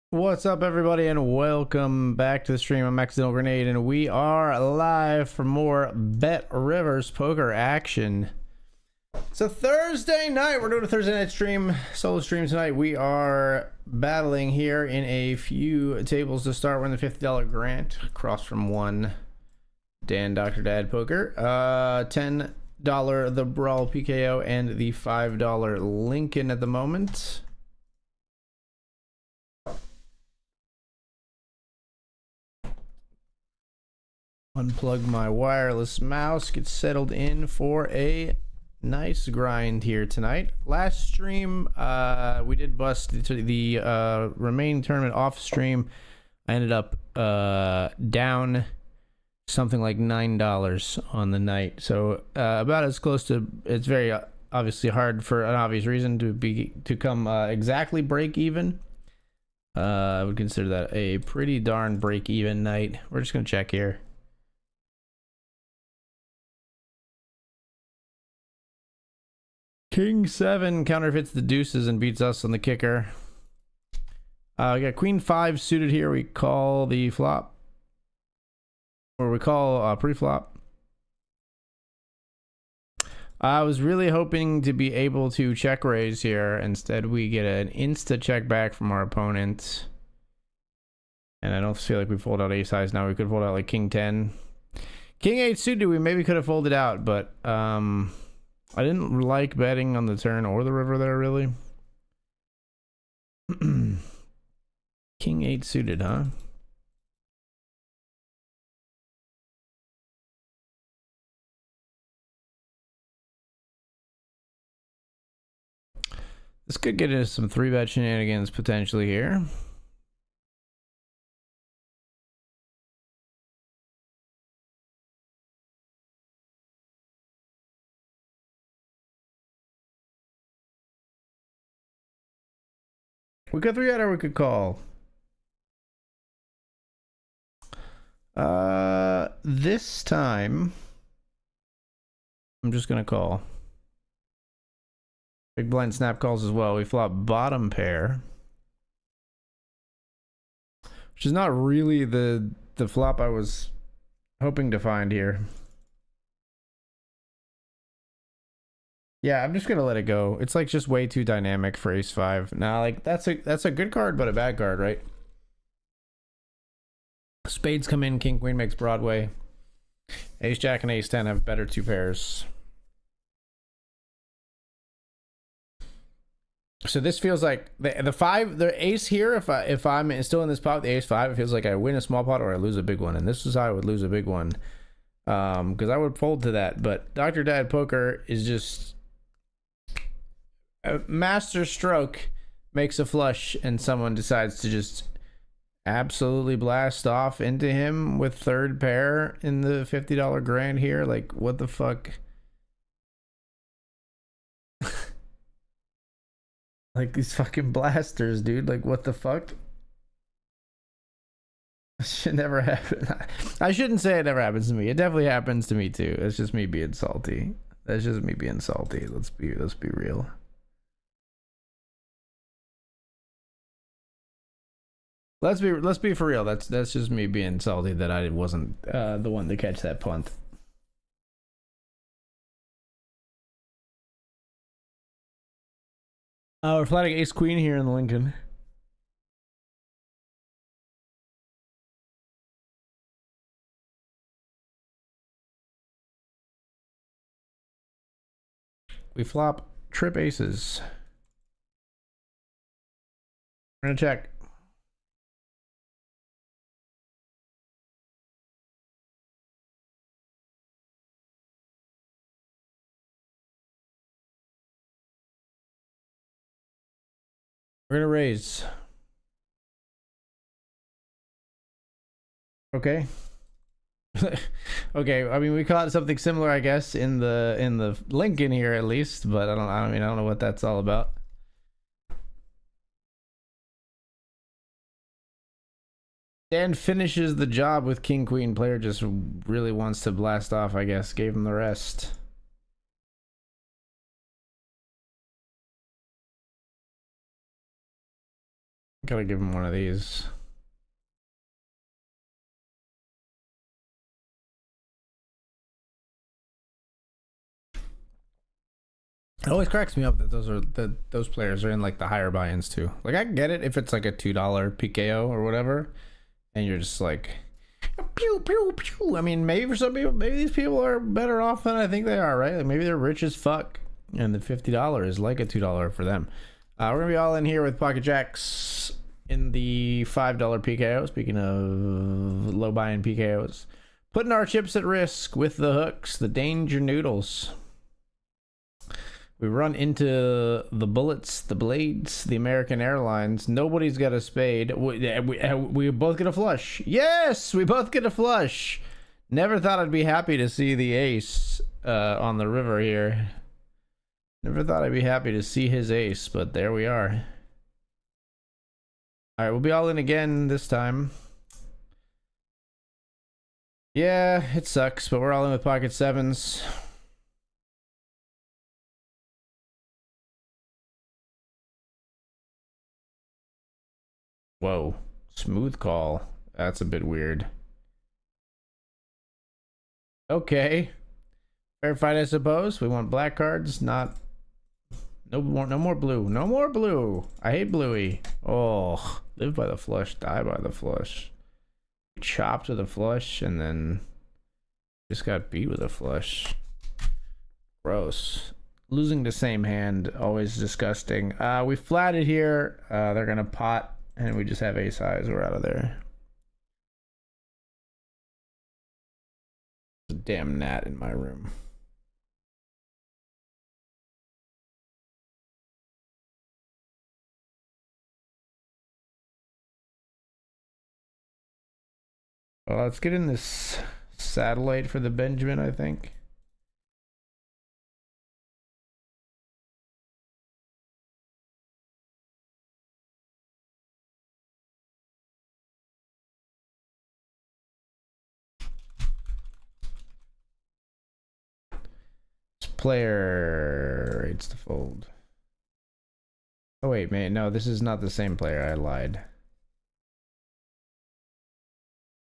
What's up, everybody, and welcome back to the stream. I'm Accidental Grenade, and we are live for more BetRivers Poker action. It's a Thursday night. We're doing a Thursday night stream, solo stream tonight. We are battling here in a few tables to start. We're in the $50 grant, across from one Dan Dr. Dad Poker. $10 the Brawl PKO, and the $5 Lincoln at the moment. Unplug my wireless mouse, get settled in for a nice grind here tonight. Last stream, we did bust the remaining tournament off stream. I ended up down something like $9 on the night. So about as close to, it's very obviously hard for an obvious reason to come exactly break even. I would consider that a pretty darn break even night. We're just gonna check here. King 7 counterfeits the deuces and beats us on the kicker. We got Queen 5 suited here. We call the flop. Or we call pre-flop. I was really hoping to be able to check raise here. Instead, we get an insta check back from our opponent. And I don't feel like we fold out ace highs now. We could fold out like King 10. King 8 suited, we maybe could have folded out, but I didn't like betting on the turn or the river there, really. King 8 suited, huh? This could get into some 3-bet shenanigans potentially here. We could 3-bet or we could call. This time, I'm just gonna call. Big blind snap calls as well. We flop bottom pair, which is not really the flop I was hoping to find here. Yeah, I'm just gonna let it go. It's like just way too dynamic for ace 5. Now, like that's a good card, but a bad card, right? Spades come in, king queen makes Broadway. Ace jack and ace 10 have better two pairs. So this feels like the ace here. If I'm still in this pot with the ace 5, it feels like I win a small pot or I lose a big one, and this is how I would lose a big one, because I would fold to that. But Dr. Dad Poker is just a master stroke, makes a flush, and someone decides to just absolutely blast off into him with third pair in the $50 grand here. Like, what the fuck? Like, these fucking blasters, dude. Like, what the fuck? This should never happen. I shouldn't say it never happens to me. It definitely happens to me too. It's just me being salty. That's just me being salty. Let's be real. Let's be for real. That's just me being salty that I wasn't the one to catch that punt. We're flatting ace queen here in the Lincoln. We flop trip aces. We're gonna check. We're gonna raise. Okay. Okay, I mean, we caught something similar, I guess, in the Lincoln here at least, but I don't know what that's all about. Dan finishes the job with king queen. Player just really wants to blast off, I guess. Gave him the rest. Gotta give him one of these. It always cracks me up that those players are in like the higher buy-ins too. Like I get it if it's like a $2 PKO or whatever, and you're just like pew pew pew. I mean, maybe for some people, maybe these people are better off than I think they are, right? Like maybe they're rich as fuck, and the $50 is like a $2 for them. We're gonna be all in here with pocket jacks in the $5 PKO. Speaking of low buy-in PKOs, putting our chips at risk with the hooks, the danger noodles. We run into the bullets, the blades, the American Airlines. Nobody's got a spade. We both get a flush. Yes, we both get a flush. Never thought I'd be happy to see the ace on the river here. Never thought I'd be happy to see his ace, but there we are. All right, we'll be all in again this time. Yeah, it sucks, but we're all in with pocket sevens. Whoa, smooth call. That's a bit weird. Okay. Fair fight, I suppose. We want black cards, not... No more blue. No more blue. I hate bluey. Oh, live by the flush, die by the flush. Chopped with a flush, and then just got beat with a flush. Gross. Losing the same hand, always disgusting. We flatted here. They're gonna pot. And we just have ace highs. We're out of there. There's a damn gnat in my room. Well, let's get in this satellite for the Benjamin, I think. Player rates to fold. Oh wait, man, no, this is not the same player. I lied.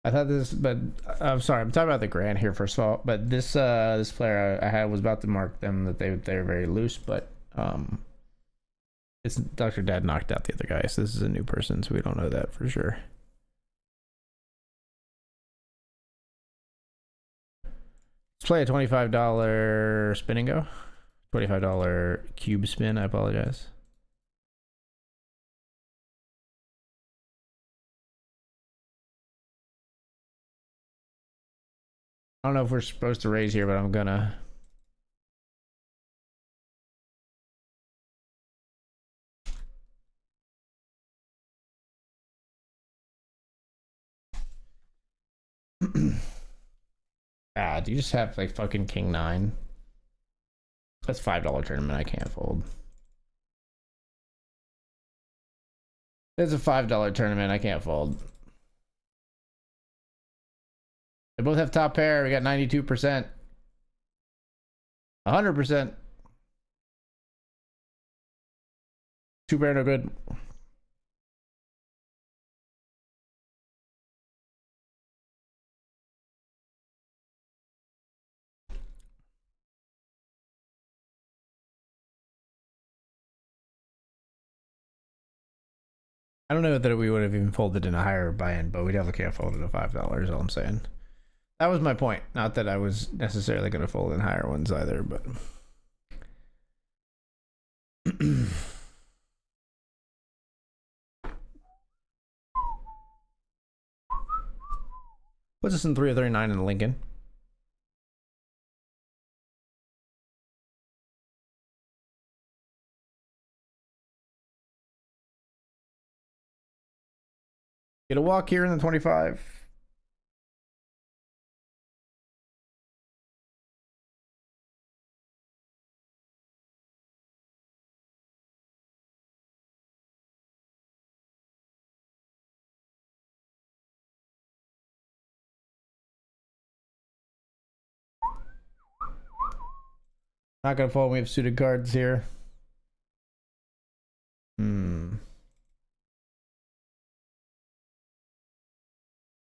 I thought this, but I'm sorry. I'm talking about the Grand here first of all. But this this player I had was about to mark them that they're very loose, but it's Dr. Dad knocked out the other guy, so this is a new person, so we don't know that for sure. Let's play a $25 spin and go. $25 cube spin. I apologize. I don't know if we're supposed to raise here, but I'm gonna. Do you just have like fucking king 9? That's $5 tournament. I can't fold. It's a $5 tournament. I can't fold. They both have top pair. We got 92%. 100%. Two pair, no good. I don't know that we would have even folded in a higher buy-in, but we definitely can't fold at a $5, all I'm saying. That was my point. Not that I was necessarily going to fold in higher ones either, but... Puts us in 339 in Lincoln. Get a walk here in the 25. Not gonna fold. We have suited cards here.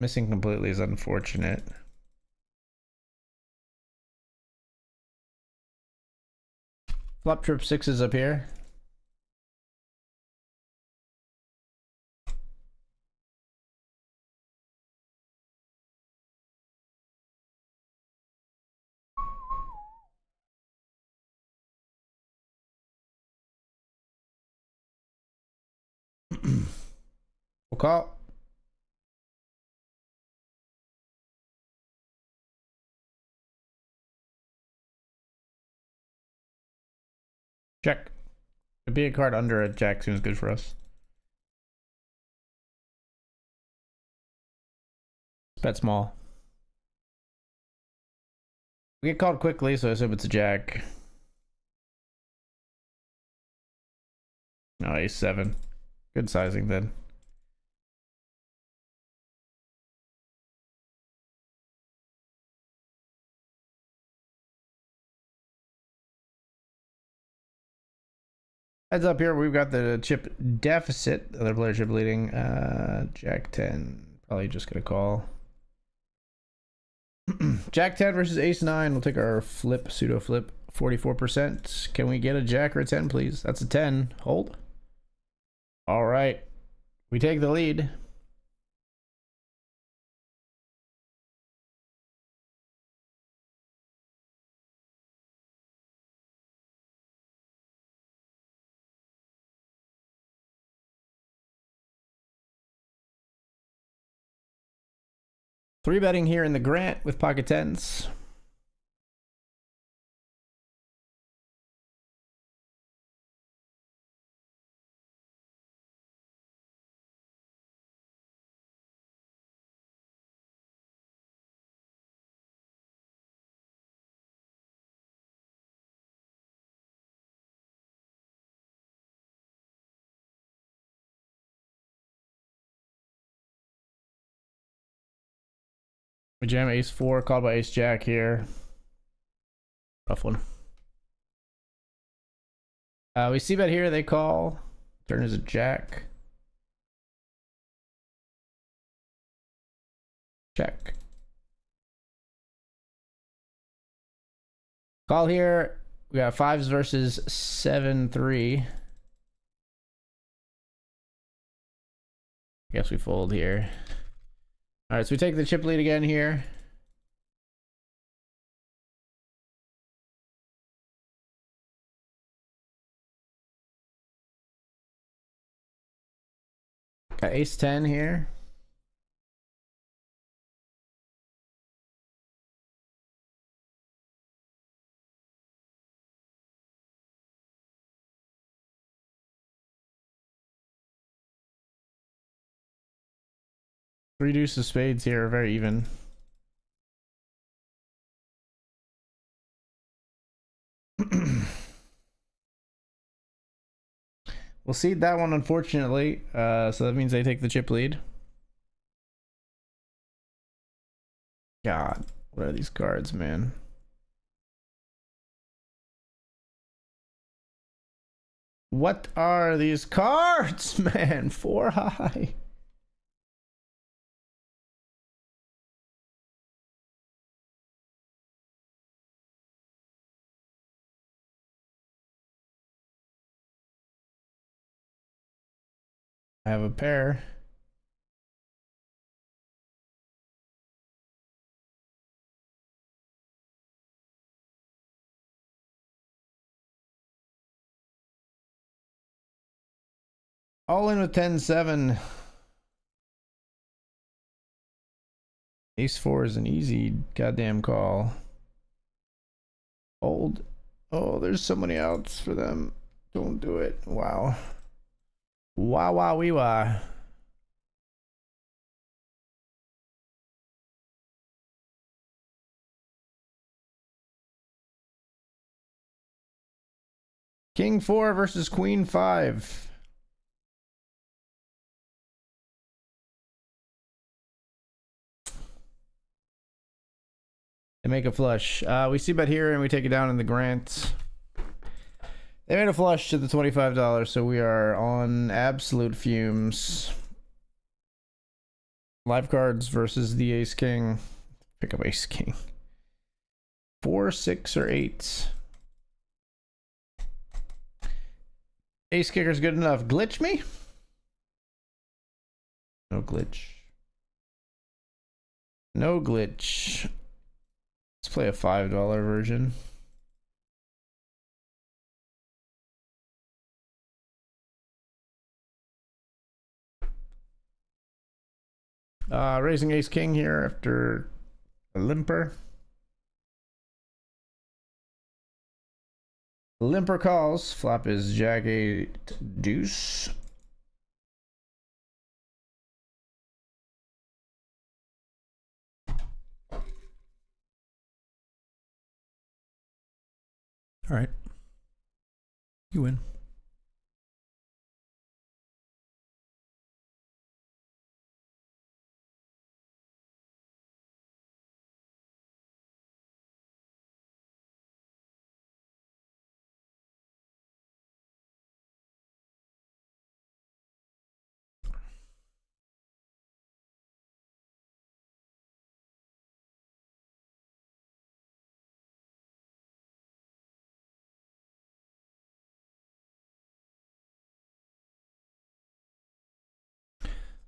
Missing completely is unfortunate. Flop trip 6s up here. We'll call. Check. To be a card under a jack seems good for us. Bet small. We get called quickly, so I assume it's a jack. No, ace 7. Good sizing then. Heads up here, we've got the chip deficit. Other player chip leading. Jack 10. Probably just gonna call. Jack 10 versus ace 9. We'll take our flip, pseudo flip. 44%. Can we get a jack or a 10, please? That's a 10. Hold. All right. We take the lead. Three betting here in the Grant with pocket 10s. We jam ace 4, called by ace jack here. Rough one. We see bet here, they call. Turn is a jack. Check. Call here. We got 5s versus 7-3. Guess we fold here. All right, so we take the chip lead again here. Got ace 10 here. Three deuces of spades here are very even. We'll seed that one, unfortunately. So that means they take the chip lead. God, what are these cards, man? What are these cards, man? 4 high. I have a pair. All in with 10-7. Ace 4 is an easy goddamn call. Hold. Oh, there's so many outs for them. Don't do it. Wow. Wow, wow, wee, wah. King 4 versus Queen 5. They make a flush. We see bet here and we take it down in the Grant. They made a flush to the $25, so we are on absolute fumes. Live cards versus the ace king. Pick up ace king. 4, 6, or 8. Ace kicker's good enough. Glitch me? No glitch. No glitch. Let's play a $5 version. Raising ace king here after a limper. Limper calls. Flop is jack 8 deuce. All right. You win.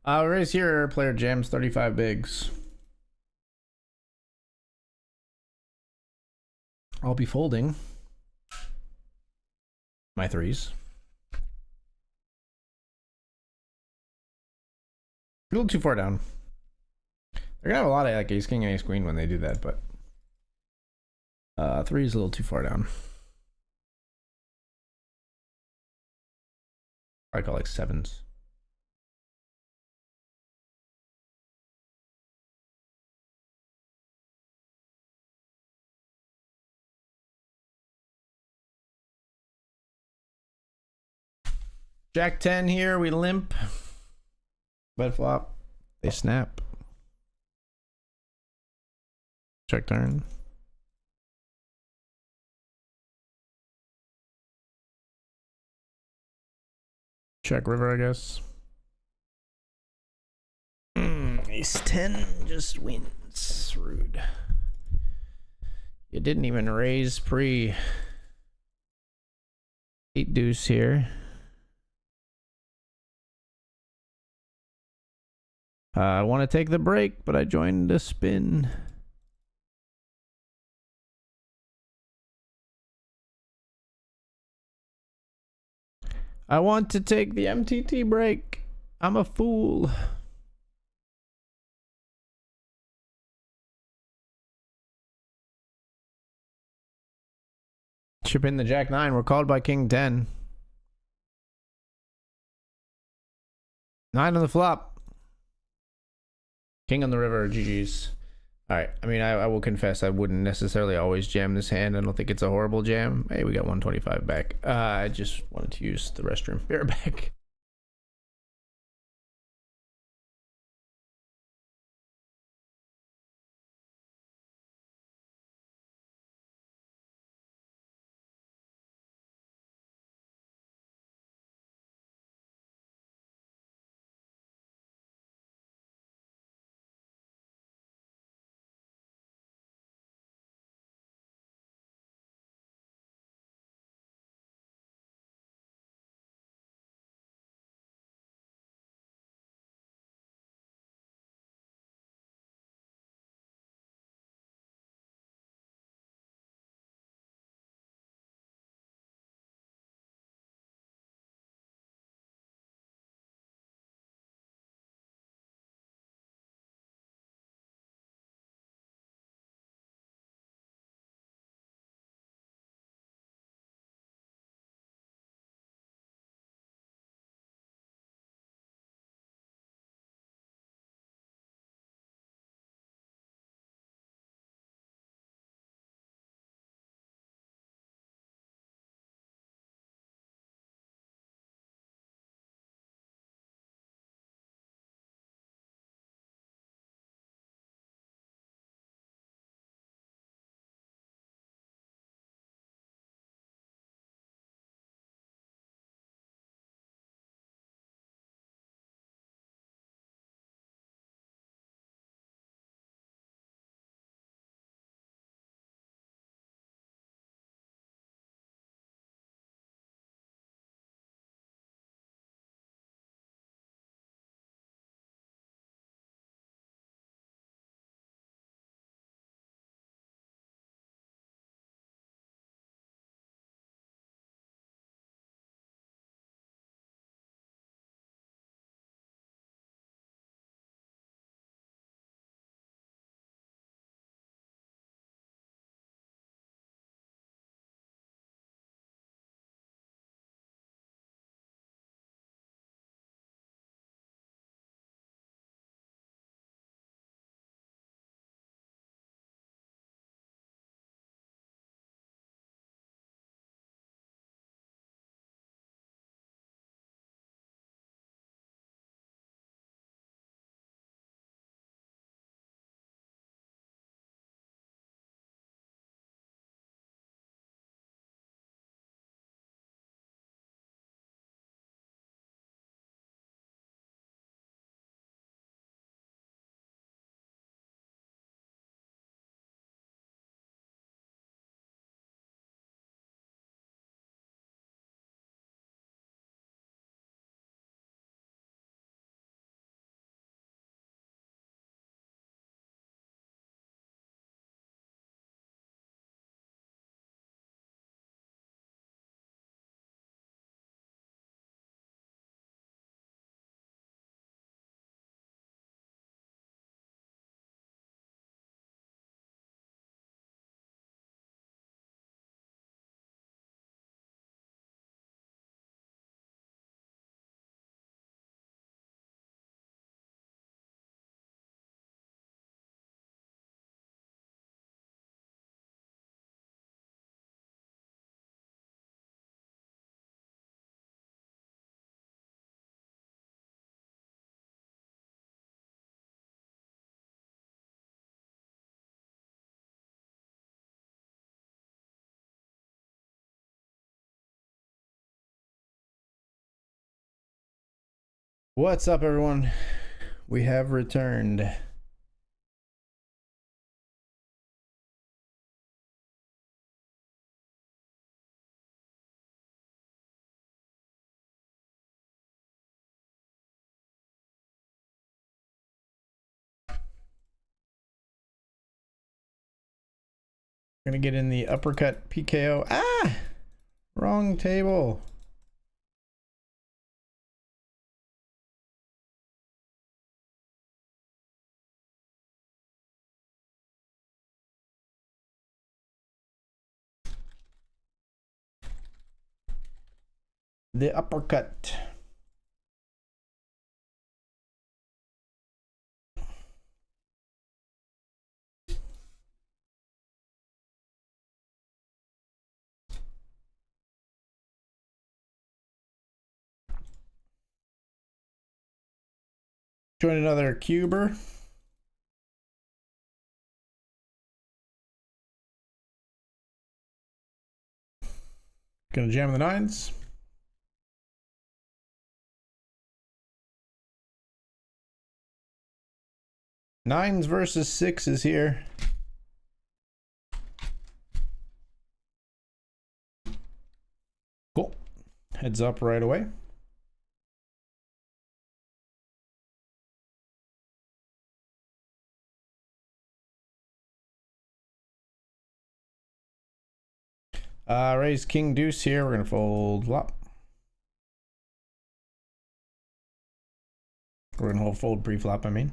Raise here, player jams 35 bigs. I'll be folding my 3s. A little too far down. They're gonna have a lot of like ace king and ace queen when they do that, but 3 is a little too far down. I call like 7s. Jack 10 here, we limp. Bet flop. They snap. Check turn. Check river, I guess. Ace 10 just wins. Rude. You didn't even raise pre 8 deuce here. I want to take the break, but I joined a spin. I want to take the MTT break. I'm a fool. Chip in the jack 9. We're called by king 10. 9 on the flop. King on the river. GG's. All right. I mean, I will confess I wouldn't necessarily always jam this hand. I don't think it's a horrible jam. Hey, we got 125 back. I just wanted to use the restroom. Be right back. What's up, everyone? We have returned. Gonna get in the uppercut PKO. Ah! Wrong table. The uppercut. Join another cuber. Gonna jam the nines. Nines versus sixes here. Cool. Heads up right away. Raise king deuce here. We're gonna fold flop. We're gonna hold fold pre-flop, I mean.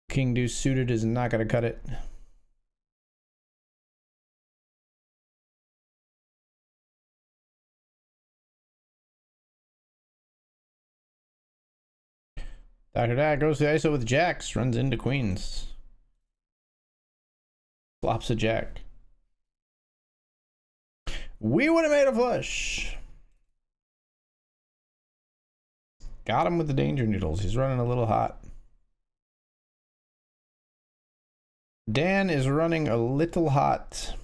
King deuce suited is not gonna cut it. Dr. Dad goes to the ISO with jacks, runs into queens. Flops a jack. We would have made a flush. Got him with the danger noodles. He's running a little hot. Dan is running a little hot.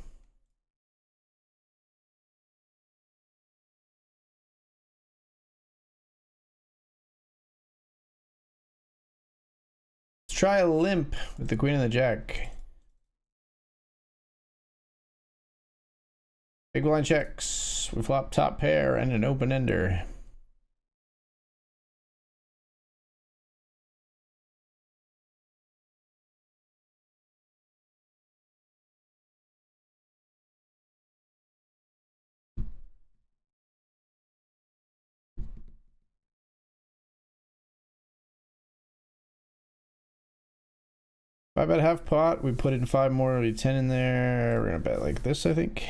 Let's try a limp with the queen and the jack. Big blind checks. We flop top pair and an open ender. If I bet half pot, we put in 5 more, it'll be 10 in there. We're gonna bet like this, I think.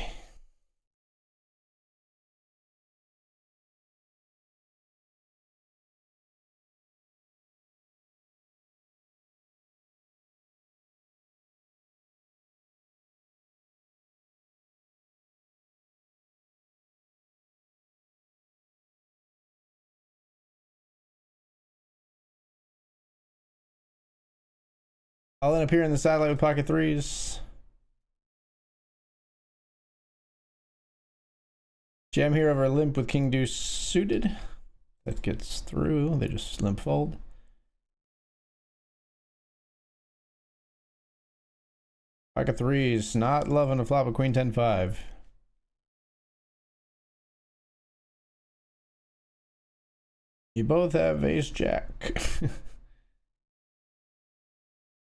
I'll end up here in the satellite with pocket threes. Jam here over limp with king deuce suited. That gets through. They just limp fold. Pocket threes, not loving a flop of queen 10-5. You both have ace jack.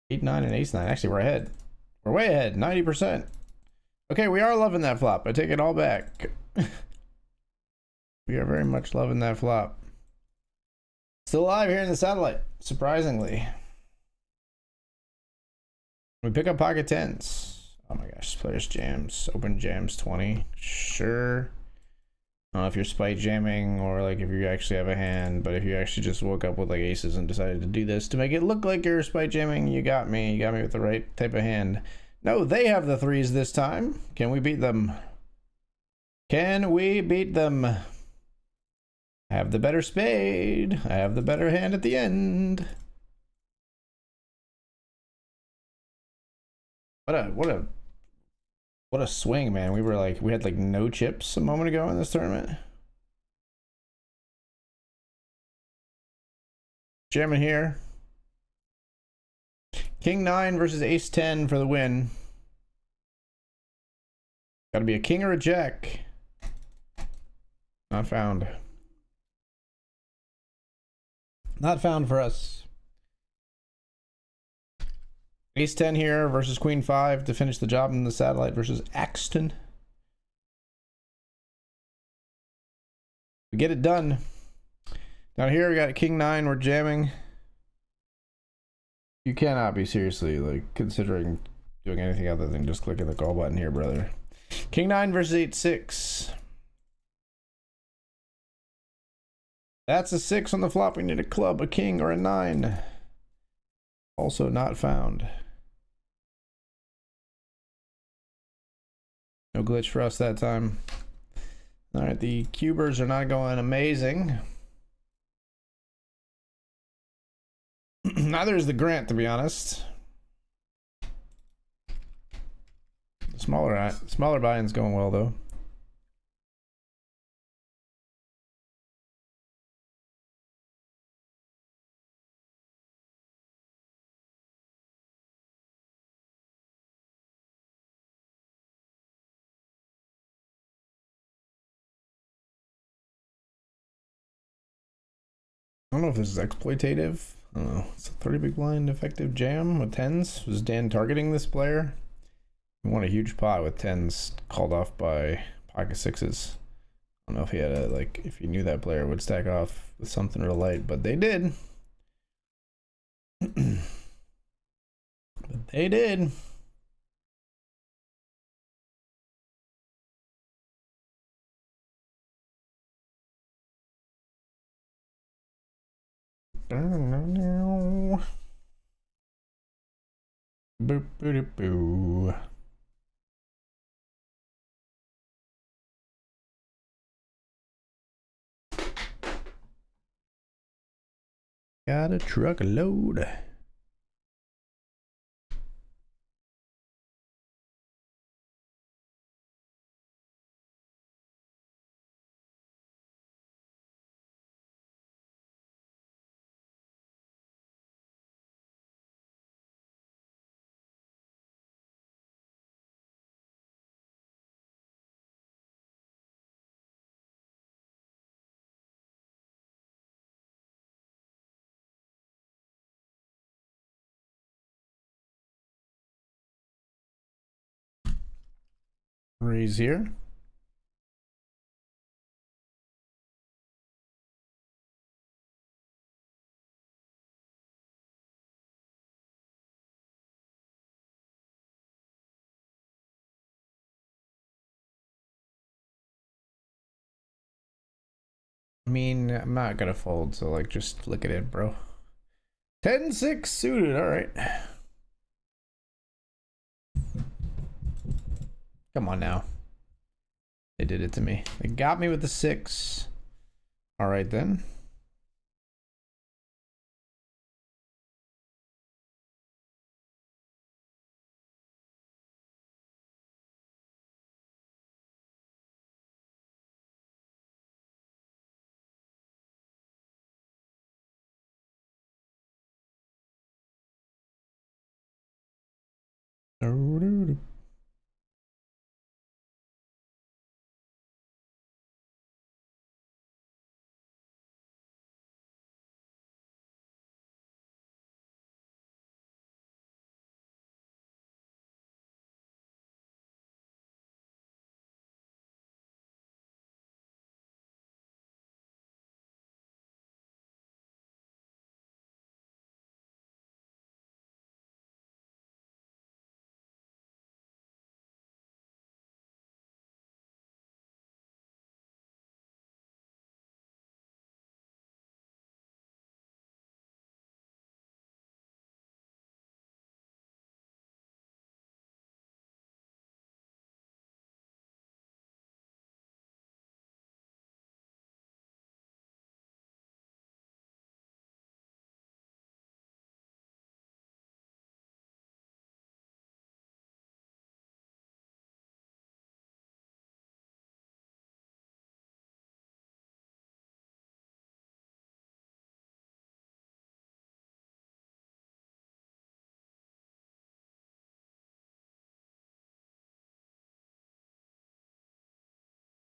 8-9 and ace-9. Actually, we're ahead. We're way ahead. 90%. Okay, we are loving that flop. I take it all back. We are very much loving that flop. Still alive here in the satellite, surprisingly. We pick up pocket tens. Oh my gosh, players jams. Open jams 20. Sure. I don't know if you're spite jamming or like if you actually have a hand, but if you actually just woke up with like aces and decided to do this to make it look like you're spite jamming, you got me. You got me with the right type of hand. No, they have the threes this time. Can we beat them? Can we beat them? I have the better spade. I have the better hand at the end. What a swing, man. We had like no chips a moment ago in this tournament. Jamming here. King 9 versus Ace 10 for the win. Gotta be a king or a jack. Not found. Not found for us. Ace 10 here versus Queen 5 to finish the job in the satellite versus Axton. We get it done. Down here we got King 9, we're jamming. You cannot be seriously like considering doing anything other than just clicking the call button here, brother. King 9 versus 8-6. That's a 6 on the flop. We need a club, a king, or a 9. Also not found. No glitch for us that time. All right, the cubers are not going amazing. Neither is the Grant, to be honest. The smaller buy-in's going well, though. I don't know if this is exploitative. I don't know. It's a 30 big blind effective jam with 10s. Was Dan targeting this player? He won a huge pot with 10s called off by pocket 6s. I don't know if he had a, like, if he knew that player would stack off with something real light, but they did. But they did. Boop, boo, boo. Got a truckload. Raise here. I mean, I'm not gonna fold, so like just look at it, bro. 10-6 suited, all right. Come on now. They did it to me. They got me with the 6. All right then.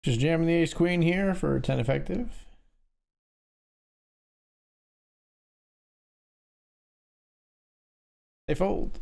Just jamming the ace queen here for 10 effective. They fold.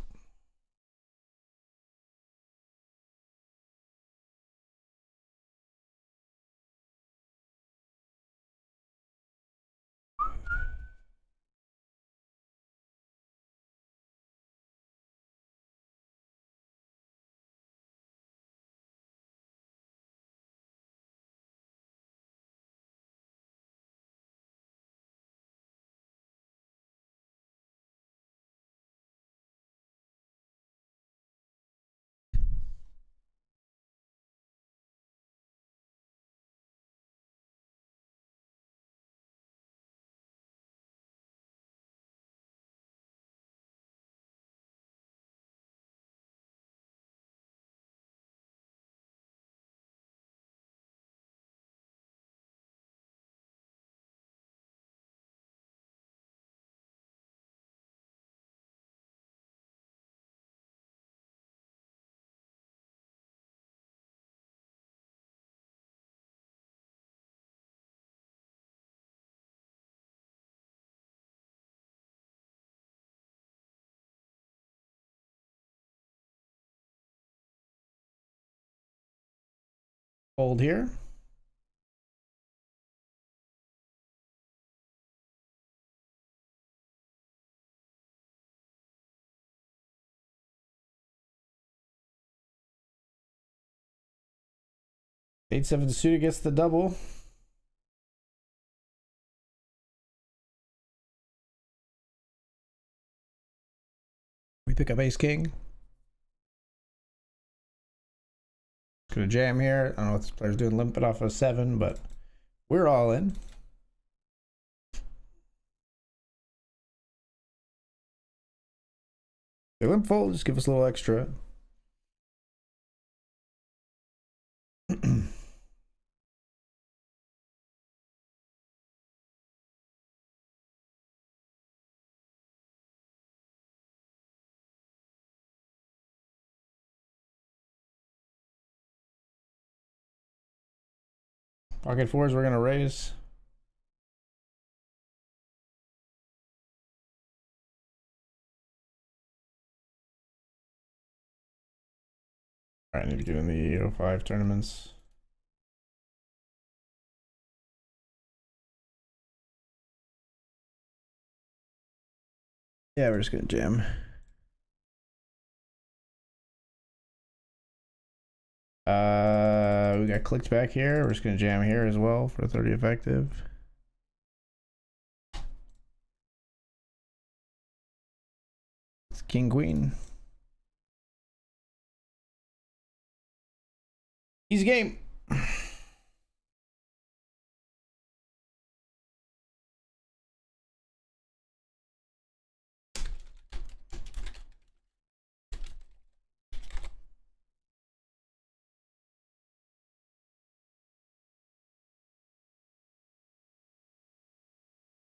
Fold here. Eight seven suited gets the double. We pick up ace king. Gonna jam here. I don't know what this player's doing, limp it off of 7, but we're all in. They limp fold, just give us a little extra. Pocket fours, we're gonna raise. All right, I need to get in the 805 tournaments. Yeah, we're just gonna jam. We got clicked back here. We're just gonna jam here as well for 30 effective. It's king queen. Easy game.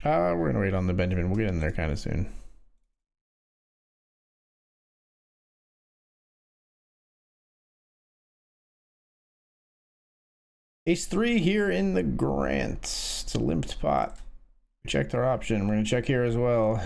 We're gonna wait on the Benjamin. We'll get in there kind of soon. Ace 3 here in the Grant. It's a limped pot. We checked our option. We're gonna check here as well.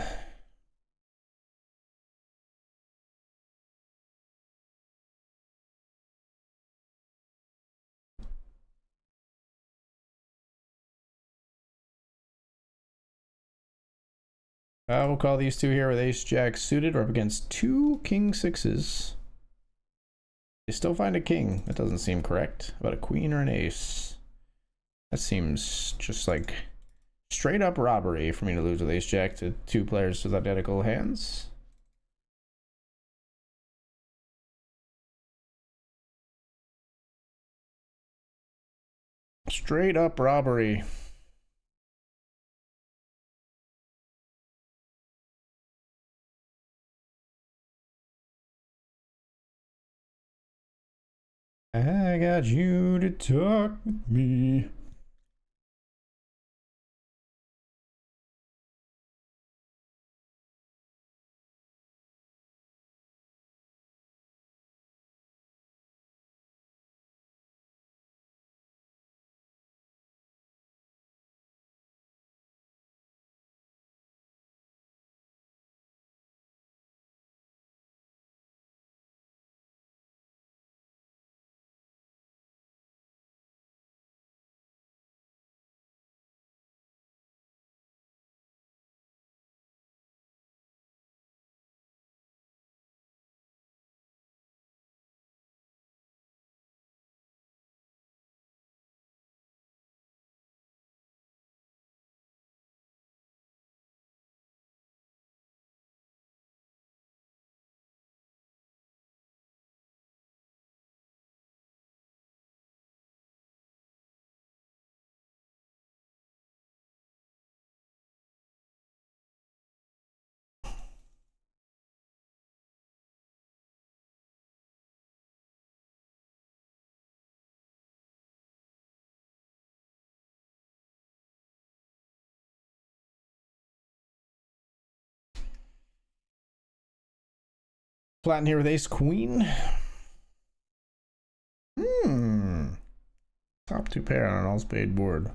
We'll call these two here with ace jack suited. We're up against 2 king 6s. They still find a king. That doesn't seem correct. About a queen or an ace. That seems just like straight up robbery for me to lose with ace jack to 2 players with identical hands. Straight up robbery. I got you to talk with me. Flatten here with ace queen. Top two pair on an all spade board.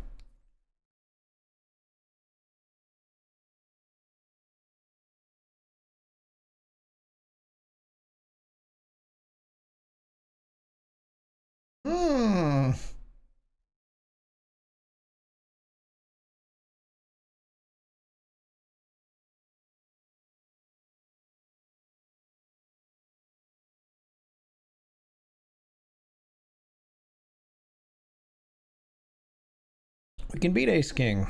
We can beat ace king.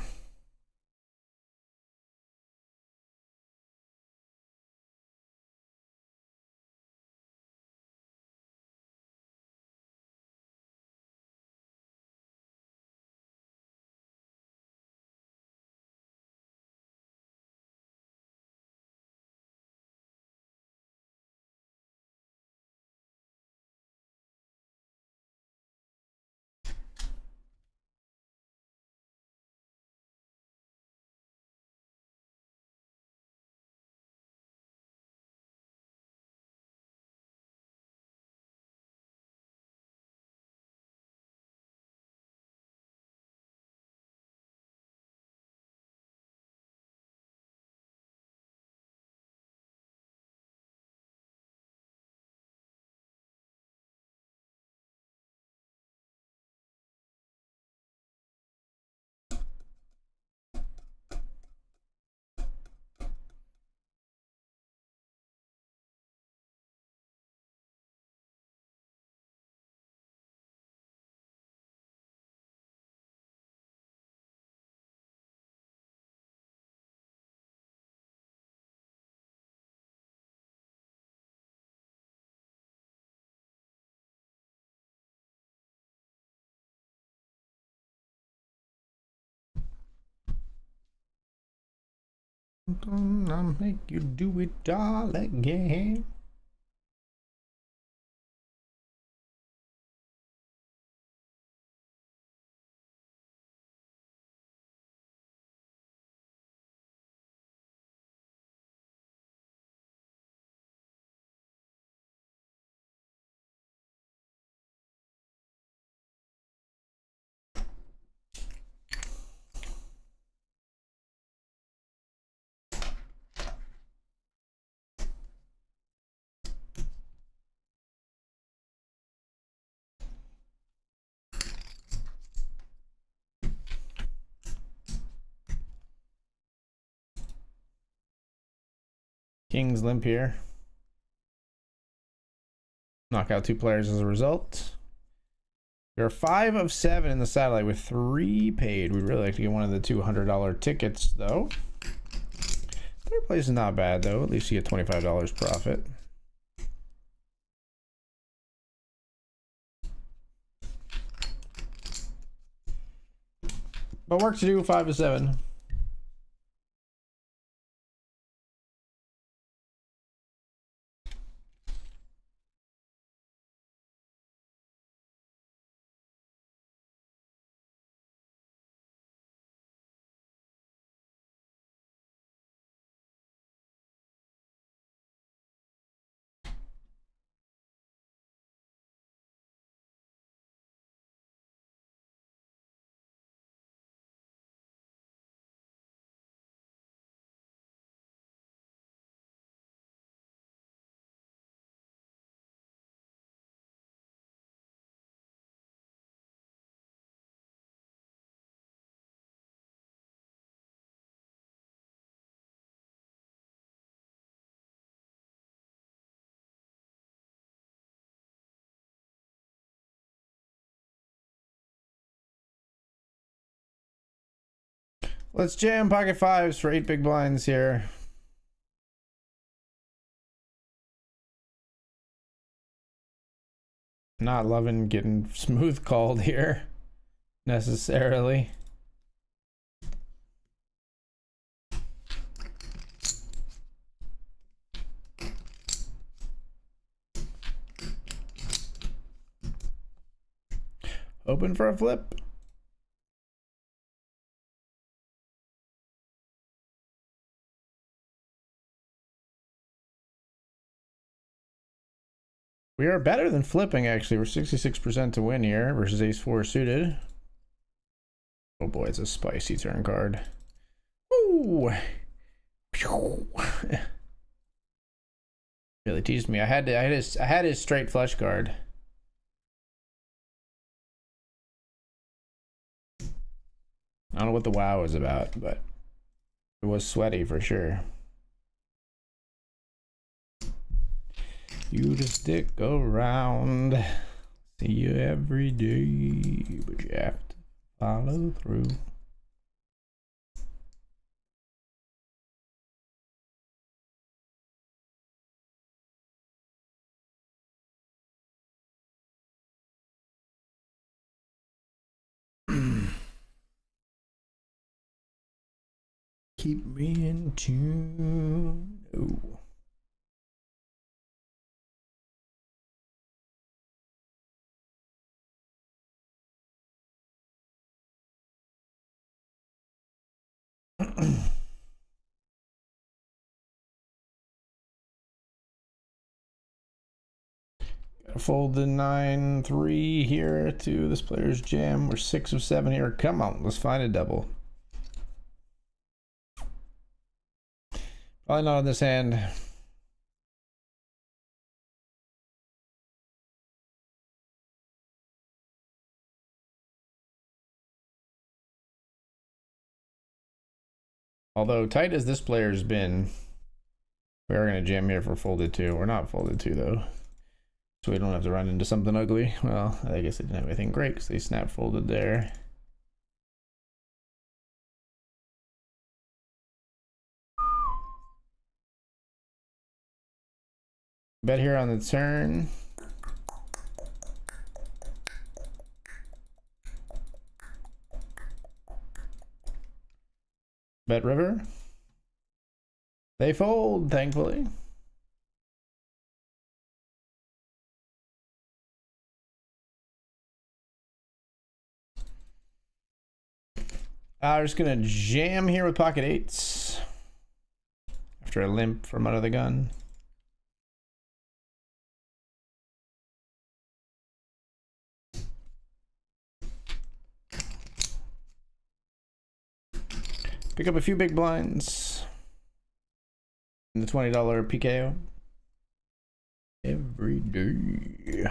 I'll make you do it all again. King's limp here. Knock out two players as a result. We're 5 of 7 in the satellite with 3 paid. We'd really like to get one of the $200 tickets, though. Third place is not bad, though. At least you get $25 profit. But work to do, 5 of 7. Let's jam pocket fives for 8 big blinds here. Not loving getting smooth called here necessarily. Open for a flip. We are better than flipping, actually. We're 66% to win here versus ace 4 suited. Oh boy, it's a spicy turn card. Ooh. Really teased me. I had his straight flush card. I don't know what the wow was about, but it was sweaty for sure. You just stick around. See you every day, but you have to follow through. Keep me in tune. Oh. Gotta fold the 9-3 here to this player's jam. We're 6 of 7 here. Come on, let's find a double. Probably not on this hand. Although tight as this player's been, we are gonna jam here for folded 2. We're not folded 2 though, so we don't have to run into something ugly. Well, I guess they didn't have anything great because they snap folded there. Bet here on the turn. Bet river. They fold, thankfully. I'm just gonna jam here with pocket 8s after a limp from under the gun. Pick up a few big blinds in the $20 PKO every day.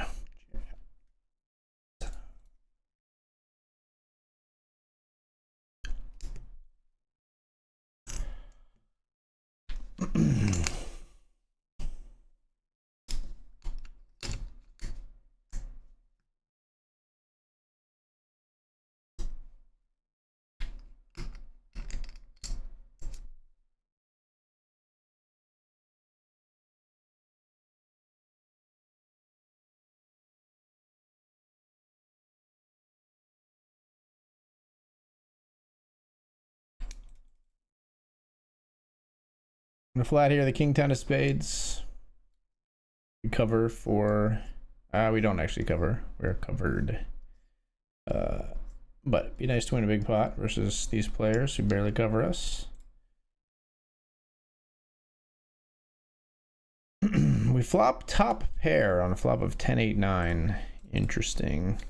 On the flat here, the king 10 of spades. We cover for, we don't actually cover. We're covered. But it'd be nice to win a big pot versus these players who barely cover us. We flop top pair on a flop of 10-8-9. Interesting.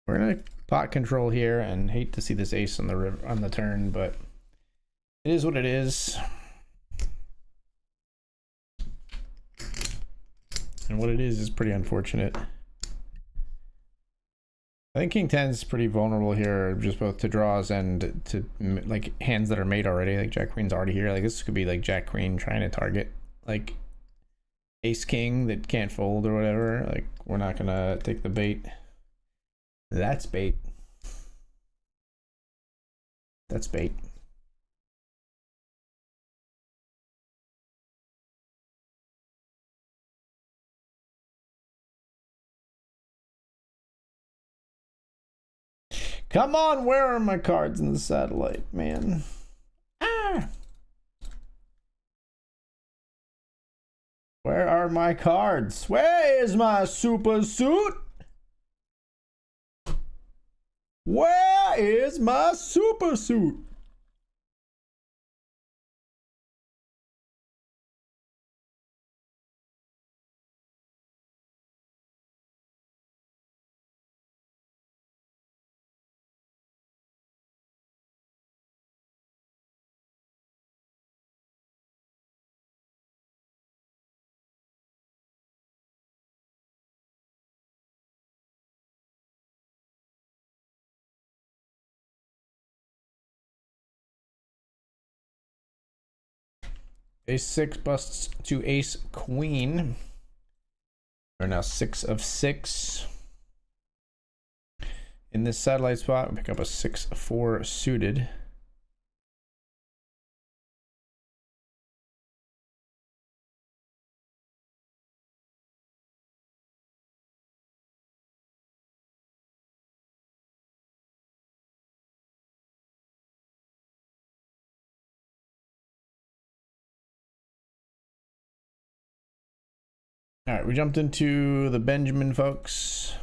We're gonna pot control here and hate to see this ace on the river on the turn, but it is what it is. And what it is pretty unfortunate. I think king 10 is pretty vulnerable here, just both to draws and to like hands that are made already. Like jack queen's already here. Like this could be like jack queen trying to target like ace king that can't fold or whatever. Like we're not gonna take the bait. That's bait. That's bait. Come on, where are my cards in the satellite, man? Ah! Where are my cards? Where is my super suit? Where is my super suit? Ace 6 busts to ace queen. We're now 6 of 6. In this satellite spot, we pick up a 6-4 suited. All right, we jumped into the Benjamin, folks.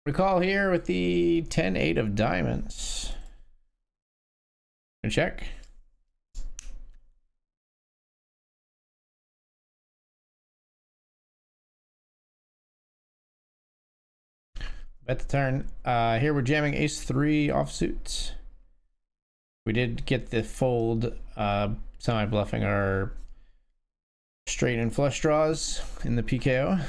Recall here with the 10-8 of diamonds. And check. Bet the turn. Here we're jamming ace 3 offsuit. We did get the fold, semi-bluffing our straight and flush draws in the PKO.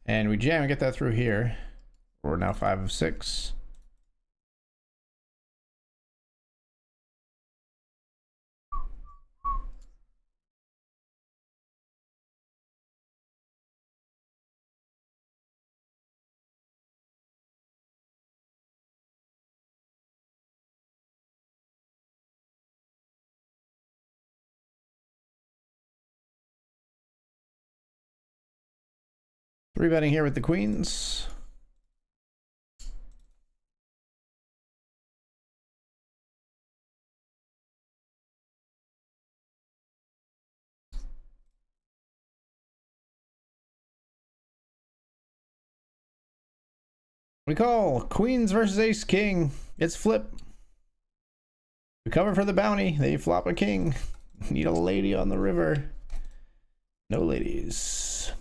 And we jam and get that through here. We're now 5 of 6. Three betting here with the queens. We call queens versus ace king. It's flip. We cover for the bounty. They flop a king. Need a lady on the river. No ladies.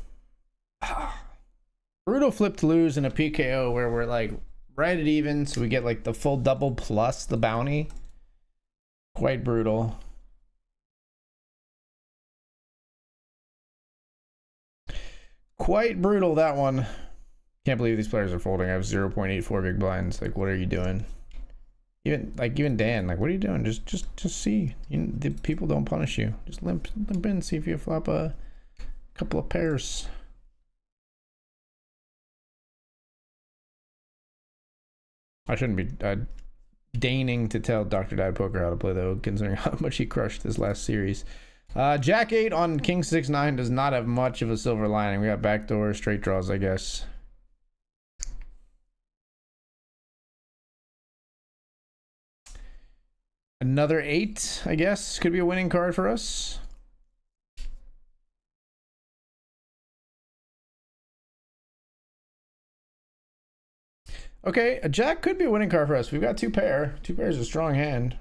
Brutal flip to lose in a PKO where we're like right at even, so we get like the full double plus the bounty. Quite brutal. Quite brutal, that one. Can't believe these players are folding. I have 0.84 big blinds. Like, what are you doing? Even Dan, like, what are you doing? Just see. The people don't punish you. Just limp in, see if you flop a couple of pairs. I shouldn't be deigning to tell Dr. Dad Poker how to play, though, considering how much he crushed this last series. Jack 8 on King 6-9 does not have much of a silver lining. We got backdoor straight draws, I guess. Another 8, I guess, could be a winning card for us. Okay, a jack could be a winning card for us. We've got two pair. Two pairs is a strong hand.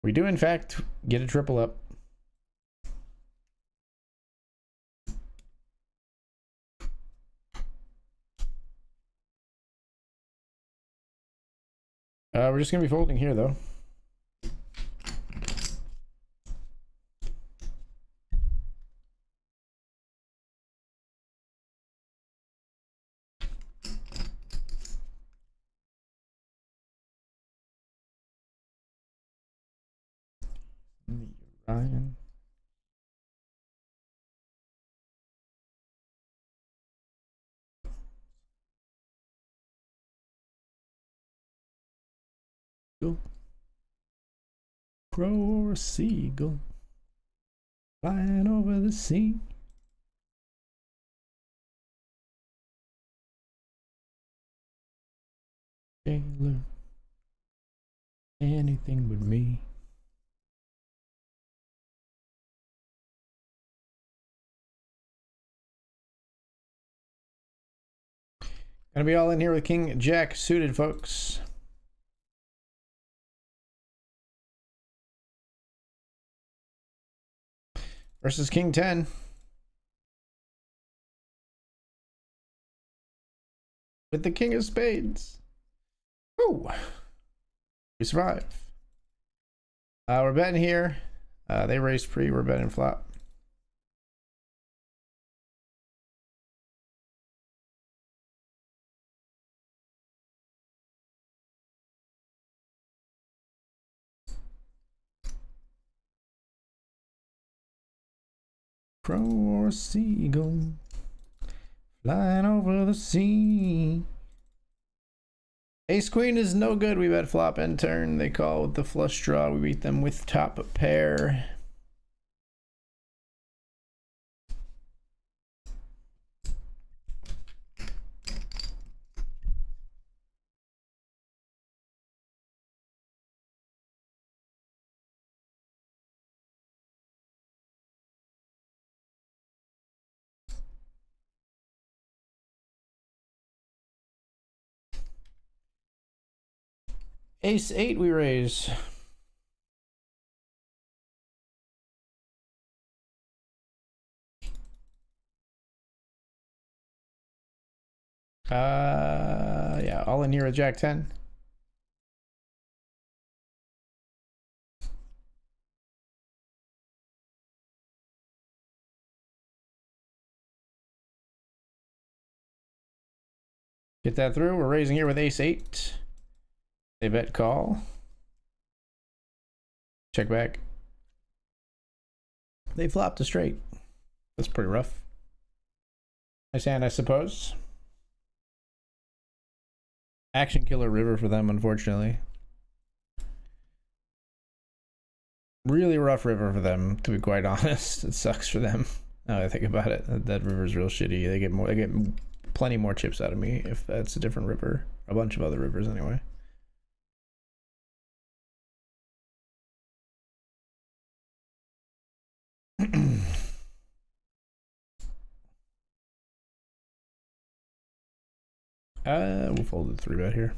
We do, in fact, get a triple up. We're just going to be folding here, though. Ryan. Crow or a seagull flying over the sea. Taylor, anything but me. Gonna be all in here with King Jack suited, folks. Versus King 10. With the King of Spades. Ooh. We survive. We're betting here. They raised pre, we're betting flop. Crow or seagull flying over the sea. Ace queen is no good. We bet flop and turn. They call with the flush draw. We beat them with top pair. Ace 8 we raise. Yeah, all in here with Jack 10. Get that through. We're raising here with Ace 8. They bet call. Check back. They flopped a straight. That's pretty rough. Nice hand, I suppose. Action killer river for them, unfortunately. Really rough river for them, to be quite honest. It sucks for them. Now I think about it, that river's real shitty. They get plenty more chips out of me if that's a different river. A bunch of other rivers anyway. We'll fold the 3-bet here.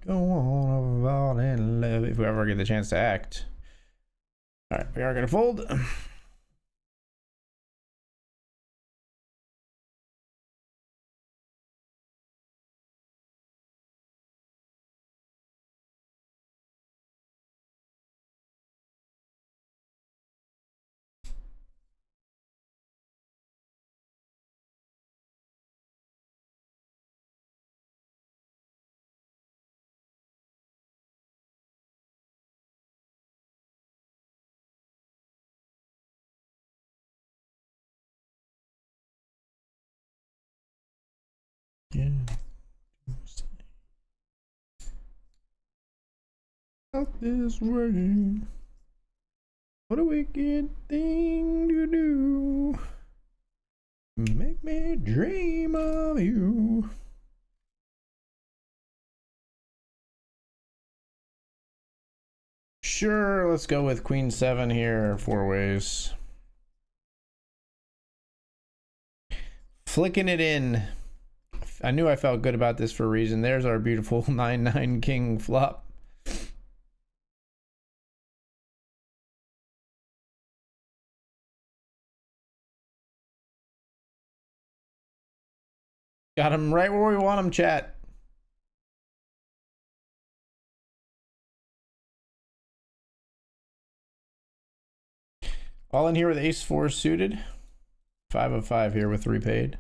Go on about and live if we ever get the chance to act. All right, we are gonna fold. Yeah. out this way. What a wicked thing to do. Make me dream of you. Sure, let's go with Queen 7 here, 4 ways. Flicking it in. I knew I felt good about this for a reason. There's our beautiful 9-9 king flop. Got him right where we want him, chat. All in here with ace 4 suited. 5 of 5 here with 3 paid.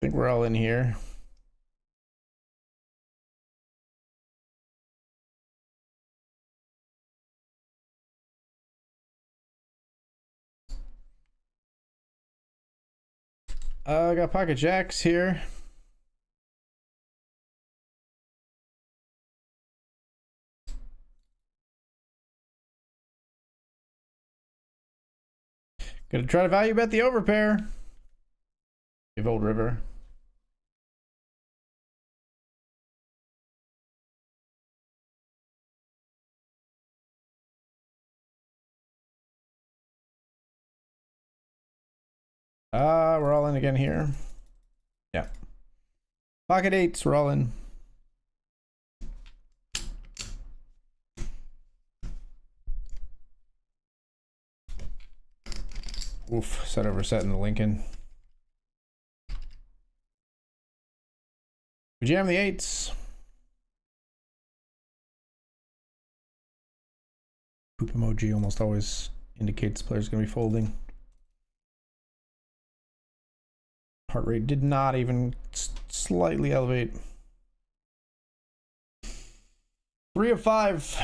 I think we're all in here. I got pocket jacks here. Gonna try to value bet the overpair. Give old river. We're all in again here. Yeah. Pocket 8s, we're all in. Oof, set over set in the Lincoln. We jam the 8s. Poop emoji almost always indicates the player's gonna be folding. Heart rate did not even slightly elevate. 3 of 5.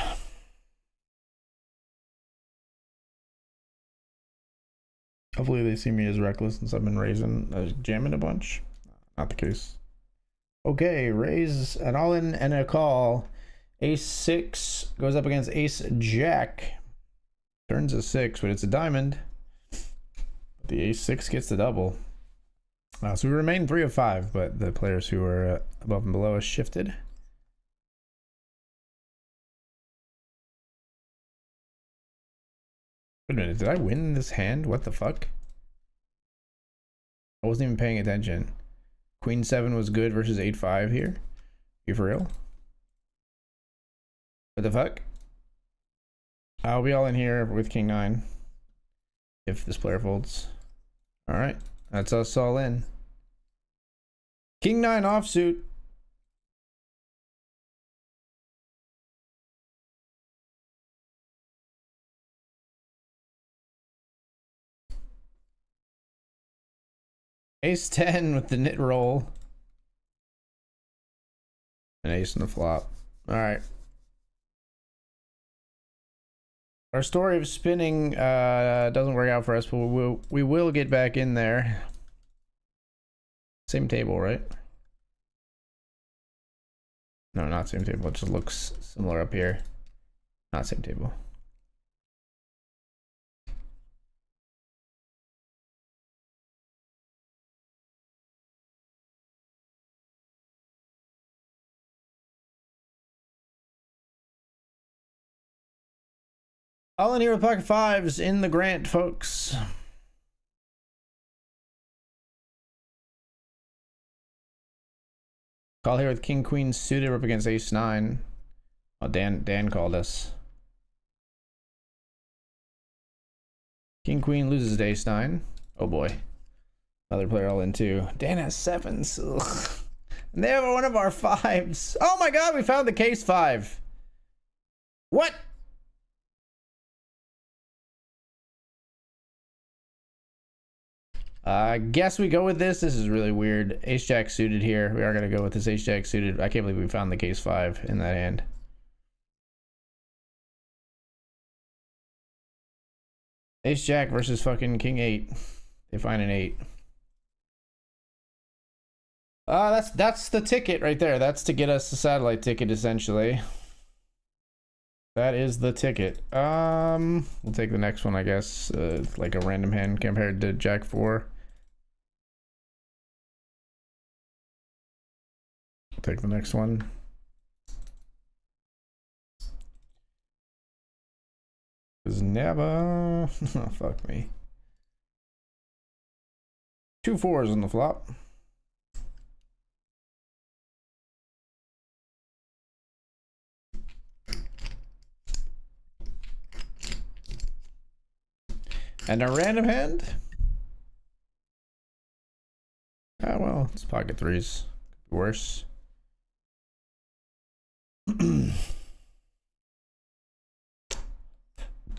Hopefully they see me as reckless since I've been raising, jamming a bunch. Not the case. Okay, raise an all-in and a call. Ace 6 goes up against ace jack. Turns a 6, but it's a diamond. The ace 6 gets the double. So we remain 3 of 5, but the players who are above and below us shifted. Wait a minute, did I win this hand? What the fuck? I wasn't even paying attention. Queen 7 was good versus 8-5 here. You for real? What the fuck? I'll be all in here with King 9. If this player folds. Alright, that's us all in. King 9 offsuit. Ace 10 with the knit roll. An ace in the flop. Alright. Our story of spinning doesn't work out for us, but we will get back in there. Same table, right? No, not same table. It just looks similar up here. Not same table. All in here with pocket 5s in the Grant, folks. Call here with King Queen suited. We're up against ace 9. Oh, Dan called us. King Queen loses to ace 9. Oh boy. Another player all in too. Dan has 7s. Ugh. And they have one of our 5s. Oh my god, we found the case 5. What? I guess we go with this. This is really weird. Ace Jack suited here. We are going to go with this Ace Jack suited. I can't believe we found the case 5 in that hand. Ace Jack versus fucking King 8. They find an 8. That's the ticket right there. That's to get us the satellite ticket, essentially. That is the ticket. We'll take the next one, I guess. Like a random hand compared to Jack 4. We'll take the next one. Is never. Oh, fuck me. 2 4s on the flop. And a random hand? Oh, well, it's pocket 3s. Worse.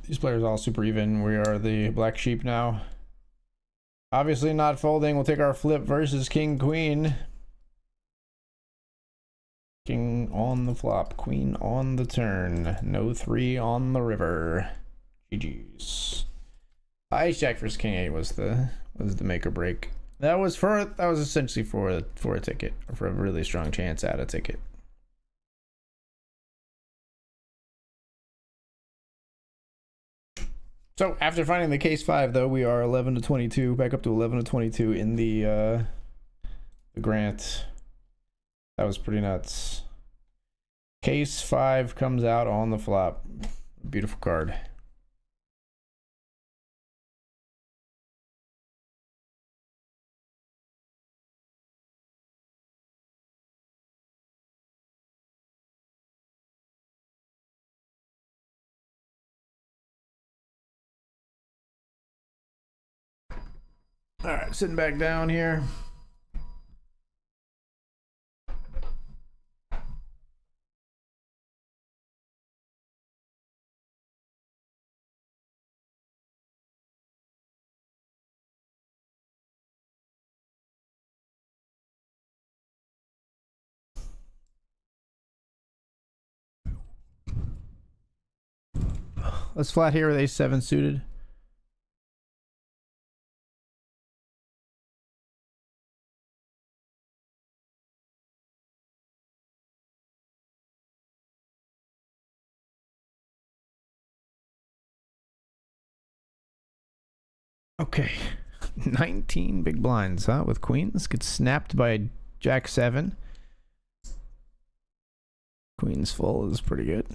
These players all super even. We are the black sheep now. Obviously not folding. We'll take our flip versus King Queen. King on the flop, Queen on the turn. No 3 on the river. GG's. Ace Jack versus King 8 was the make or break. That was essentially for a ticket, or for a really strong chance at a ticket. So after finding the case 5, though, we are 11 to 22, back up to 11 to 22 in the grant. That was pretty nuts. Case 5 comes out on the flop. Beautiful card. All right, sitting back down here. Let's flat here with ace 7 suited. Okay, 19 big blinds, huh? With queens. Gets snapped by Jack 7. Queens full is pretty good.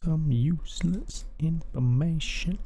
Some useless information.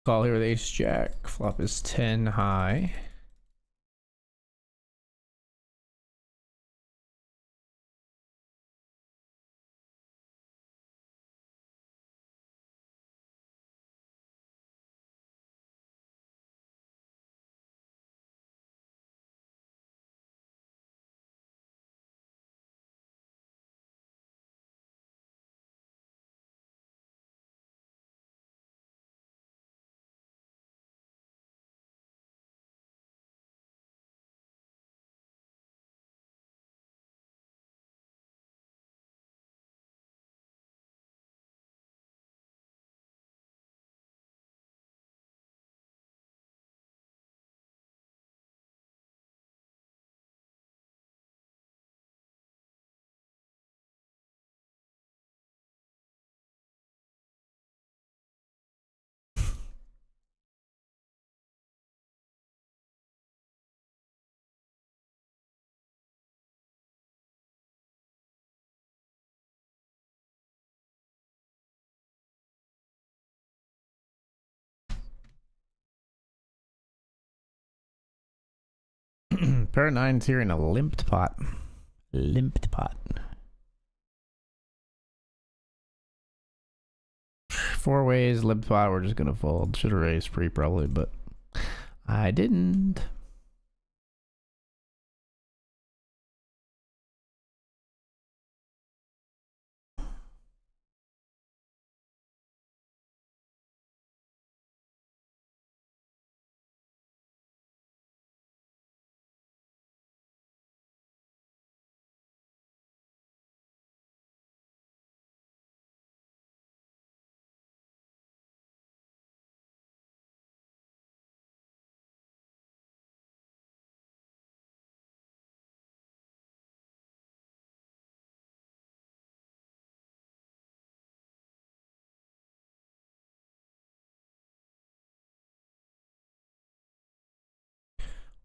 Call here with ace jack. Flop is 10 high. Pair of nines here in a limped pot. Limped pot. Four ways, limped pot. We're just gonna fold. Should have raised pre probably, but I didn't.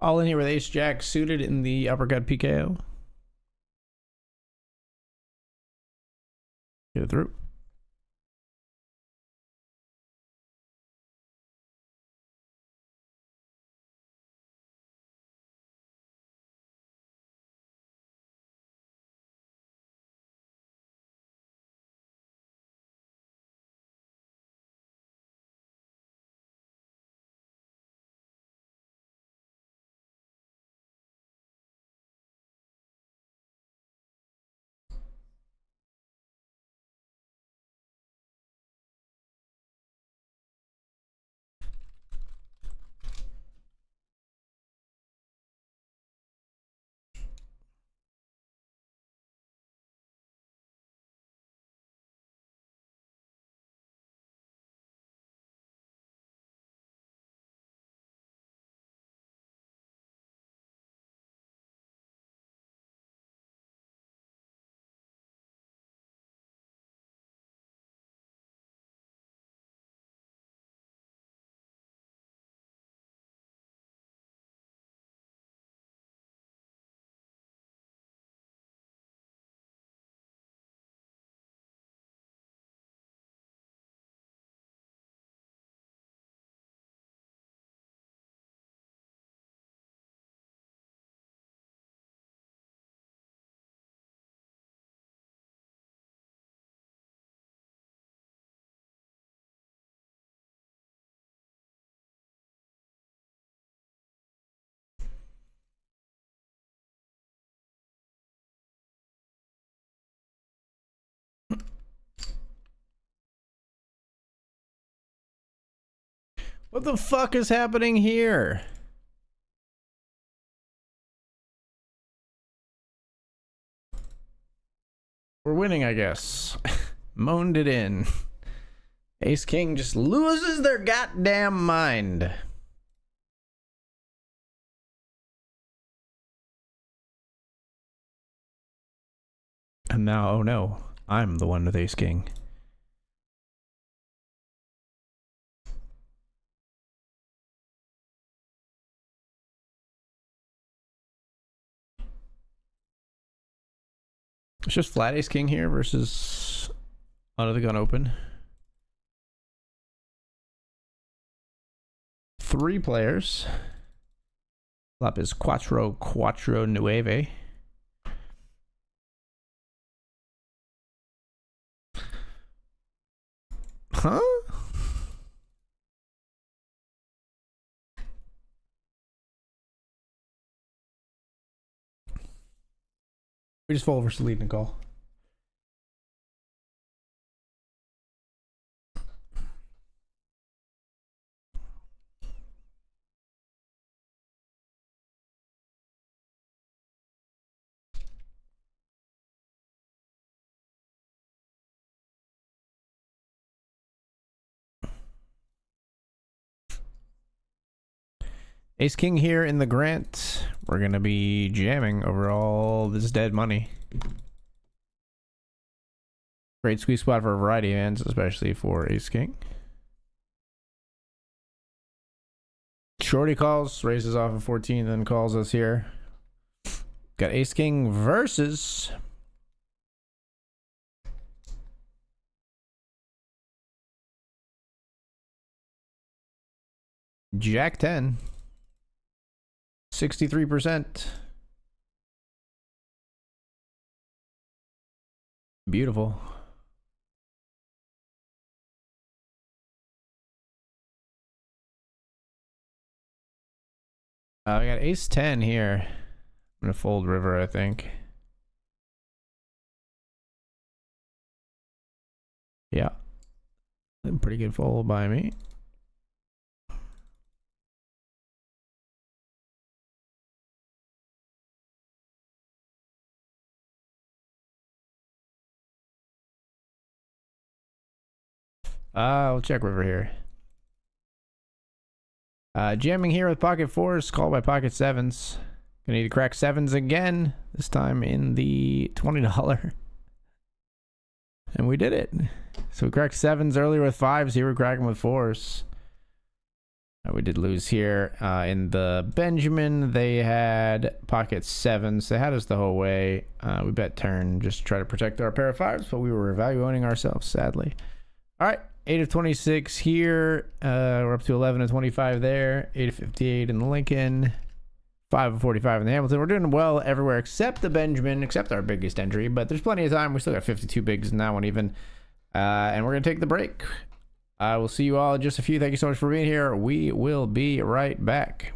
All in here with ace jack suited in the uppercut PKO. Get it through. What the fuck is happening here? We're winning, I guess. Moaned it in. Ace King just loses their goddamn mind. And now, oh no, I'm the one with Ace King. It's just flat Ace King here versus under the gun open. 3 players. Flop is Cuatro Nueve. Huh? We just fold versus lead and call. Ace King here in the Grant. We're going to be jamming over all this dead money. Great squeeze spot for a variety of hands, especially for Ace King. Shorty calls, raises off of 14, then calls us here. Got Ace King versus Jack 10. 63%. Beautiful. We got Ace 10 here. I'm gonna fold river, I think. Yeah. Pretty good fold by me. We'll check river here. Jamming here with pocket 4s, called by pocket 7s. Gonna need to crack 7s again, this time in the $20. And we did it. So we cracked 7s earlier with 5s, here we're cracking with 4s. We did lose here in the Benjamin. They had pocket 7s. They had us the whole way. We bet turn just to try to protect our pair of 5s, but we were evaluating ourselves, sadly. All right. 8 of 26 here. We're up to 11 of 25 there. 8 of 58 in the Lincoln. 5 of 45 in the Hamilton. We're doing well everywhere except the Benjamin, except our biggest entry. But there's plenty of time. We still got 52 bigs in that one even. And we're going to take the break. I will see you all in just a few. Thank you so much for being here. We will be right back.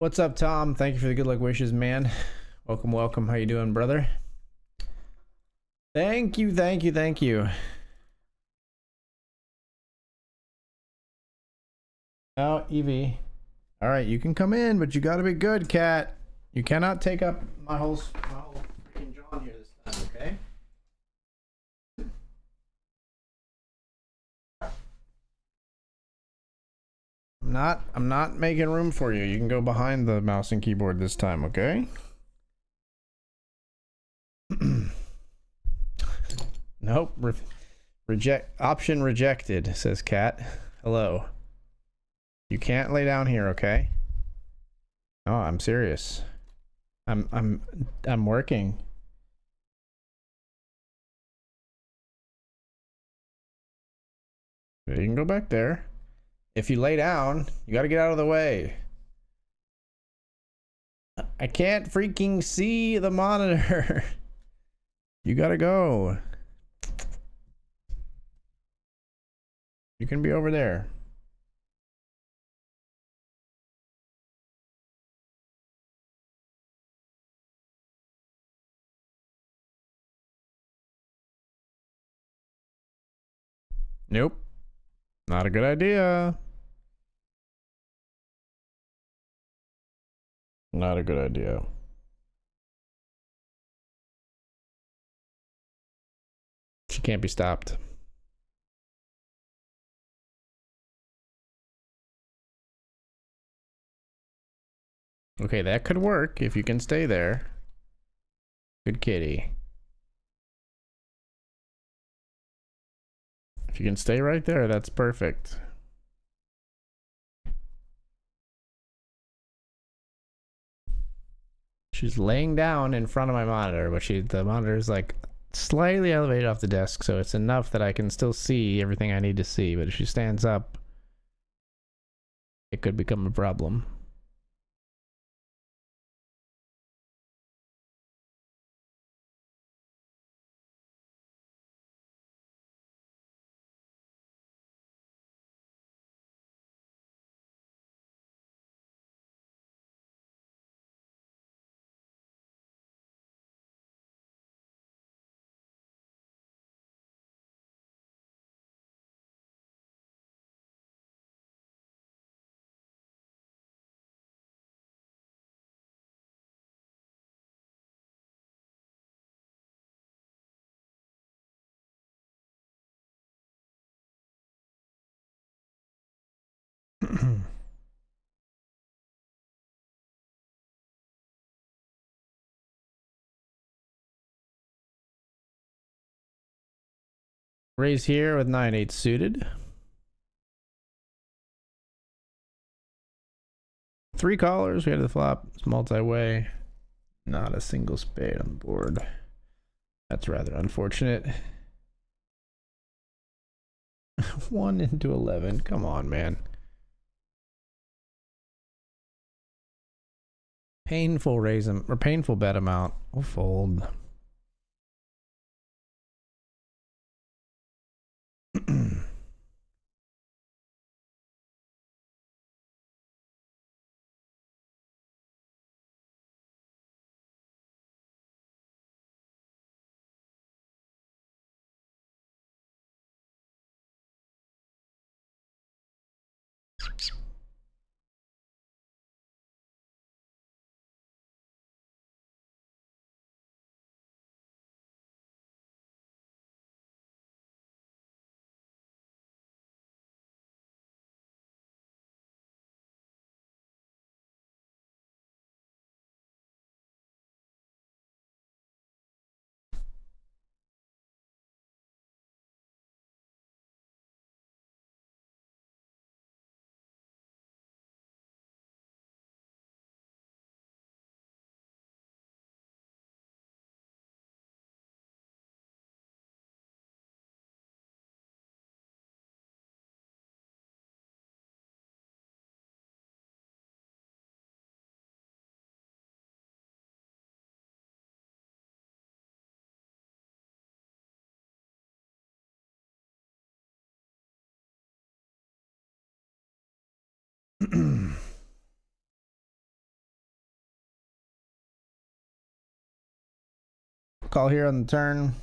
What's up, Tom? Thank you for the good luck wishes, man. Welcome, welcome. How you doing, brother? Thank you, thank you, thank you. Oh, Evie. All right, you can come in, but you got to be good, cat. You cannot take up my whole freaking John here this time, okay? I'm not making room for you. You can go behind the mouse and keyboard this time, okay? Nope. Option rejected, says cat. Hello. You can't lay down here, okay? Oh, I'm serious. I'm working. You can go back there. If you lay down, you got to get out of the way. I can't freaking see the monitor. You got to go. You can be over there. Nope. Not a good idea. Not a good idea. She can't be stopped. Okay, that could work if you can stay there. Good kitty. If you can stay right there, that's perfect. She's laying down in front of my monitor, but the monitor is like slightly elevated off the desk, so it's enough that I can still see everything I need to see. But if she stands up, it could become a problem. Raise here with 9-8 suited. 3 callers. We had the flop. It's multi-way. Not a single spade on the board. That's rather unfortunate. 1 into 11. Come on, man. Painful raise him or painful bet amount. We'll fold. Call here on the turn.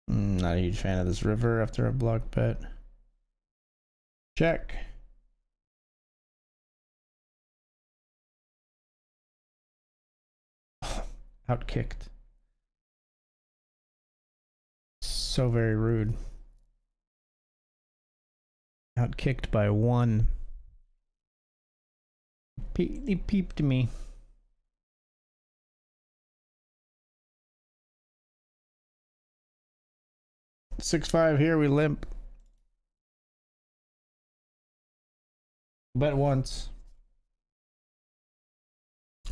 Not a huge fan of this river after a block bet. Check. Outkicked. So very rude. Outkicked by 1. He peeped me. $6-5 here, we limp. Bet once.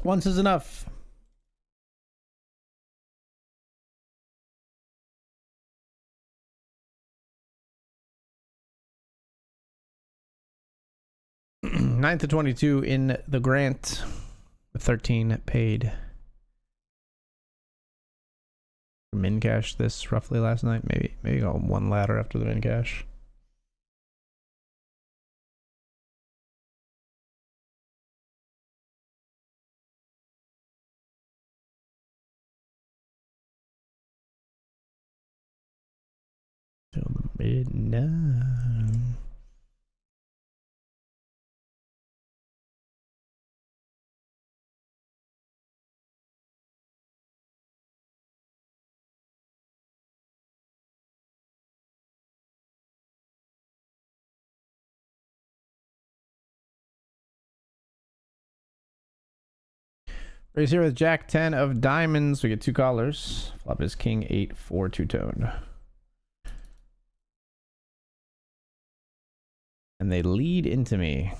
Once is enough. Ninth to 22 in the grant. 13 paid. Min cash this roughly last night. Maybe go one ladder after the min cash. Till the midnight. Raise here with Jack 10 of diamonds. We get 2 callers. Flop is King 8 for 2-tone. And they lead into me.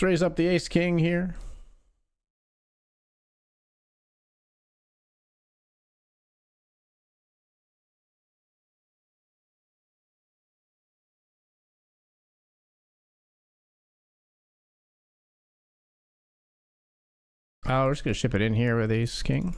Let's raise up the ace king here. Oh, we're just gonna ship it in here with ace king.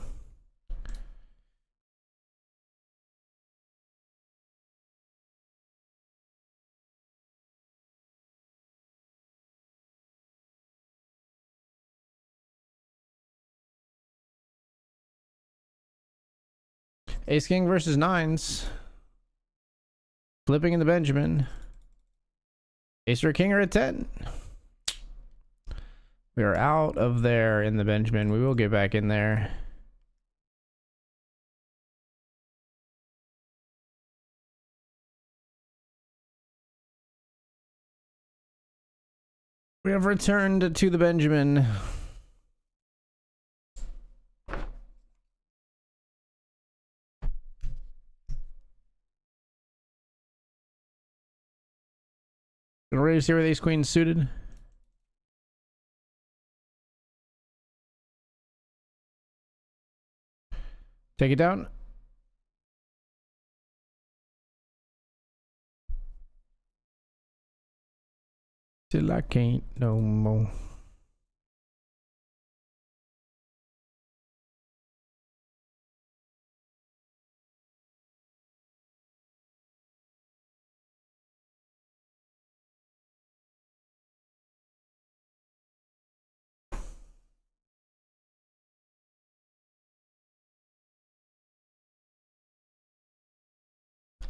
Ace king versus 9s. Flipping in the Benjamin. Ace or king or a 10. We are out of there in the Benjamin. We will get back in there. We have returned to the Benjamin. Gonna raise here with ace queen suited. Take it down. Till I can't no more.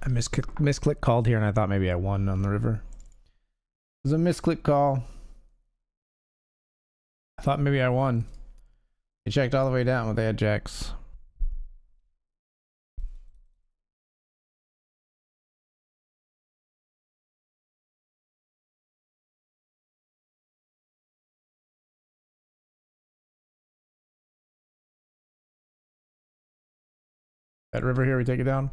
I misclick called here and I thought maybe I won on the river. It was a misclick call. I thought maybe I won. They checked all the way down when they had jacks. That river here, we take it down.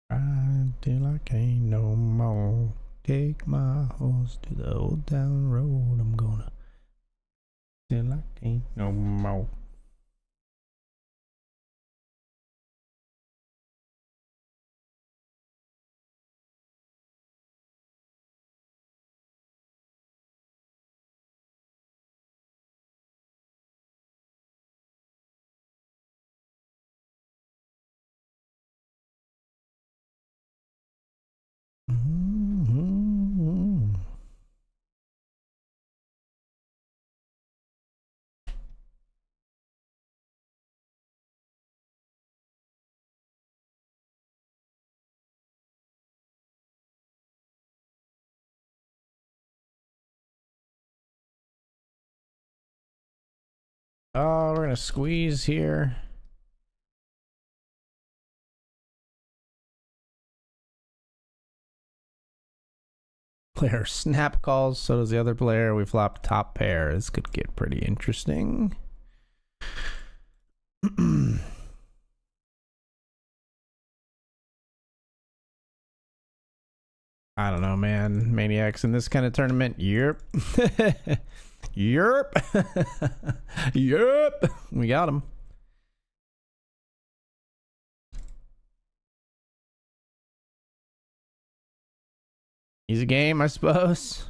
Ride till I can't no more. Take my horse to the old town road. I'm gonna till I can't no more. Oh, we're gonna squeeze here. Player snap calls, so does the other player. We flop top pair. This could get pretty interesting. I don't know, man. Maniacs in this kind of tournament. Yep. Yep. Yep. We got him. Easy game, I suppose.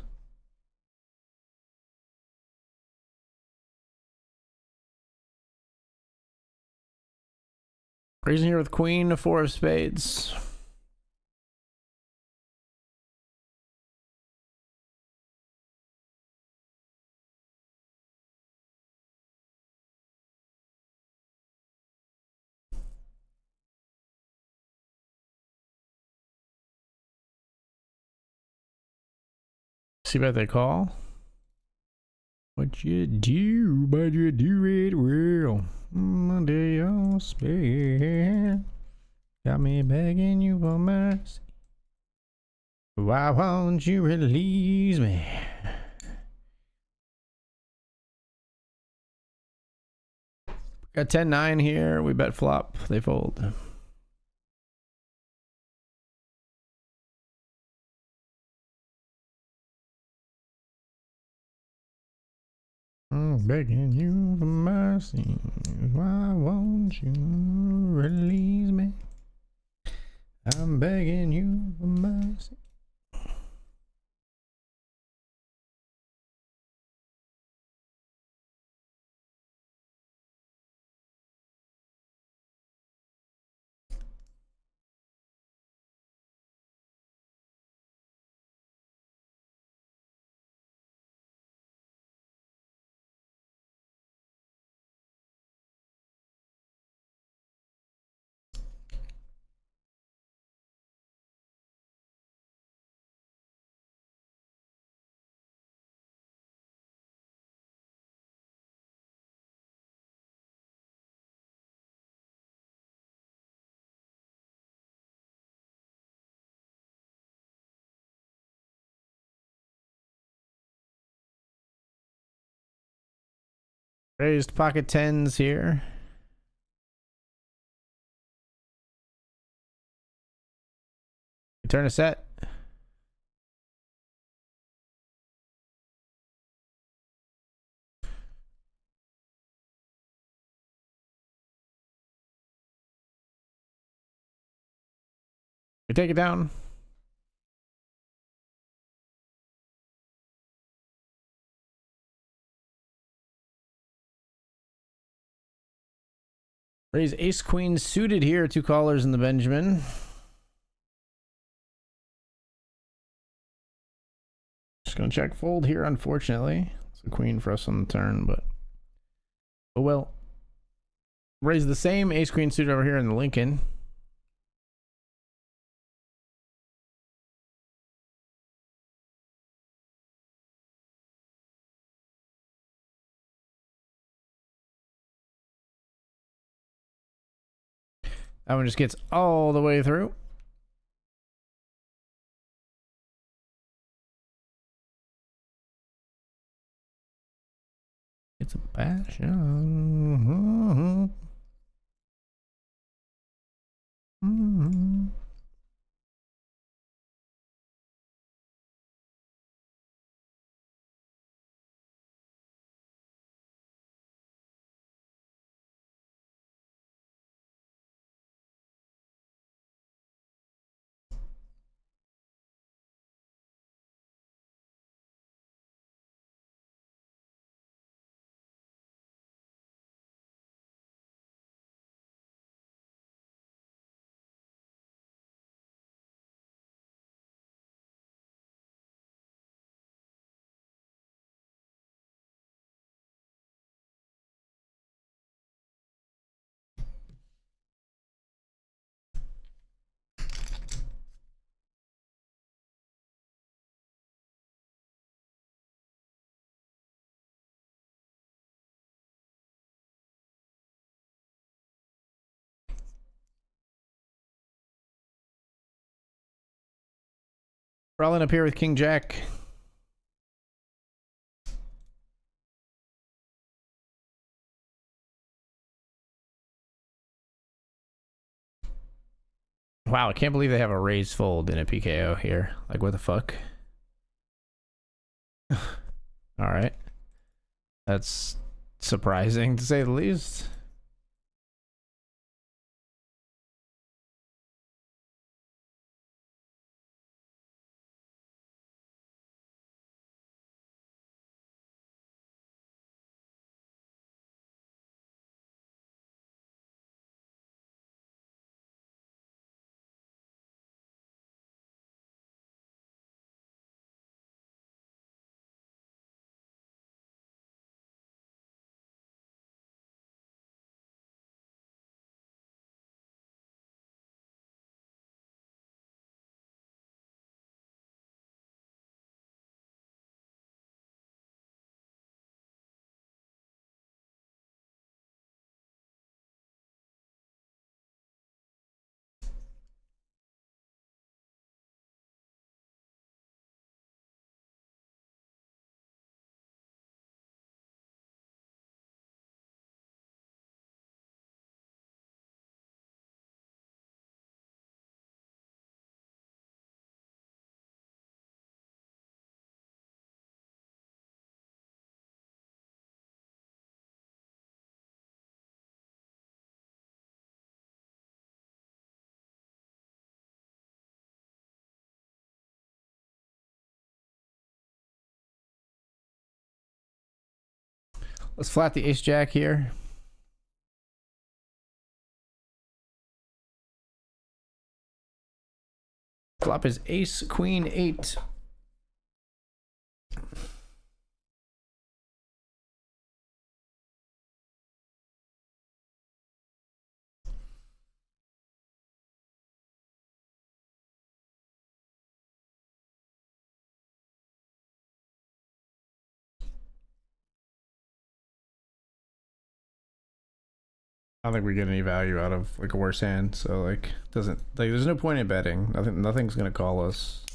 Raising here with queen, 4 of spades. See what they call. What you do, but you do it well. Monday on spare. Got me begging you for mercy. Why won't you release me? Got 10-9 here. We bet flop. They fold. I'm begging you for mercy. Why won't you release me? I'm begging you for mercy. Raised pocket 10s here. Turn a set. We take it down. Raise ace queen suited here. 2 callers in the Benjamin. Just gonna check fold here, unfortunately. It's a queen for us on the turn, but oh well. Raise the same ace queen suited over here in the Lincoln. That one just gets all the way through. It's a passion. Rolling up here with King Jack. Wow, I can't believe they have a raise fold in a PKO here. Like, what the fuck? All right. That's surprising, to say the least. Let's flat the ace jack here. Flop is ace queen 8. I don't think we get any value out of like a worse hand, so like doesn't like there's no point in betting. Nothing's gonna call us.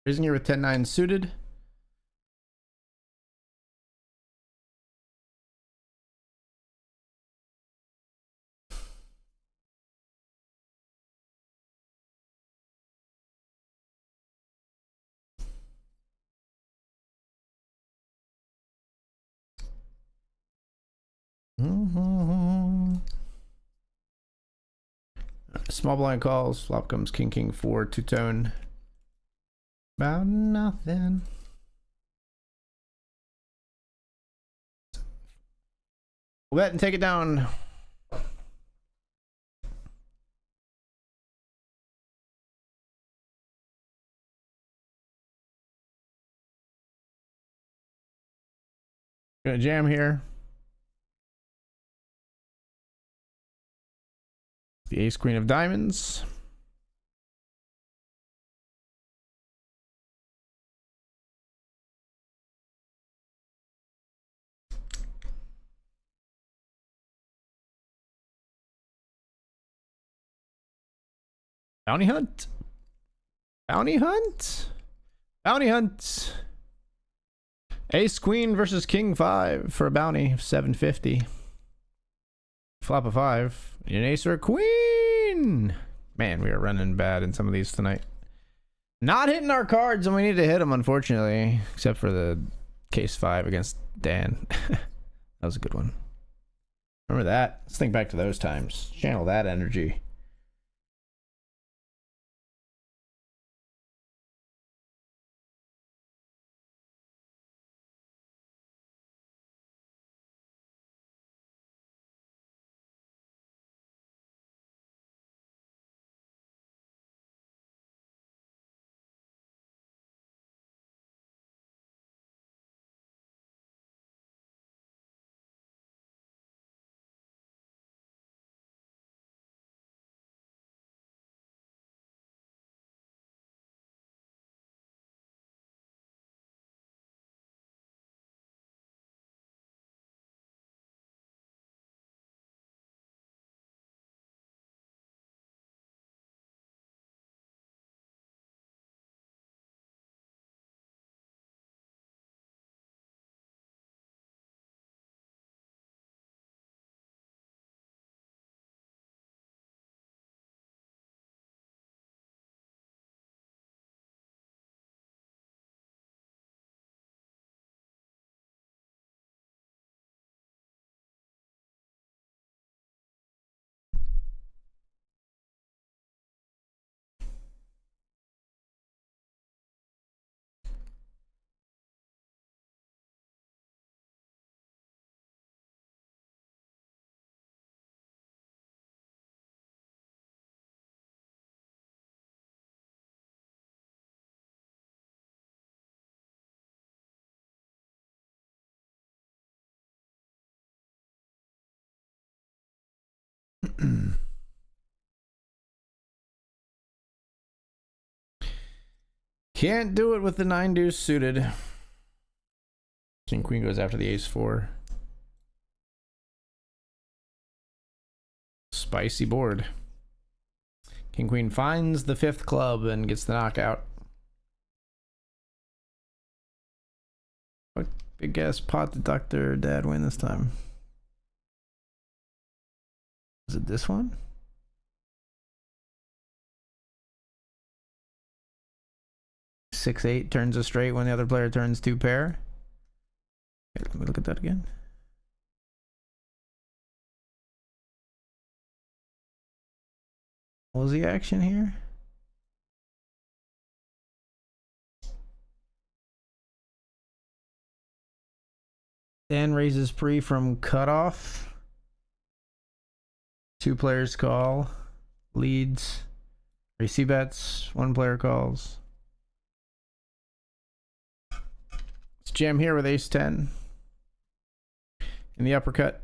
Raising here with 10-9 suited. Small blind calls. Flop comes king king 4 two-tone. About nothing. We'll bet and take it down. Gonna jam here. The ace queen of diamonds. Bounty hunt. Bounty hunt? Bounty hunt. Ace Queen versus King 5 for a bounty of 750. Flop a 5. An ace or a queen. Man, we are running bad in some of these tonight. Not hitting our cards, and we need to hit them, unfortunately. Except for the case 5 against Dan. That was a good one. Remember that? Let's think back to those times. Channel that energy. Can't do it with the 9 deuce suited. King Queen goes after the ace 4. Spicy board. King Queen finds the 5th club and gets the knockout. What big ass pot deductor dad win this time? Is it this one? 6-8 turns a straight when the other player turns 2 pair. Okay, let me look at that again. What was the action here? Dan raises pre from cutoff. 2 players call. Leads. Receive bets. 1 player calls. Let's jam here with ace 10. In the uppercut.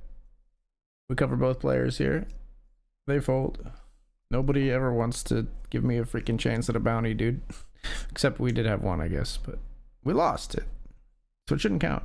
We cover both players here. They fold. Nobody ever wants to give me a freaking chance at a bounty, dude. Except we did have one, I guess, but we lost it. So it shouldn't count.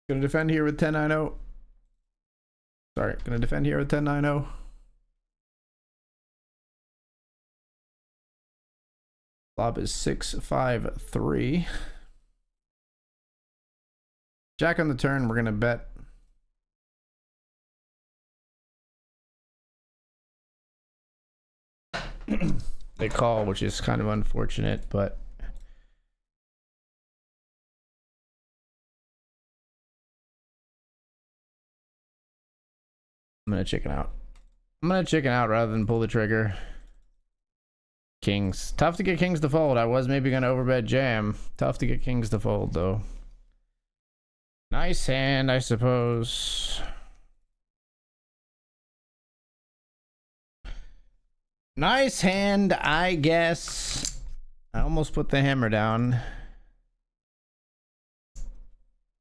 Gonna defend here with 10-9-0. Sorry, gonna defend here with 10-9-0. Flop is 6-5-3. Jack on the turn, we're gonna bet. They call, which is kind of unfortunate, but I'm gonna chicken out. I'm gonna chicken out rather than pull the trigger. Kings. Tough to get kings to fold. I was maybe gonna overbet jam. Tough to get kings to fold though. Nice hand, I suppose. Nice hand, I guess. I almost put the hammer down.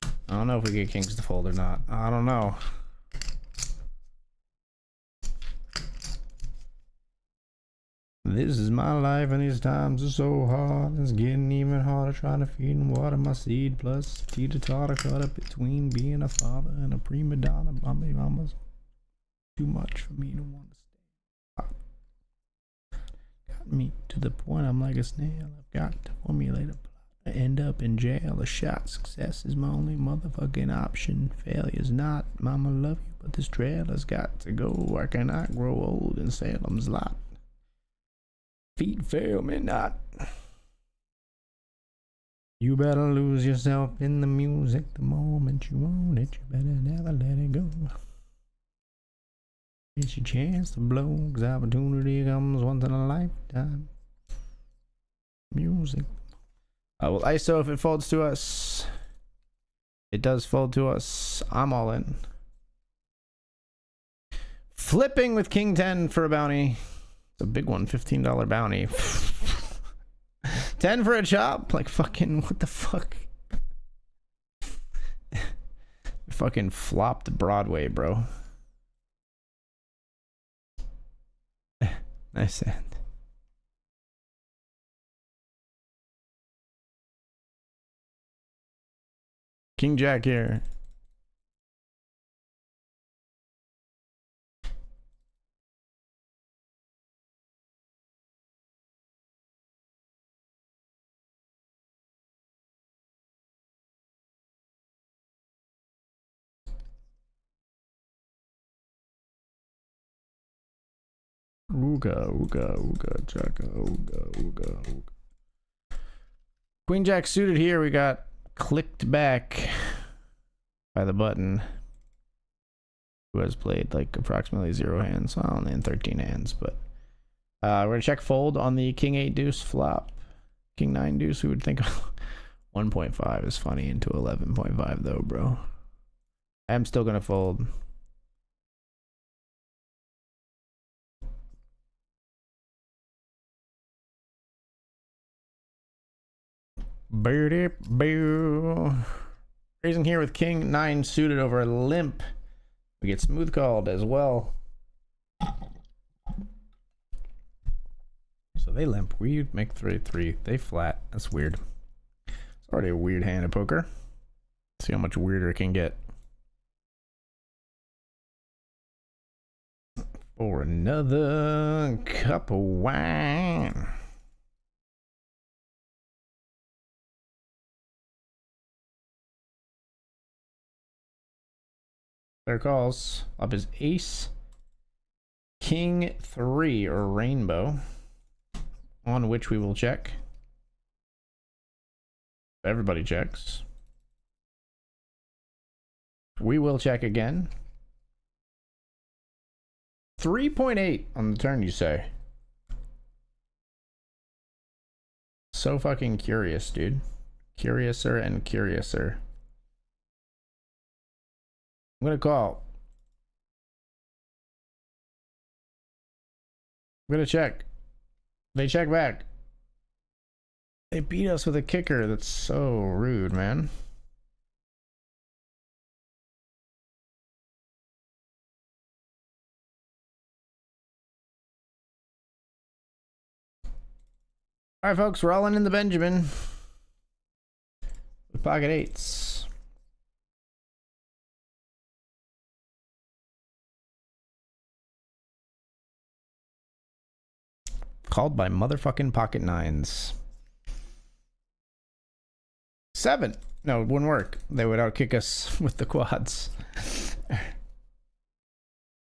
I don't know if we get kings to fold or not. I don't know. This is my life and these times are so hard. It's getting even harder trying to feed and water my seed. Plus, teeter-totter caught up between being a father and a prima donna. My mama's too much for me to want to stay. Got me to the point I'm like a snail. I've got to formulate a plot. I end up in jail. A shot. Success is my only motherfucking option. Failure's not. Mama love you, but this trailer's got to go. I cannot grow old in Salem's lot. Feet fail me not. You better lose yourself in the music the moment you own it. You better never let it go. It's your chance to blow, 'cause opportunity comes once in a lifetime. Music. I will ISO if it folds to us. It does fold to us. I'm all in. Flipping with King 10 for a bounty. It's a big one, $15 bounty. 10 for a chop? Like fucking, what the fuck? Fucking flopped Broadway, bro. Nice hand. King Jack here. Ooga, ooga, ooga, chaka, ooga, ooga, ooga. Queen Jack suited here. We got clicked back by the button. Who has played like approximately 0 hands. Well, only in 13 hands, but we're gonna check fold on the King 8 deuce flop. King 9 deuce, we would think 1.5 is funny into 11.5 though, bro. I'm still gonna fold. Raising here with King 9 suited over a limp. We get smooth called as well. So they limp. We make 3-3. They flat. That's weird. It's already a weird hand of poker. See how much weirder it can get. For another cup of wine. Their calls. Up is ace, king 3 or rainbow, on which we will check. Everybody checks. We will check again. 3.8 on the turn, you say? So fucking curious, dude. Curiouser and curiouser. I'm gonna call. I'm gonna check. They check back. They beat us with a kicker. That's so rude, man. All right, folks, we're all in the Benjamin with pocket eights. Called by motherfucking pocket nines. 7. No, it wouldn't work. They would outkick us with the quads.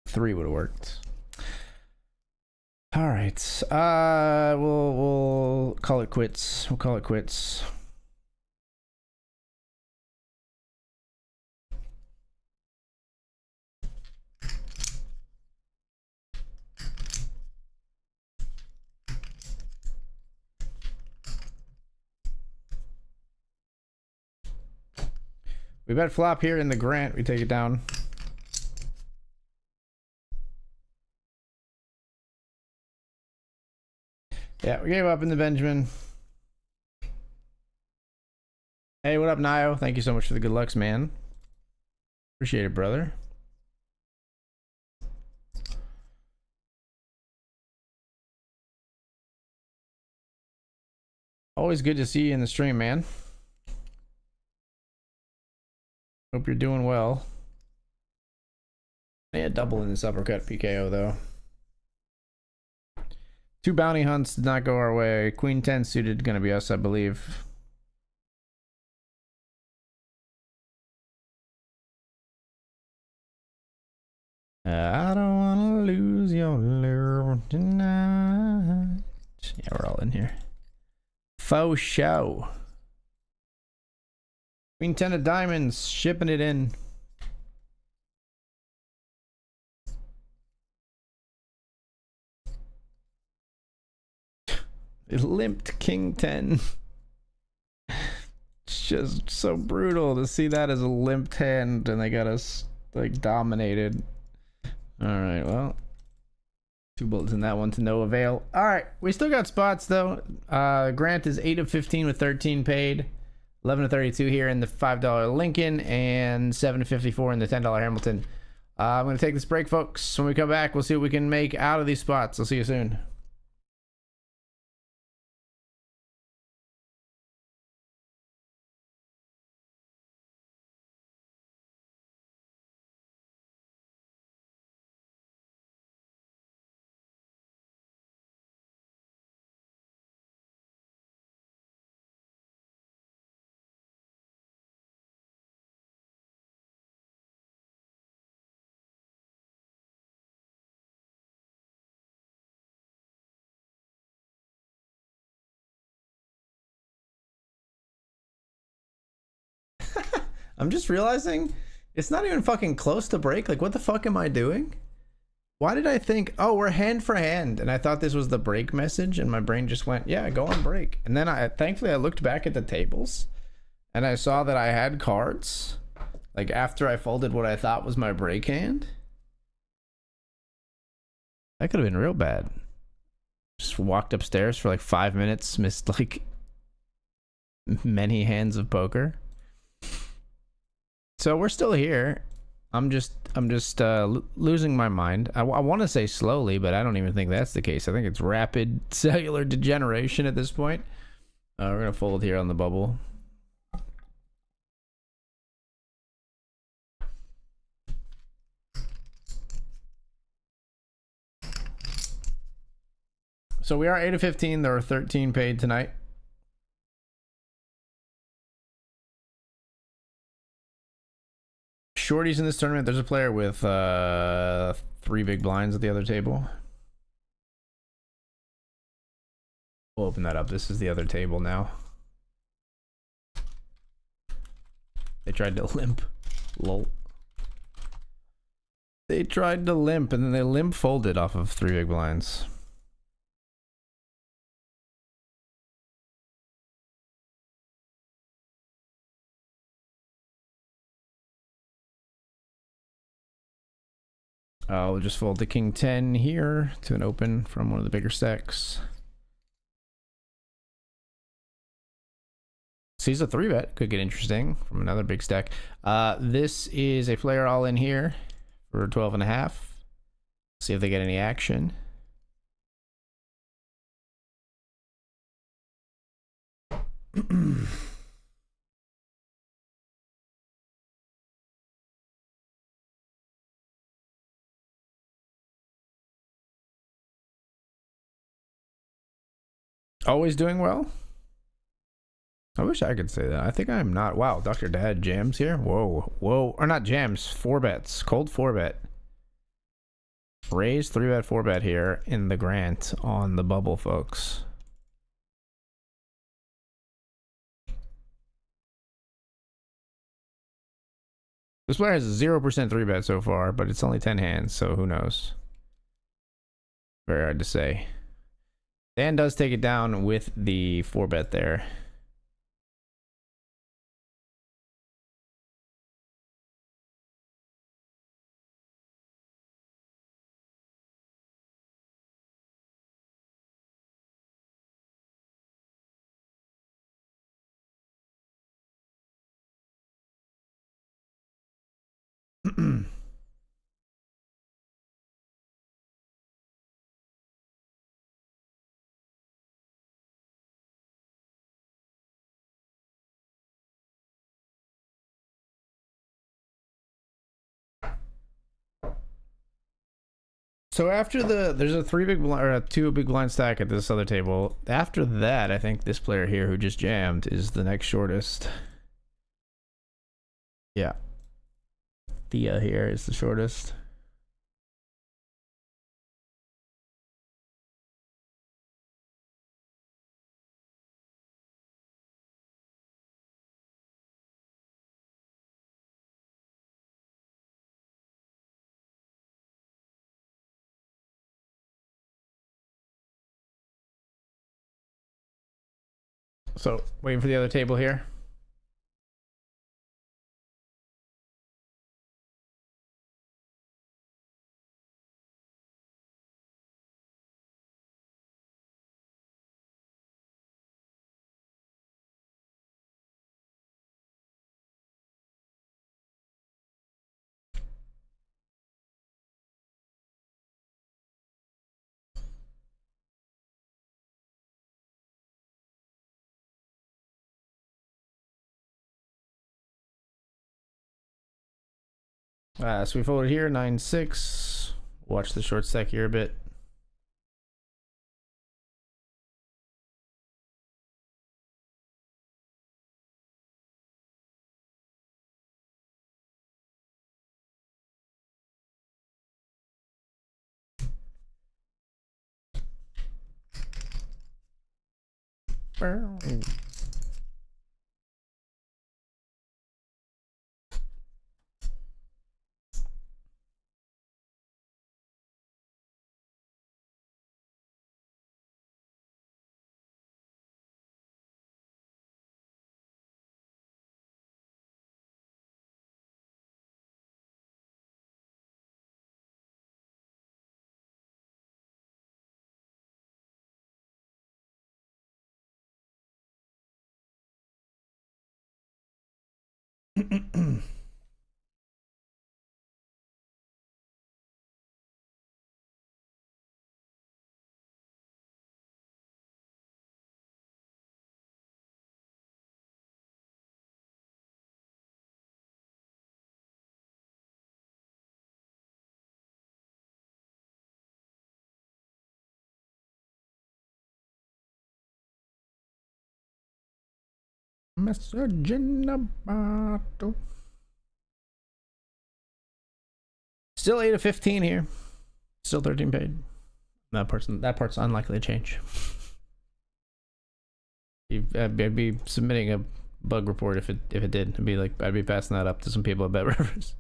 3 would have worked. All right. We'll call it quits. We'll call it quits. We bet flop here in the Grant. We take it down. Yeah, we gave up in the Benjamin. Hey, what up, Nio? Thank you so much for the good lucks, man. Appreciate it, brother. Always good to see you in the stream, man. Hope you're doing well. Yeah, double in this uppercut PKO, though. 2 bounty hunts did not go our way. Queen 10 suited going to be us, I believe. I don't want to lose your love tonight. Yeah, we're all in here. Faux show. Queen 10 of diamonds, shipping it in. It limped King 10. It's just so brutal to see that as a limped hand, and they got us like dominated. All right, well, 2 bullets in that one to no avail. All right, we still got spots though. Grant is 8 of 15 with 13 paid, 11 of 32 here in the $5 Lincoln, and 7 of 54 in the $10 Hamilton. I'm gonna take this break, folks. When we come back, we'll see what we can make out of these spots. I'll see you soon. I'm just realizing it's not even fucking close to break. Like, what the fuck am I doing? Why did I think, oh, we're hand for hand? And I thought this was the break message, and my brain just went, yeah, go on break. And then thankfully I looked back at the tables and I saw that I had cards like after I folded what I thought was my break hand. That could have been real bad. Just walked upstairs for like 5 minutes, missed like many hands of poker. So we're still here. I'm just losing my mind. I want to say slowly, but I don't even think that's the case. I think it's rapid cellular degeneration at this point. We're gonna fold here on the bubble. So we are 8 of 15. There are 13 paid tonight. Shorties in this tournament. There's a player with 3 big blinds at the other table. We'll open that up. This is the other table now. They tried to limp. Lol. They tried to limp, and then they limp folded off of 3 big blinds. We'll just fold the King 10 here to an open from one of the bigger stacks. Sees a 3-bet. Could get interesting from another big stack. This is a player all in here for 12.5. See if they get any action. Always doing well? I wish I could say that. I think I'm not. Wow, Dr. Dad jams here. Whoa, whoa. Or not jams, 4 bets. Cold 4-bet. Raise 3-bet, 4-bet here in the Grant on the bubble, folks. This player has a 0% 3-bet so far, but it's only 10 hands, so who knows? Very hard to say. Dan does take it down with the 4-bet there. So after there's a three big blind or a two big blind stack at this other table. After that, I think this player here who just jammed is the next shortest. Yeah, Thea here is the shortest. So waiting for the other table here. So we folded here 9-6. Watch the short stack here a bit. Message in a bottle. Still 8 of 15 here. Still 13 paid. That part's unlikely to change. I'd be submitting a bug report if it did. I'd be passing that up to some people at BetRivers.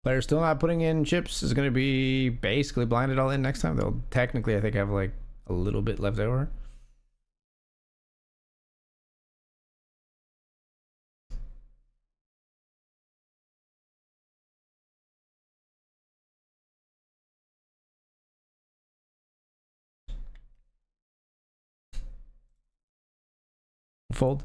Player still not putting in chips is going to be basically blinded all in next time. They'll technically, I think, have like a little bit left over. Fold.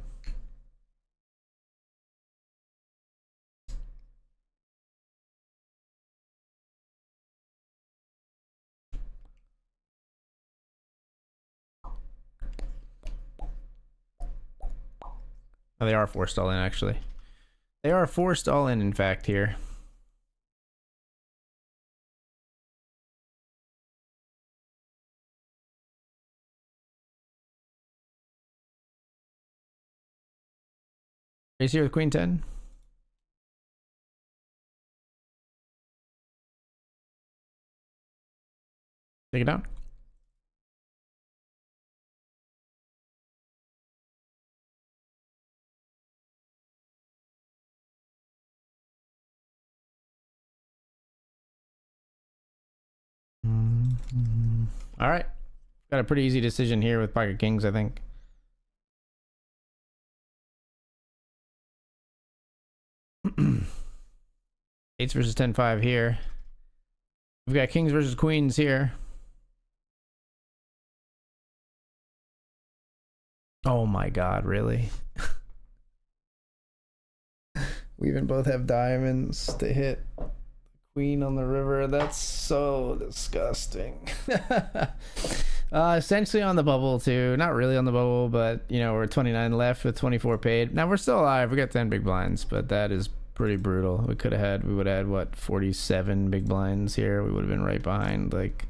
Oh, they are forced all in, actually. They are forced all in fact, here. Raise here with Queen 10. Take it down. All right. Got a pretty easy decision here with pocket kings, I think. 8s versus 10-5 here. We've got kings versus queens here. Oh my god, really? We even both have diamonds to hit queen on the river. That's so disgusting. Essentially on the bubble too. Not really on the bubble, but you know, we're 29 left with 24 paid. Now we're still alive. We got 10 big blinds, but that is pretty brutal. We would have had what, 47 big blinds here. We would have been right behind like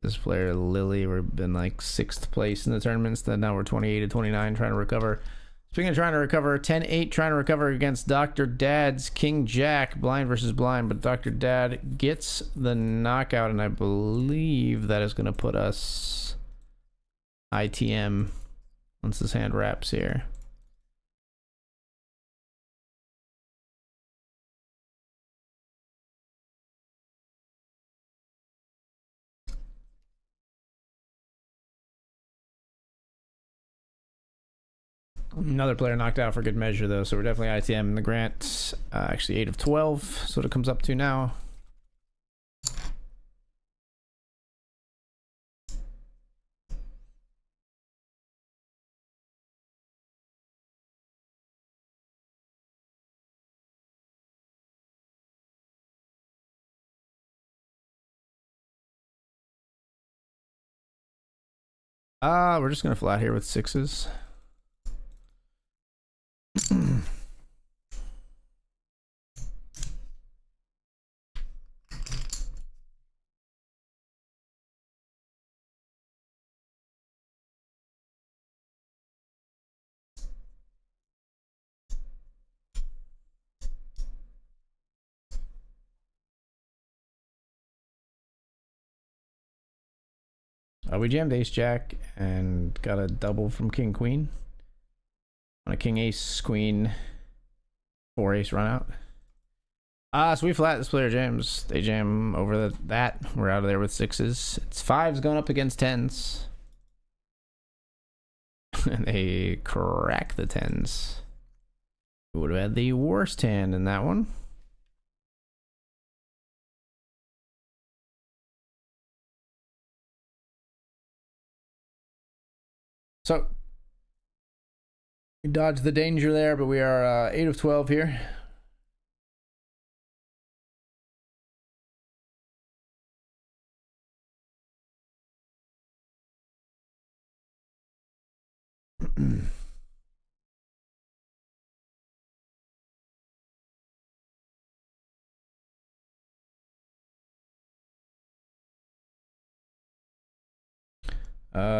this player Lily. We've been like 6th place in the tournaments. Then now we're 28 to 29 trying to recover. Speaking of trying to recover, 10-8 trying to recover against Dr. Dad's King Jack, blind versus blind, but Dr. Dad gets the knockout, and I believe that is going to put us ITM once this hand wraps here. Another player knocked out for good measure, though, so we're definitely ITM in the grant. Actually, 8 of 12, so what it comes up to now. We're just gonna flat here with 6s. We jammed ace jack and got a double from king queen on a king ace queen 4 ace run out. So we flat this player jams. They jam over that. We're out of there with 6s. It's 5s going up against 10s. And they crack the 10s. We would have had the worst hand in that one. So we dodged the danger there, but we are 8 of 12 here.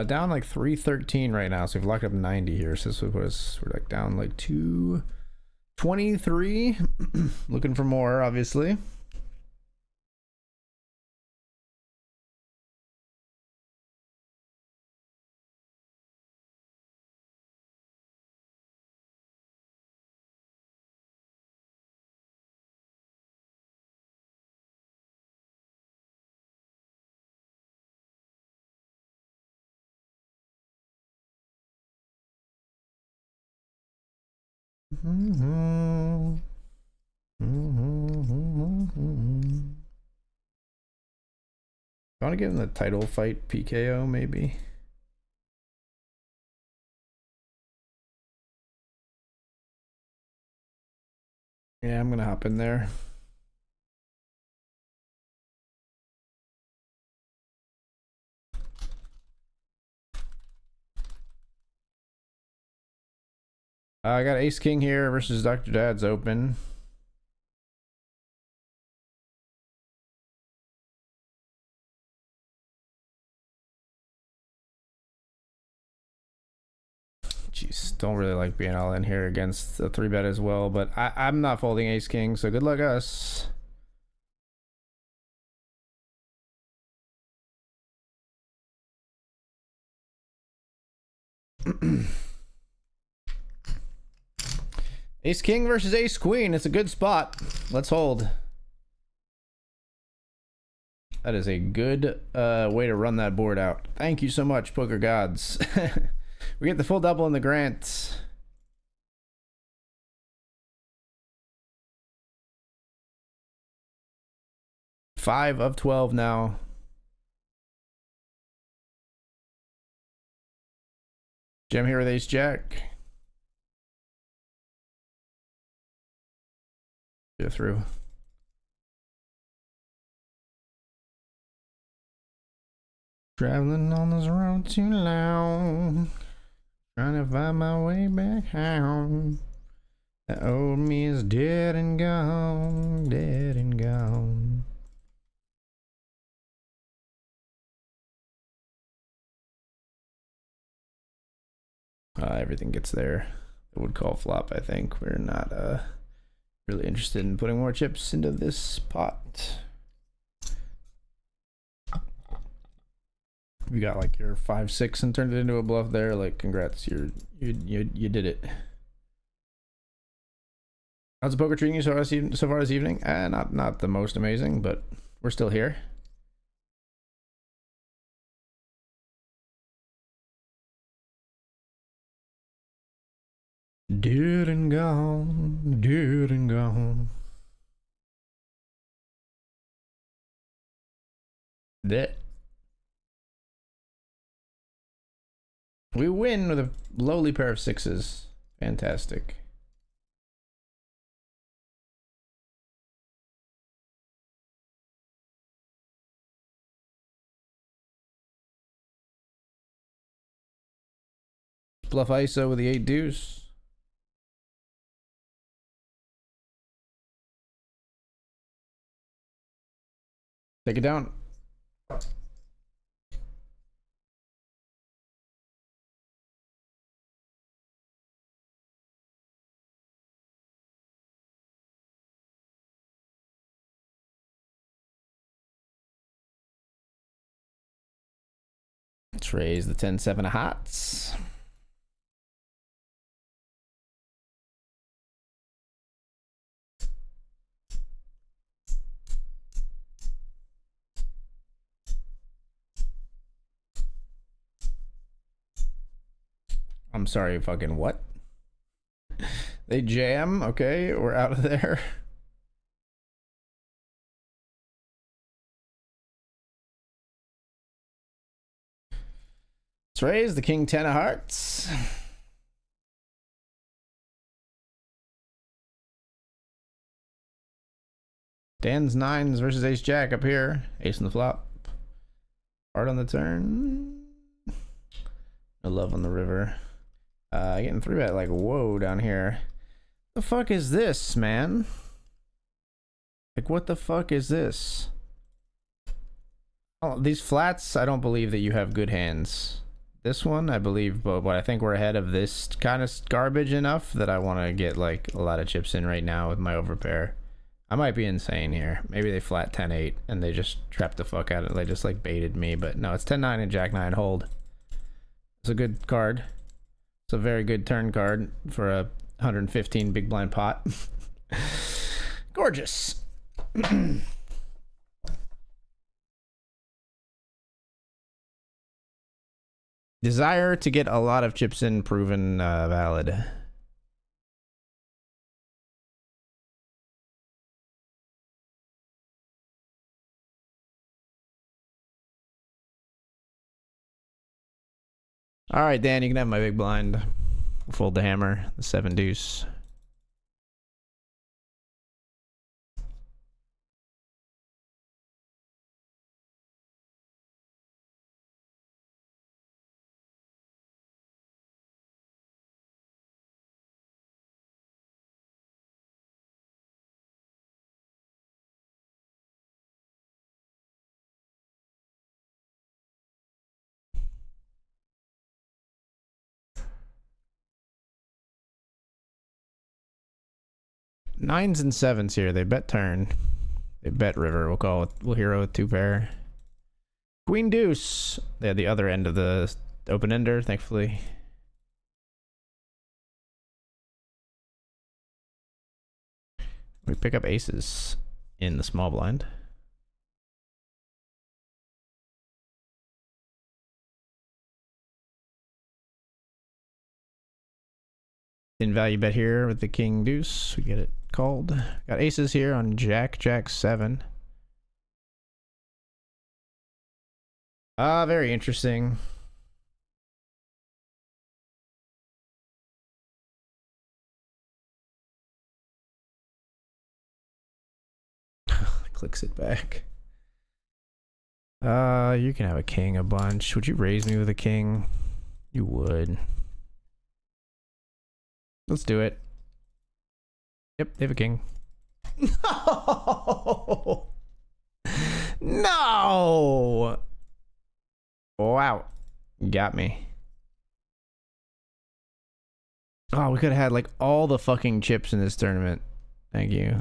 Down like 313 right now, so we've locked up 90 here. So this would put us, we're like down like 223. Looking for more, obviously. I want to get in the title fight PKO maybe. Yeah, I'm gonna hop in there. I got ace king here versus Dr. Dad's open. Jeez, don't really like being all in here against the 3-bet as well, but I'm not folding ace king, so good luck us. Ace king versus ace queen. It's a good spot. Let's hold. That is a good way to run that board out. Thank you so much, poker gods. We get the full double in the grant. 5 of 12 now. Jam here with ace jack. Go through. Traveling on this road too long, trying to find my way back home. The old me is dead and gone, dead and gone. Everything gets there. It would call flop, I think. We're not really interested in putting more chips into this pot. You got like your 5-6 and turned it into a bluff there. Like, congrats, you did it. How's the poker treating you so far this evening? Not the most amazing, but we're still here. Dead and gone, dead and gone. That. We win with a lowly pair of 6s. Fantastic. Bluff ISO with the 8 deuce. Take it down. Let's raise the 10-7 of hearts. I'm sorry, fucking what? They jam, okay, we're out of there. Let's raise the king 10 of hearts. Dan's 9s versus ace jack up here. Ace in the flop. Hard on the turn. No love on the river. Getting 3-bet like whoa down here. The fuck is this, man? Like, what the fuck is this? Oh, these flats, I don't believe that you have good hands. This one, I believe, but I think we're ahead of this kind of garbage enough that I want to get like a lot of chips in right now with my overpair. I might be insane here. Maybe they flat 10-8 and they just trapped the fuck out of it. They just like baited me, but no, it's 10-9 and jack 9 hold. It's a good card. It's a very good turn card for a 115 big blind pot. Gorgeous. Desire to get a lot of chips in proven valid. All right, Dan, you can have my big blind. Fold the hammer, the 7 deuce. Nines and 7s here. They bet turn. They bet river. We'll call it. We'll hero with 2 pair. Queen deuce. They had the other end of the open ender, thankfully. We pick up aces in the small blind. In value bet here with the king deuce. We get it called. Got aces here on jack, jack 7. Ah, very interesting. Clicks it back. You can have a king a bunch. Would you raise me with a king? You would. Let's do it. Yep, they have a king. No! No! Wow. Got me. Oh, we could have had like all the fucking chips in this tournament. Thank you.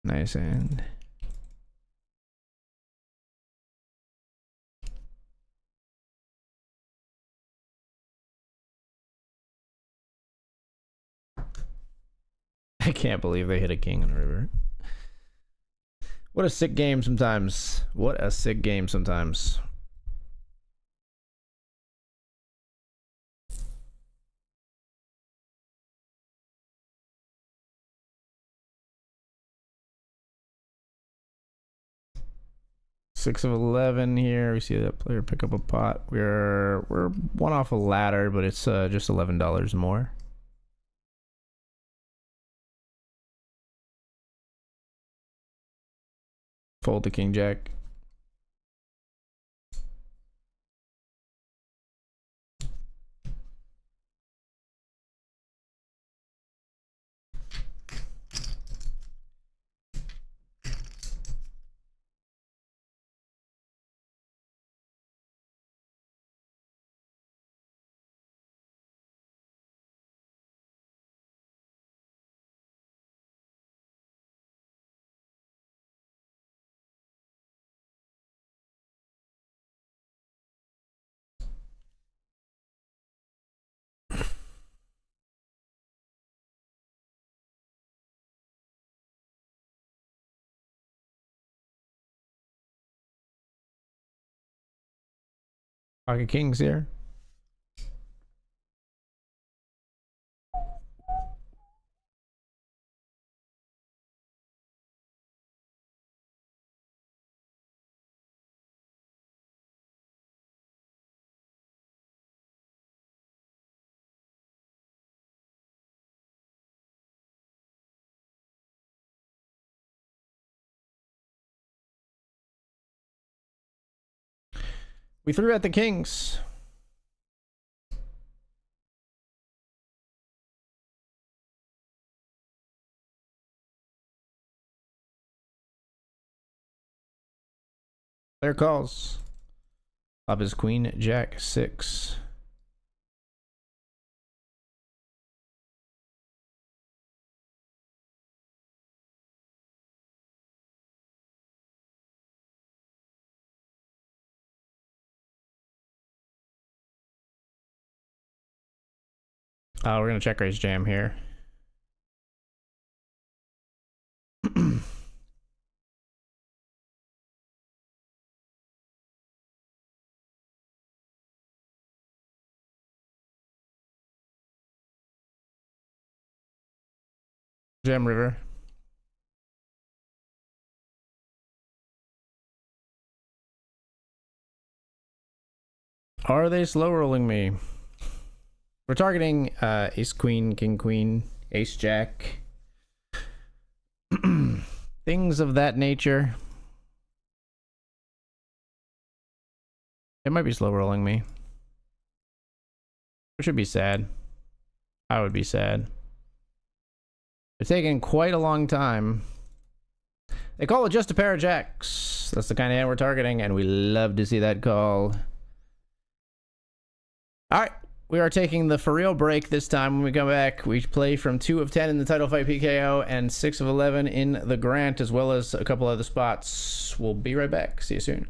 Nice hand. I can't believe they hit a king on the river. What a sick game sometimes. What a sick game sometimes. Six of 11 here. We see that player pick up a pot. We're one off a ladder, but it's just $11 more. Fold to king jack. Pocket kings here. We threw at the kings. Player calls. Up is queen, jack, 6. We're gonna check raise jam here. Jam river. Are they slow rolling me? We're targeting ace queen, king queen, ace jack. Things of that nature. It might be slow rolling me. Which would be sad. I would be sad. It's taking quite a long time. They call it just a pair of jacks. That's the kind of hand we're targeting, and we love to see that call. All right, we are taking the for real break this time. When we come back, we play from 2 of 10 in the title fight PKO and 6 of 11 in the Grant, as well as a couple other spots. We'll be right back. See you soon.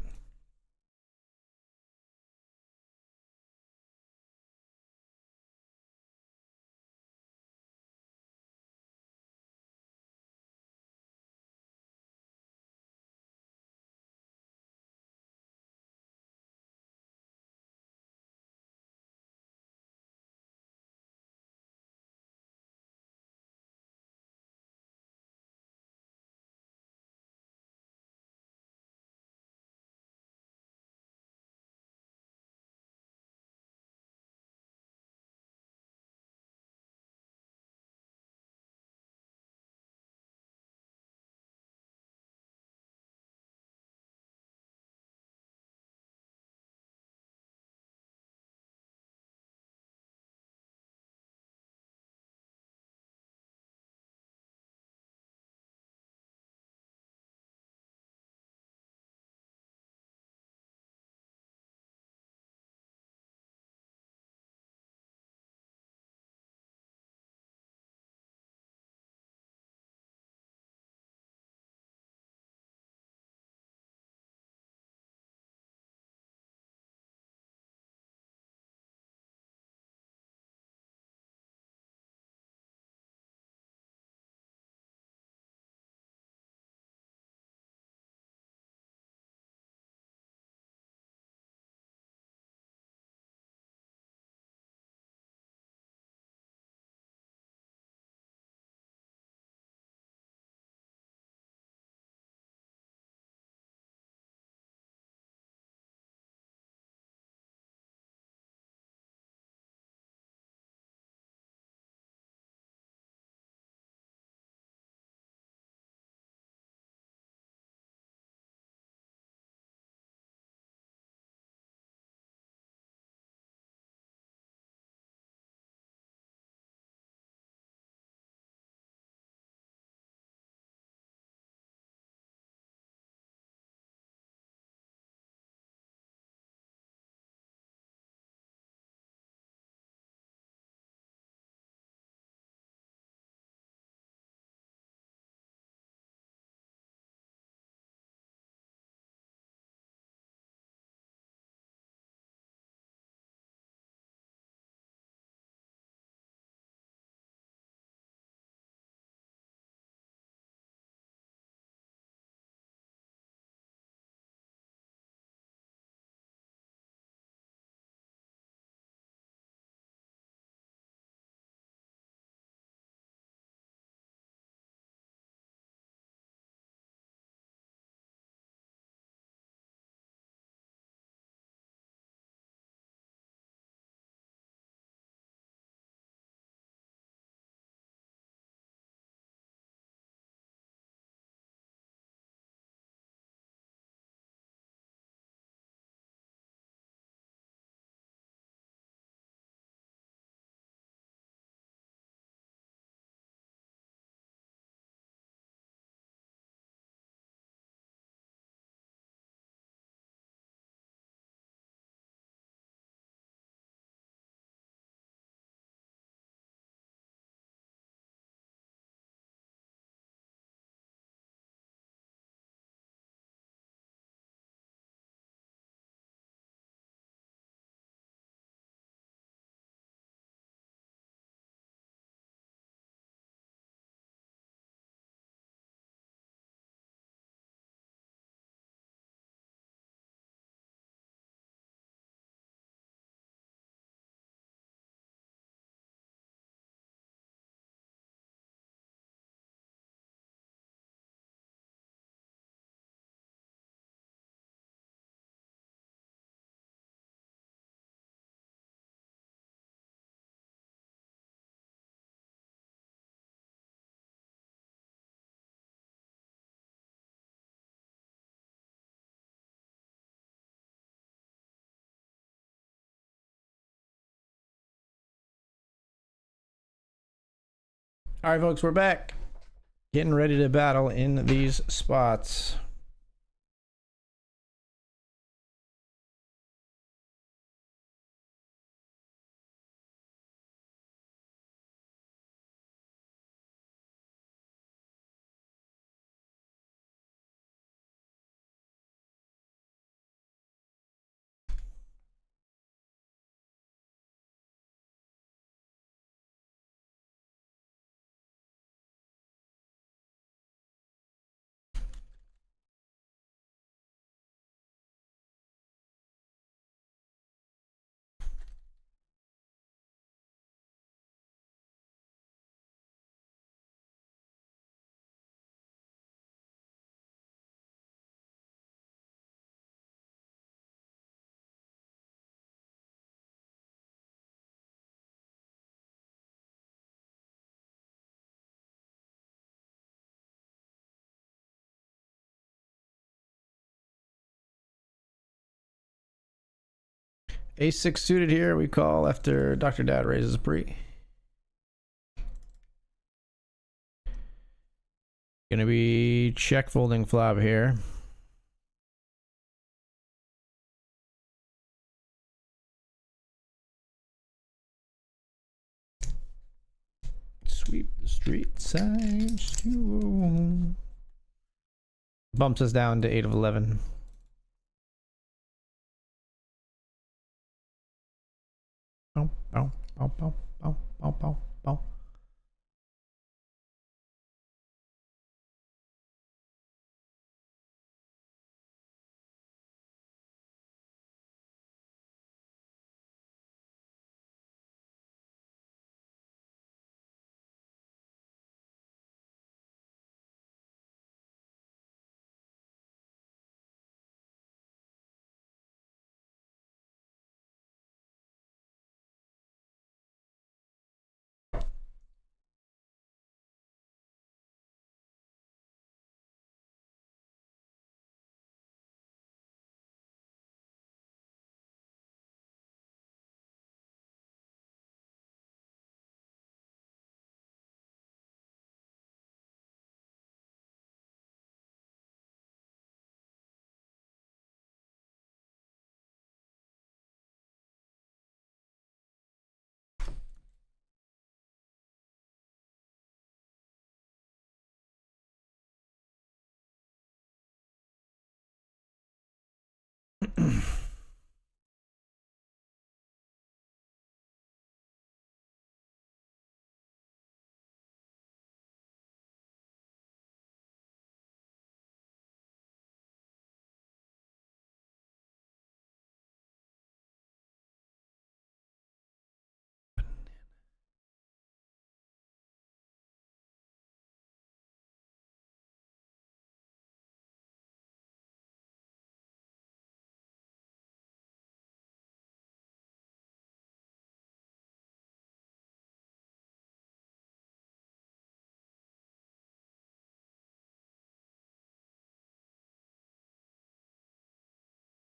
All right, folks, we're back. Getting ready to battle in these spots. Ace-6 suited here, we call after Dr. Dad raises a pre. Gonna be check folding flop here. Sweep the street signs. Bumps us down to 8 of 11. Bow, bow, bow, bow, bow, bow, bow, bow.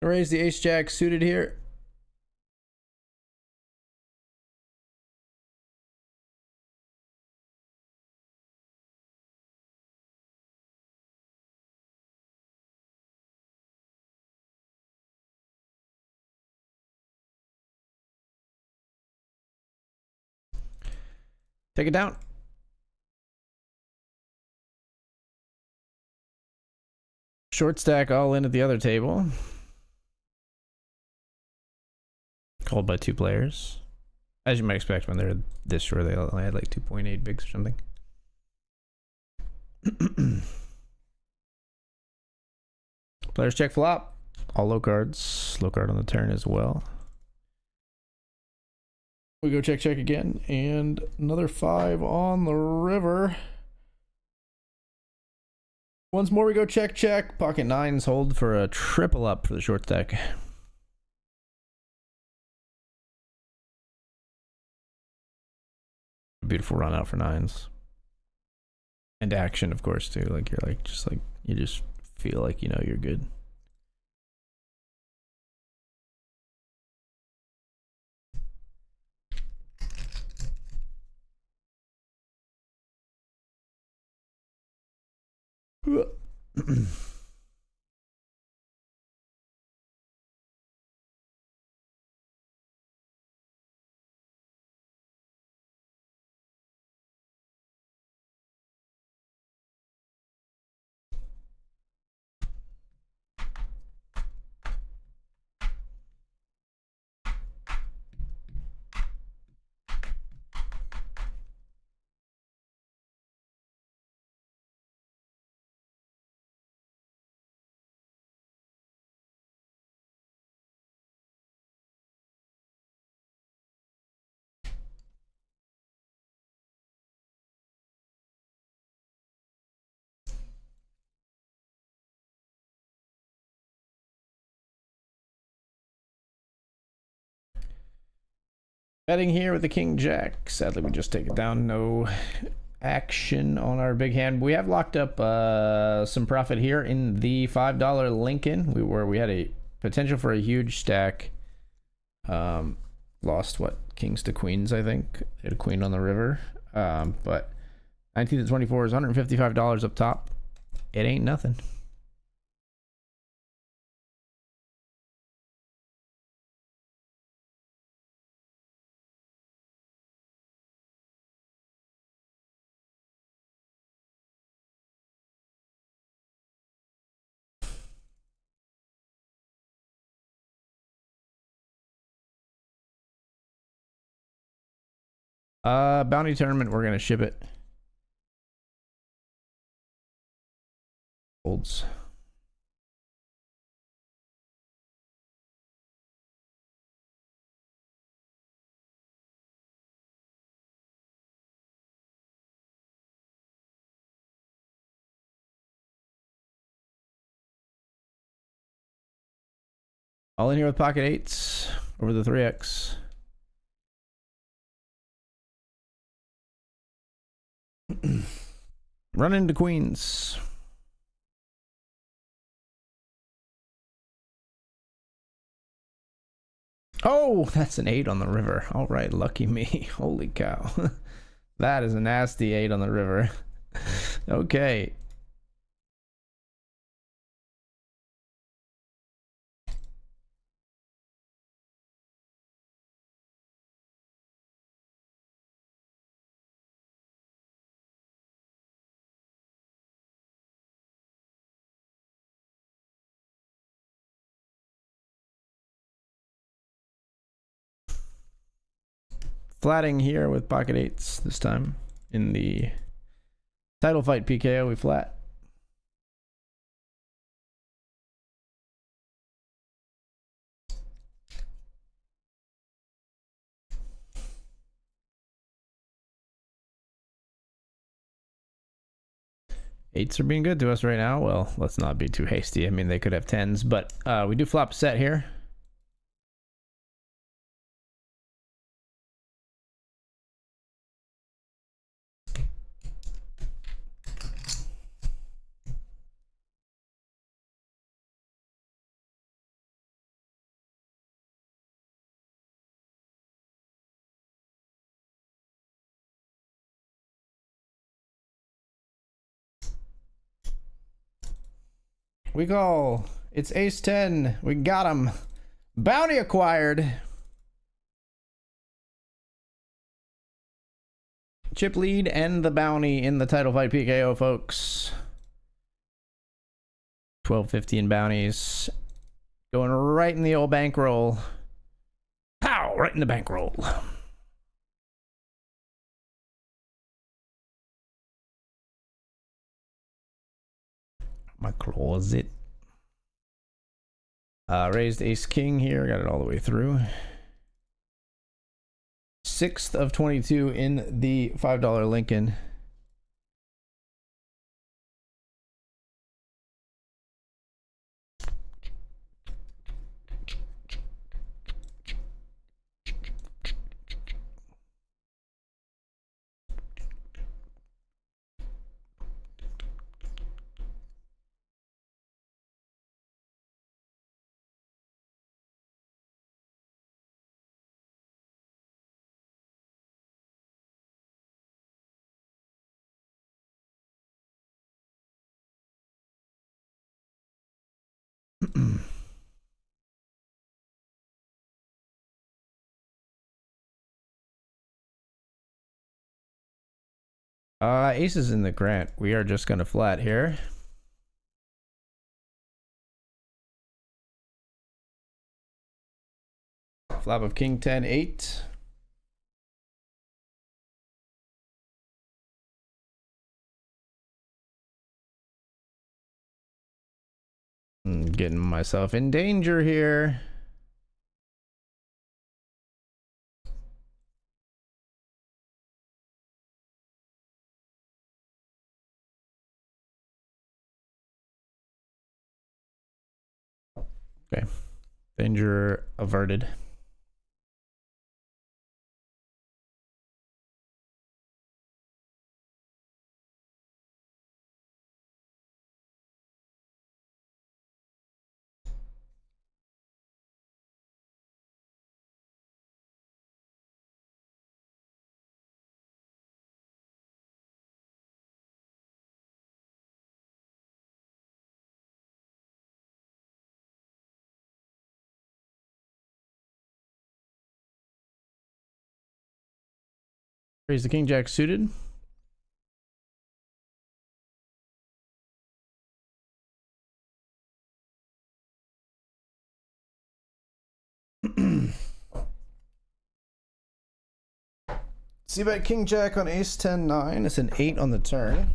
Raise the ace-jack suited here. Take it down. Short stack all in at the other table. Called by 2 players. As you might expect when they're this short, they only had like 2.8 bigs or something. Players check flop. All low cards. Low card on the turn as well. We go check again. And another 5 on the river. Once more we go check. Pocket 9s hold for a triple up for the short stack. Beautiful run out for 9s. And action, of course, too. Like you're like you just feel like you know you're good. Betting here with the King Jack. Sadly, we just take it down. No action on our big hand. We have locked up some profit here in the $5 Lincoln. We had a potential for a huge stack. Lost what, kings to queens, I think. They had a queen on the river. But 19 to 24 is $155 up top. It ain't nothing. Bounty tournament, we're gonna ship it. Holds. All in here with pocket eights over the 3x. Run into queens. Oh, that's an 8 on the river. All right, lucky me. Holy cow. That is a nasty 8 on the river. Okay. Flatting here with pocket eights this time. In the title fight PKO, we flat. Eights are being good to us right now. Well, let's not be too hasty. I mean, they could have tens, but we do flop a set here. We call. It's ace 10. We got him. Bounty acquired. Chip lead and the bounty in the title fight PKO, folks. 1250 in bounties. Going right in the old bankroll. Pow! Right in the bankroll. My closet. Raised ace king here. Got it all the way through. 6th of 22 in the $5 Lincoln. Aces in the grant. We are just gonna flat here. Flop of king 10 8. Getting myself in danger here. Okay, danger averted. Raise the king jack suited. See bet king jack on ace 10 9. It's an 8 on the turn.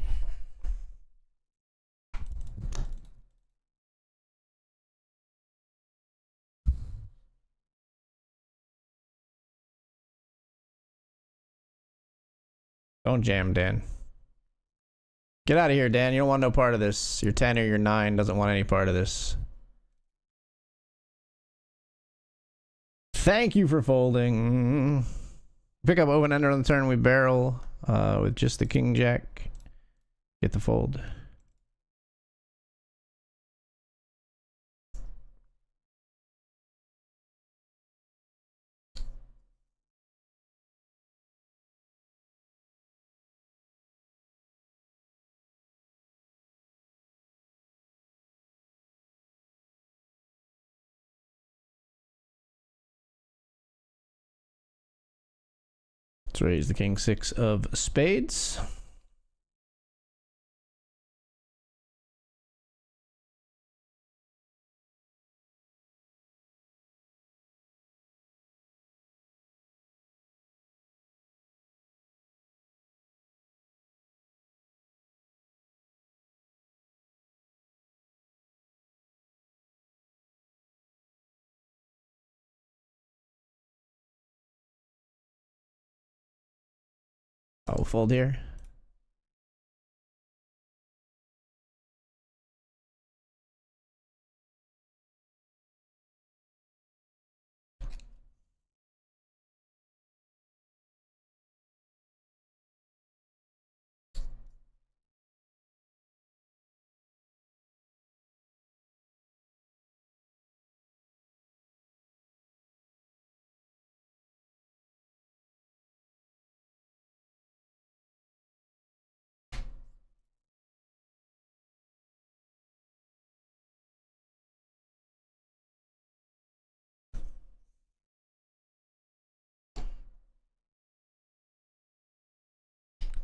Don't jam, Dan. Get out of here, Dan. You don't want no part of this. Your 10 or your 9 doesn't want any part of this. Thank you for folding. Pick up open ender on the turn. We barrel with just the king jack. Get the fold. Let's raise the king 6 of spades. I'll fold here.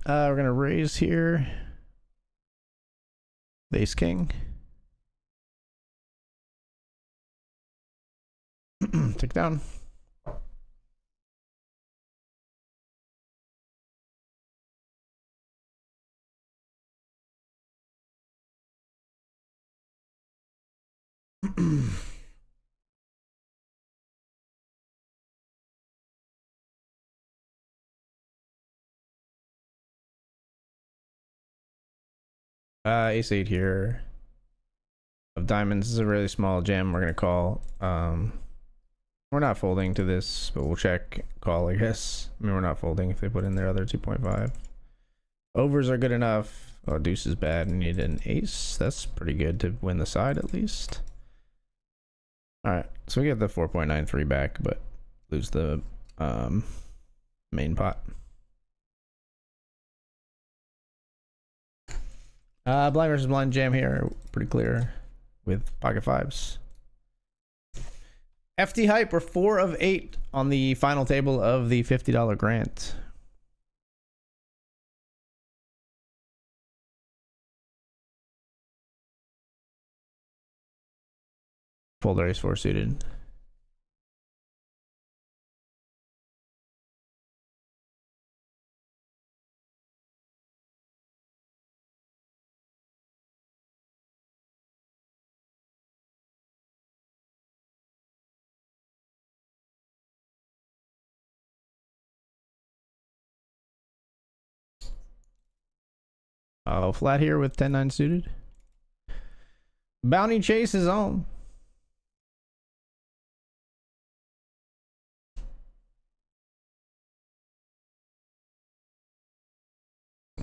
We're gonna raise here. Ace king. Take down. Ace 8 here. Of diamonds this is a really small jam. We're gonna call. We're not folding to this, but we'll check call, I guess. I mean, we're not folding if they put in their other 2.5. Overs are good enough. Oh, deuce is bad. We need an ace. That's pretty good to win the side at least. All right, so we get the 4.93 back, but lose the main pot. Blind versus blind jam here, pretty clear with pocket fives. FT Hype, we're 4 of 8 on the final table of the $50 grant. Folder ace 4 suited. Oh, flat here with 10-9 suited. Bounty chase is on.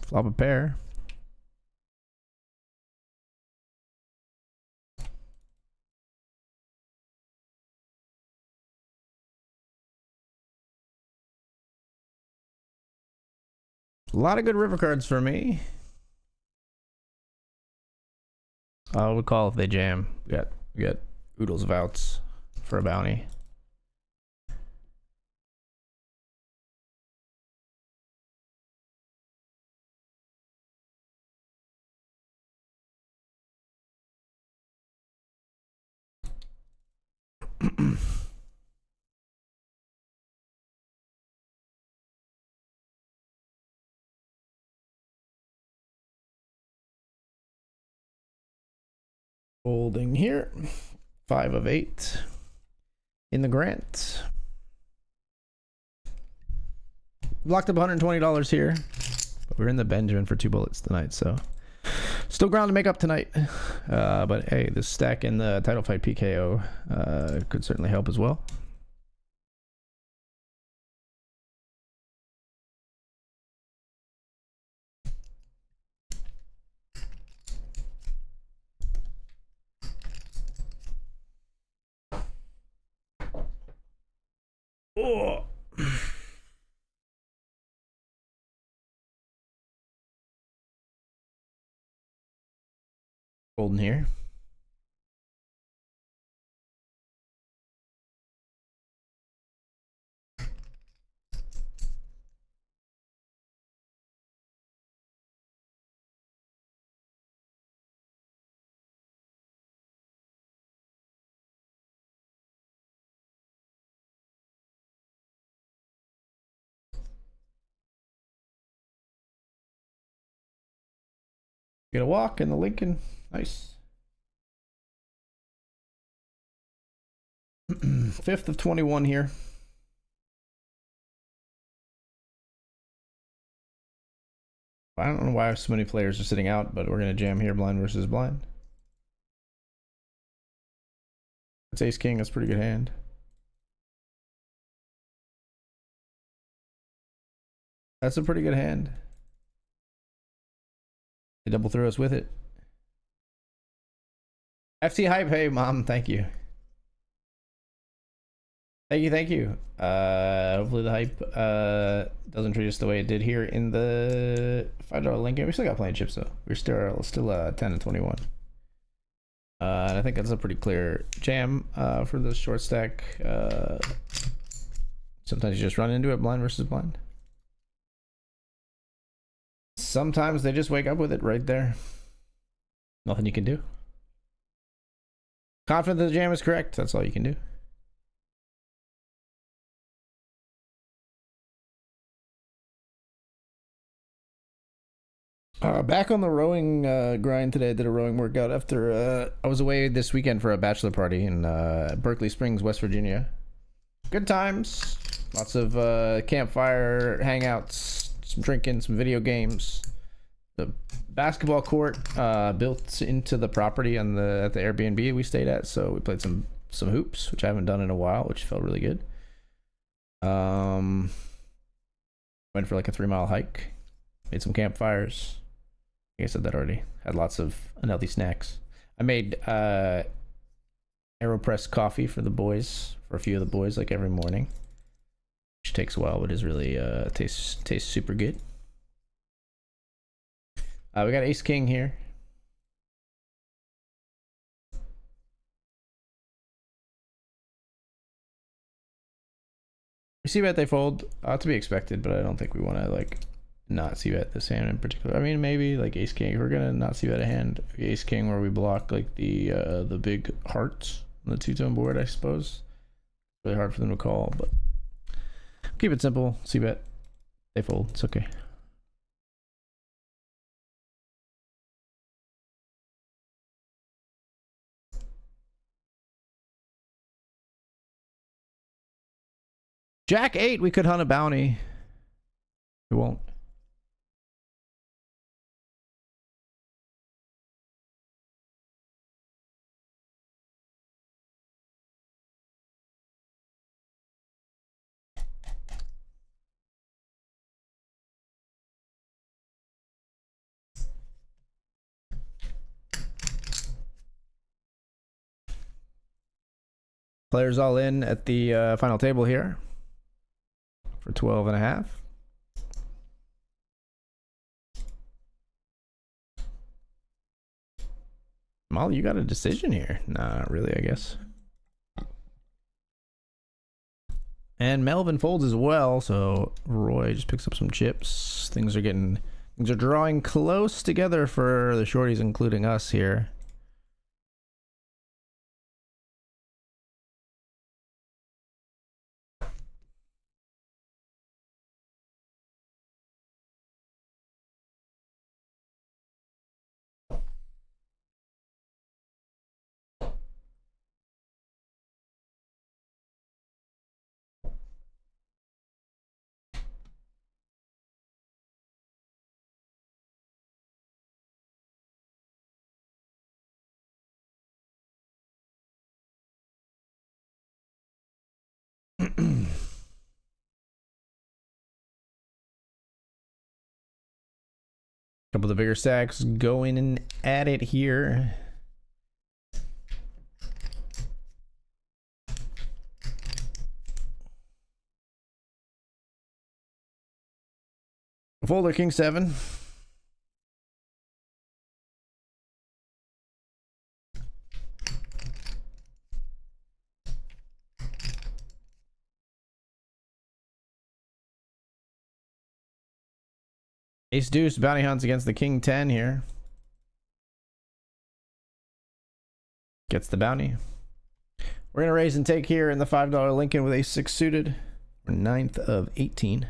Flop a pair. A lot of good river cards for me. We call if they jam. We got oodles of outs for a bounty. Holding here. 5 of 8 in the grant. Locked up $120 here. But we're in the Benjamin for 2 bullets tonight, so still ground to make up tonight. But hey, this stack in the title fight PKO could certainly help as well. Oh. Golden here. Get a walk in the Lincoln. Nice. 5th of 21 here. I don't know why so many players are sitting out, but we're going to jam here, blind versus blind. It's ace king. That's a pretty good hand. That's a pretty good hand. They double through us with it. FT Hype, hey mom, thank you. Thank you. Hopefully the hype doesn't treat us the way it did here in the $5 Lincoln. We still got plenty of chips though. We're still 10 and 21. And I think that's a pretty clear jam for the short stack. Sometimes you just run into it, blind versus blind. Sometimes they just wake up with it right there. Nothing you can do. Confident that the jam is correct. That's all you can do. Back on the rowing grind today. I did a rowing workout after I was away this weekend for a bachelor party in Berkeley Springs, West Virginia. Good times. Lots of campfire hangouts, some drinking, some video games. The basketball court built into the property on at the Airbnb we stayed at, so we played some hoops, which I haven't done in a while, which felt really good. Went for like a 3-mile hike. Made some campfires. I think I said that already. Had lots of unhealthy snacks. I made AeroPress coffee for the boys, for a few of the boys, like every morning, which takes a while, but is really tastes super good. We got ace king here. We see bet they fold. To be expected, but I don't think we want to like not see bet this hand in particular. I mean, maybe like ace king. We're gonna not see bet a hand ace king where we block like the big hearts on the two-tone board. I suppose really hard for them to call, but keep it simple. See bet they fold. It's okay. Jack 8, we could hunt a bounty. We won't. Players all in at the final table here for 12.5. Molly, you got a decision here. Nah, not really, I guess. And Melvin folds as well, so Roy just picks up some chips. Things are drawing close together for the shorties, including us here. Couple of the bigger stacks going in at it here. Folder king 7. Ace deuce bounty hunts against the king 10 here. Gets the bounty. We're gonna raise and take here in the $5 Lincoln with ace 6 suited. We're 9th of 18.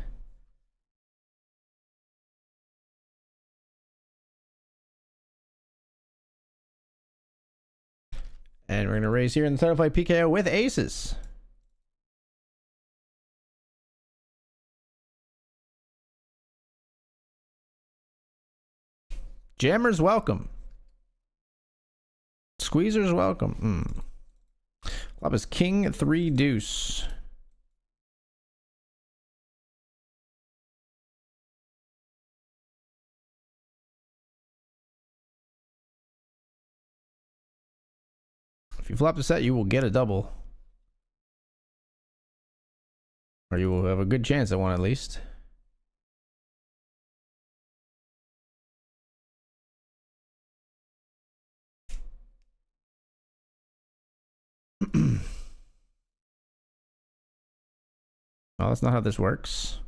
And we're gonna raise here in the title fight PKO with aces. Jammers welcome. Squeezers welcome. Flop is king 3 deuce. If you flop the set, you will get a double. Or you will have a good chance at one at least. Well, that's not how this works.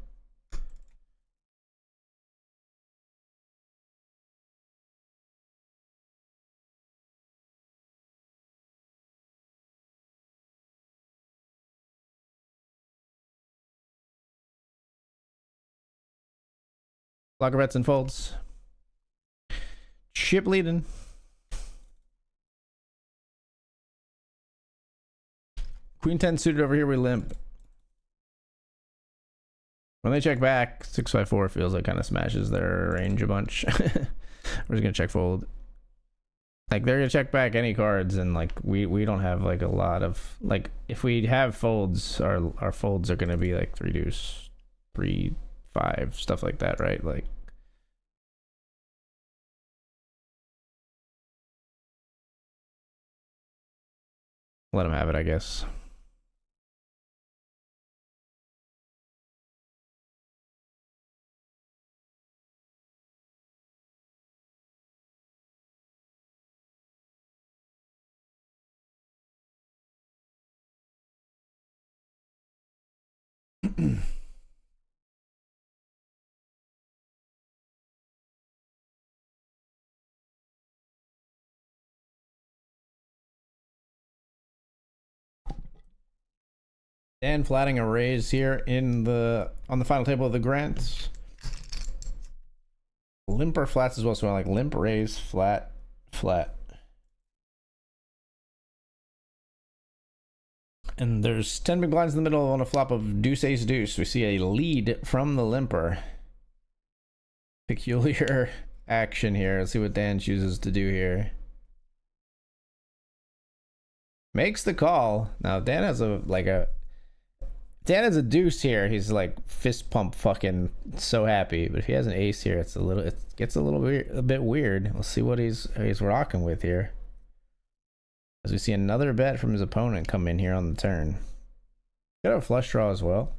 Blocker bets and folds. Chip leading. Queen 10 suited over here, we limp. When they check back, 654 feels like kind of smashes their range a bunch. We're just gonna check fold. Like they're gonna check back any cards, and like we don't have like a lot of like if we have folds, our folds are gonna be like 3 deuce, 3 5, stuff like that, right? Like let them have it, I guess. Dan flatting a raise here on the final table of the grants. Limper flats as well, so I like limp, raise, flat, flat. And there's 10 big blinds in the middle on a flop of deuce, ace, deuce. We see a lead from the limper. Peculiar action here. Let's see what Dan chooses to do here. Makes the call. Now Dan has Dan has a deuce here. He's like fist pump fucking so happy. But if he has an ace here, it gets a bit weird. We'll see what he's rocking with here. As we see another bet from his opponent come in here on the turn. Could have a flush draw as well.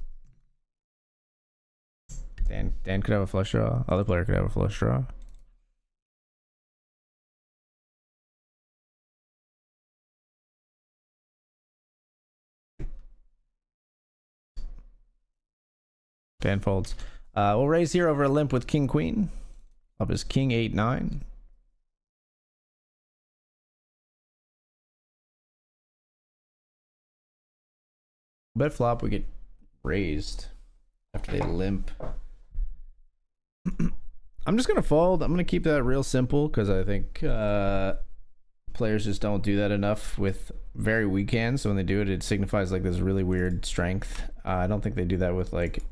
Dan could have a flush draw. Other player could have a flush draw. Dan folds. We'll raise here over a limp with king queen. Up is king 8-9. Bet flop we get raised after they limp. I'm just gonna fold. I'm gonna keep that real simple because I think players just don't do that enough with very weak hands. So when they do it, it signifies like this really weird strength. I don't think they do that with like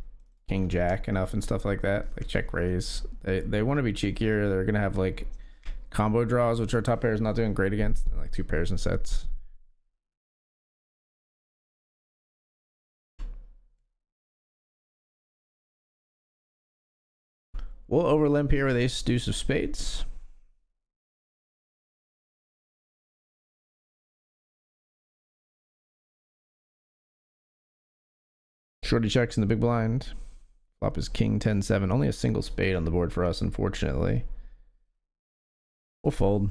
king jack enough and stuff like that, like check raise. They want to be cheekier. They're gonna have like combo draws, which our top pair is not doing great against, like two pairs and sets. We'll over limp here with ace deuce of spades. Shorty checks in the big blind. Flop is king 10-7. Only a single spade on the board for us, unfortunately. We'll fold.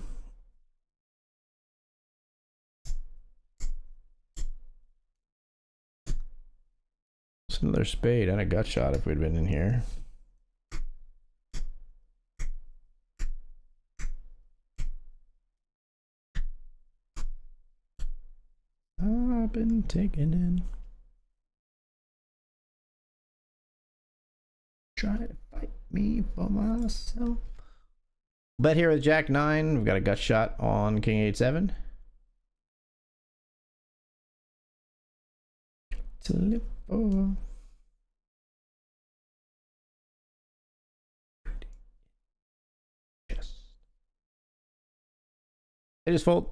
It's another spade and a gut shot if we'd been in here. I've been taken in. Try to fight me for myself. Bet here with jack 9. We've got a gut shot on king 8-7. To live for. Yes. It is fold.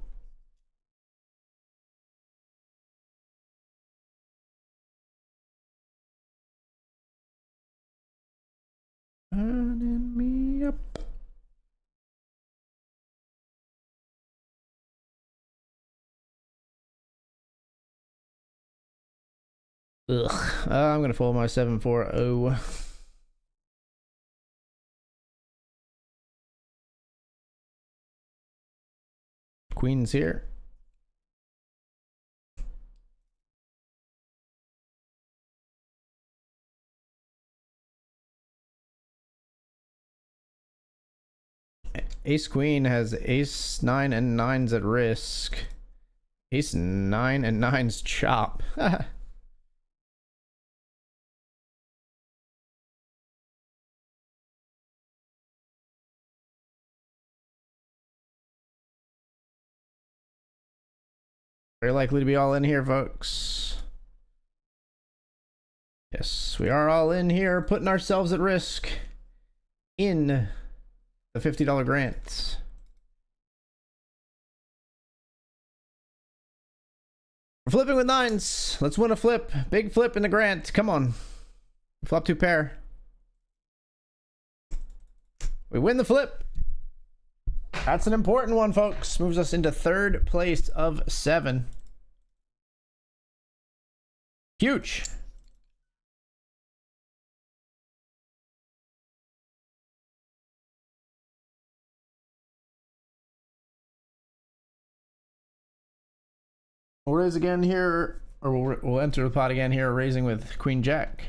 Turning me up. Ugh. I'm gonna fold my 7-4-0. Queen's here. Ace queen has ace 9 and 9s at risk. Ace 9 and 9s chop. Very likely to be all in here, folks. Yes, we are all in here, putting ourselves at risk in the $50 grants. We're flipping with 9s. Let's win a flip. Big flip in the grant. Come on. Flop 2 pair. We win the flip. That's an important one, folks. Moves us into 3rd place of 7. Huge. We'll raise again here, or we'll enter the pot again here, raising with queen jack.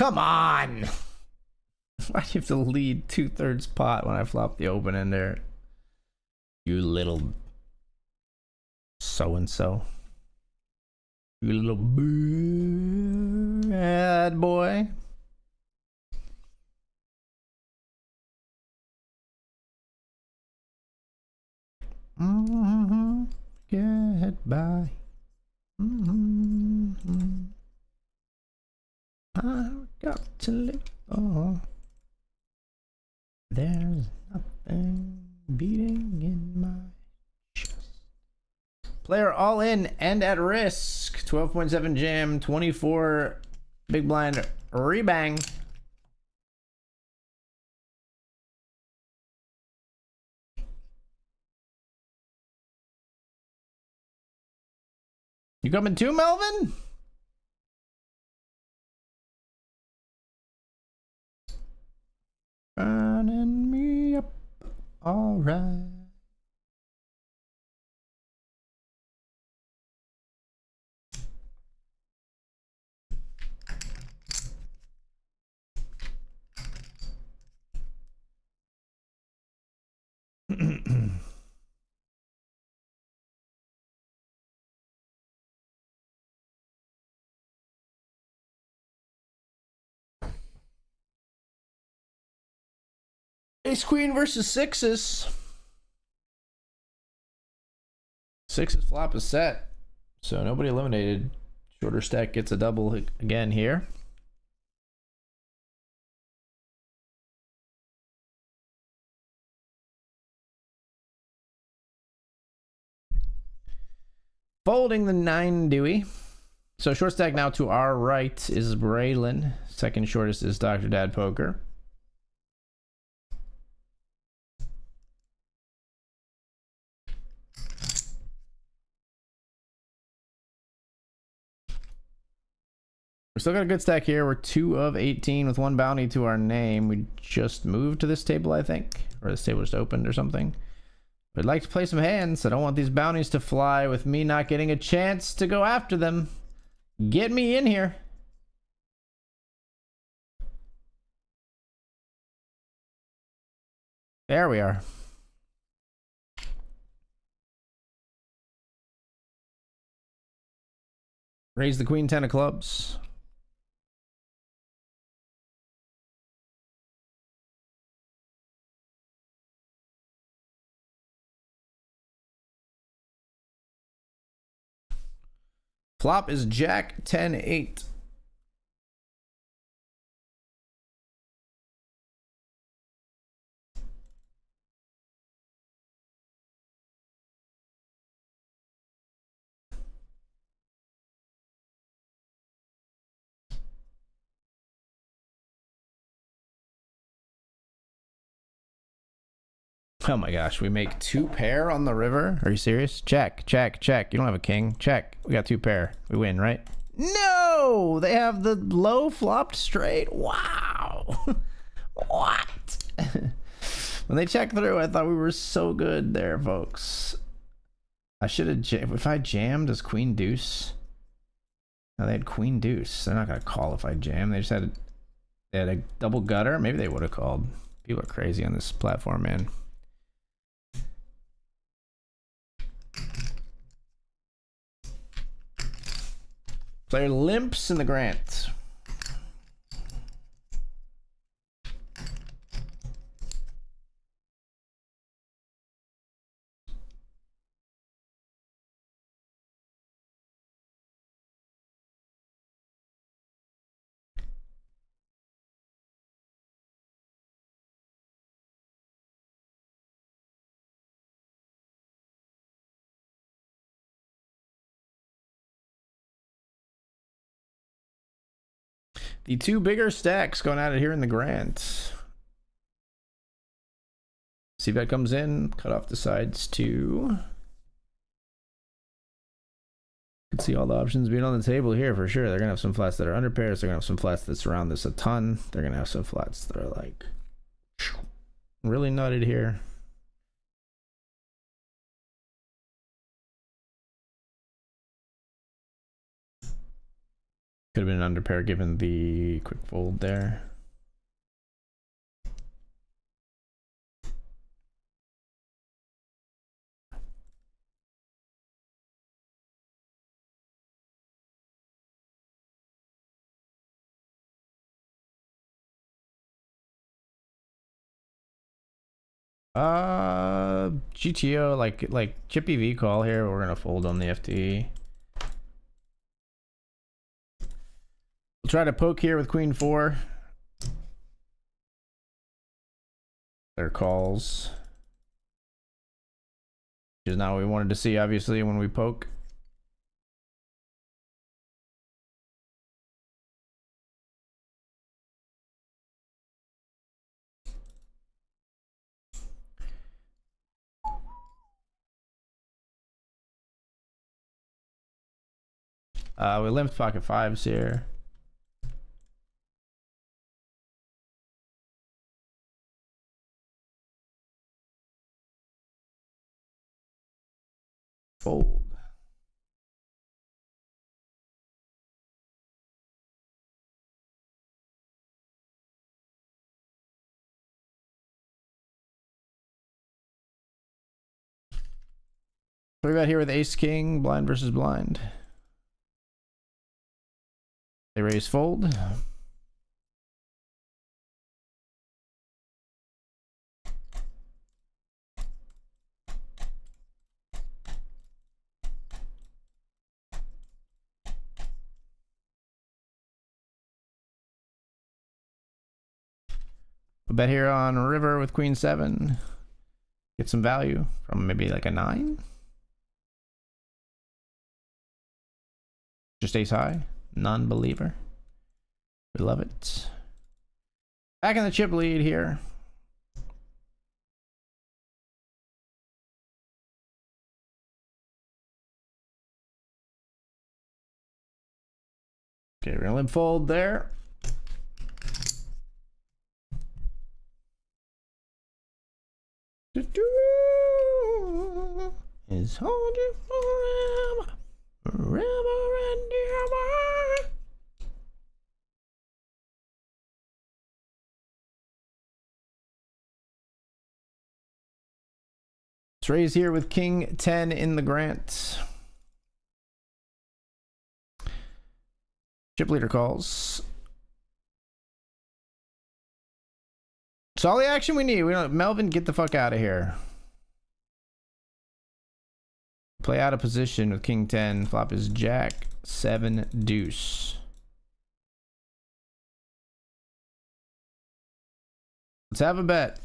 Come on! Why do you have to lead 2/3 pot when I flop the open in there? You little so-and-so. You little bad boy. Get by. I've got to live. Oh, there's nothing beating in my chest. Player all in and at risk. 12.7 jam, 24 big blind rebang. You coming too, Melvin? Burning me up, all right. Ace queen versus sixes. Sixes flop is set, so nobody eliminated. Shorter stack gets a double again here. Folding the 9 Dewey. So short stack now to our right is Braylon. Second shortest is Dr. Dad Poker. We still got a good stack here. We're 2 of 18 with 1 bounty to our name. We just moved to this table, I think. Or this table just opened or something. But I'd like to play some hands. I don't want these bounties to fly with me not getting a chance to go after them. Get me in here. There we are. Raise the queen 10 of clubs. Flop is Jack 10-8. Oh my gosh, we make 2 pair on the river? Are you serious? Check, check, check. You don't have a king. Check. We got 2 pair. We win, right? No! They have the low flopped straight. Wow. What? When they checked through, I thought we were so good there, folks. I should have jammed. If I jammed as queen deuce. No, they had queen deuce. They're not going to call if I jam. They had a double gutter. Maybe they would have called. People are crazy on this platform, man. Player limps in the Grant. The 2 bigger stacks going at it here in the Grant. C-bet comes in, cut off the sides too. You can see all the options being on the table here for sure. They're gonna have some flats that are under pairs. They're gonna have some flats that surround this a ton. They're gonna have some flats that are like really nutted here. Could have been an under pair given the quick fold there. GTO, like chippy V call here. We're gonna fold on the FT. We'll try to poke here with Queen 4. Their calls. Which is not what we wanted to see, obviously, when we poke. We limped pocket 5s here. Fold. What we got here with ace king, blind versus blind. They raise fold. We'll bet here on river with queen 7. Get some value from maybe like a 9. Just ace high. Non-believer. We love it. Back in the chip lead here. Okay, we're gonna limp fold there. Is hold you forever, forever and ever. Let's raise here with king 10 in the grant. Chip leader calls. It's all the action we need. We don't. Melvin, get the fuck out of here. Play out of position with king 10. Flop is jack 7 deuce. Let's have a bet.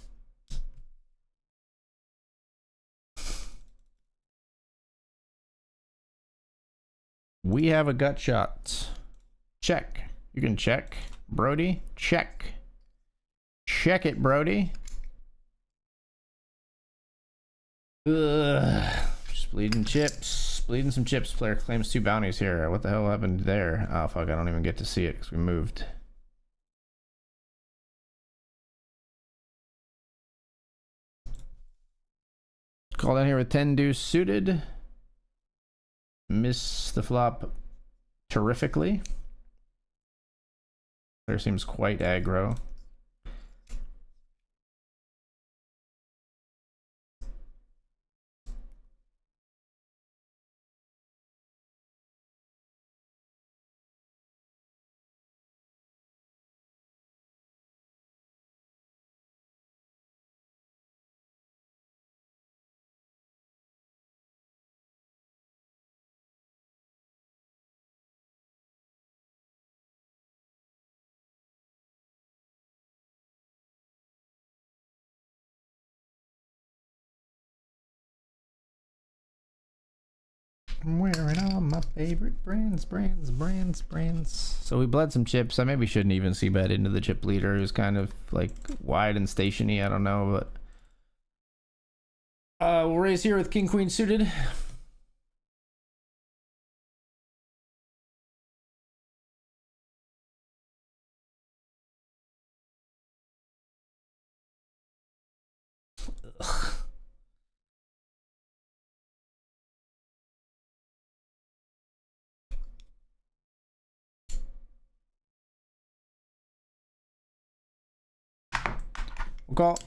We have a gut shot. Check. You can check. Brody, check. Check it, Brody. Ugh. Just bleeding chips. Bleeding some chips. Player claims 2 bounties here. What the hell happened there? Oh, fuck. I don't even get to see it because we moved. Call down here with 10 deuce suited. Miss the flop terrifically. Player seems quite aggro. I'm wearing all my favorite brands. So we bled some chips. I maybe shouldn't even see bet into the chip leader. It was kind of like wide and stationy. I don't know, but we'll raise here with king queen suited. Ugh. We'll call.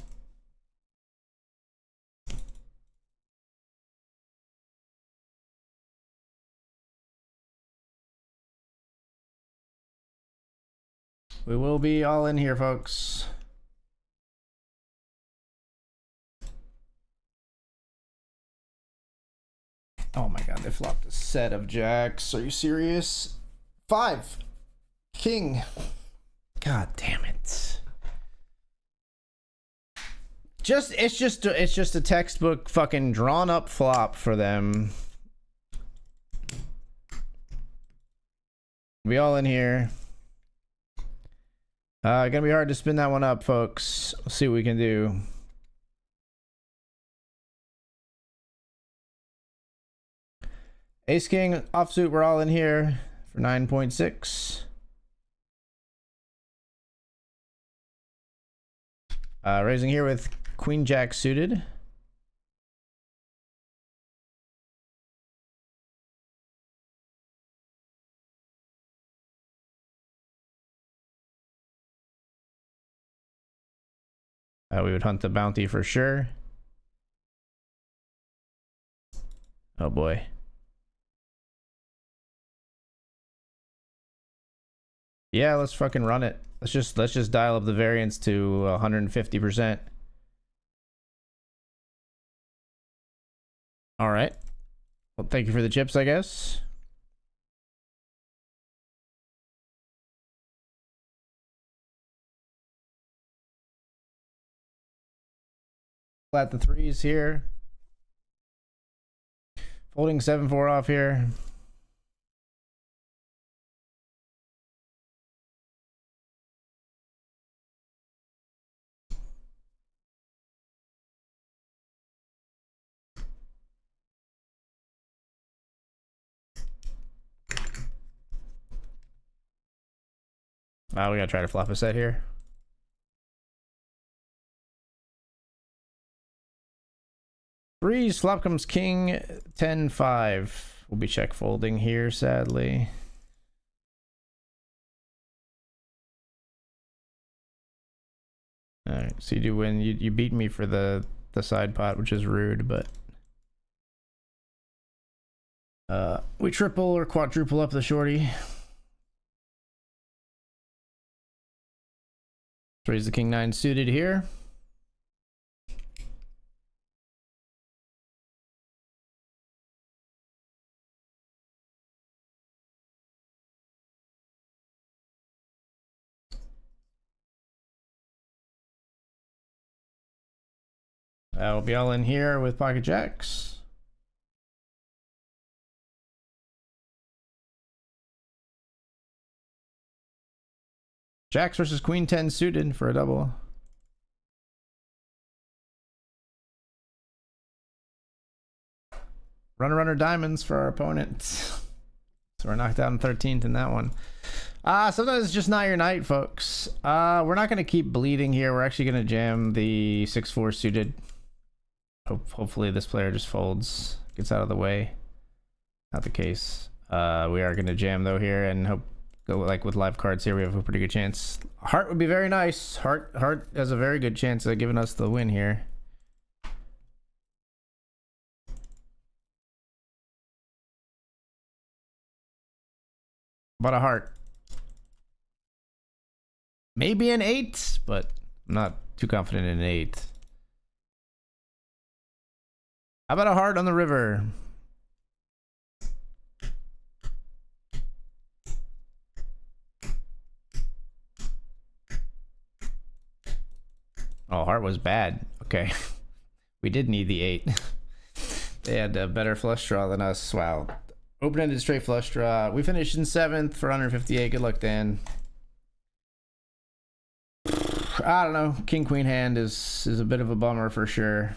We will be all in here, folks. Oh my god, they flopped a set of jacks. Are you serious? 5. King. God damn it. It's just a textbook fucking drawn up flop for them. We all in here. Gonna be hard to spin that one up, folks. We'll see what we can do. Ace King offsuit, we're all in here for 9.6. Raising here with Queen Jack suited. We would hunt the bounty for sure. Oh boy. Yeah, let's fucking run it. Let's just dial up the variance to 150%. All right. Well, thank you for the chips, I guess. Flat the 3s here. Folding 7-4 off here. We gotta try to flop a set here. Threes, flop comes king, 10-5. We'll be check folding here, sadly. Alright, so you do win. You beat me for the side pot, which is rude, but we triple or quadruple up the shorty. Raise the king 9 suited here. We'll be all in here with pocket jacks. Jacks versus queen 10 suited for a double. Runner diamonds for our opponent. So we're knocked out in 13th in that one. Sometimes it's just not your night, folks. We're not going to keep bleeding here. We're actually going to jam the 6-4 suited. Hopefully this player just folds, gets out of the way. Not the case. We are going to jam though here and hope go like with live cards here. We have a pretty good chance. Heart would be very nice. Heart has a very good chance of giving us the win here. About a heart. Maybe an 8, but I'm not too confident in an 8. How about a heart on the river? Oh, heart was bad. Okay. We did need the 8. They had a better flush draw than us. Wow. Open-ended straight flush draw. We finished in 7th for 158. Good luck, Dan. I don't know. King queen hand is a bit of a bummer for sure.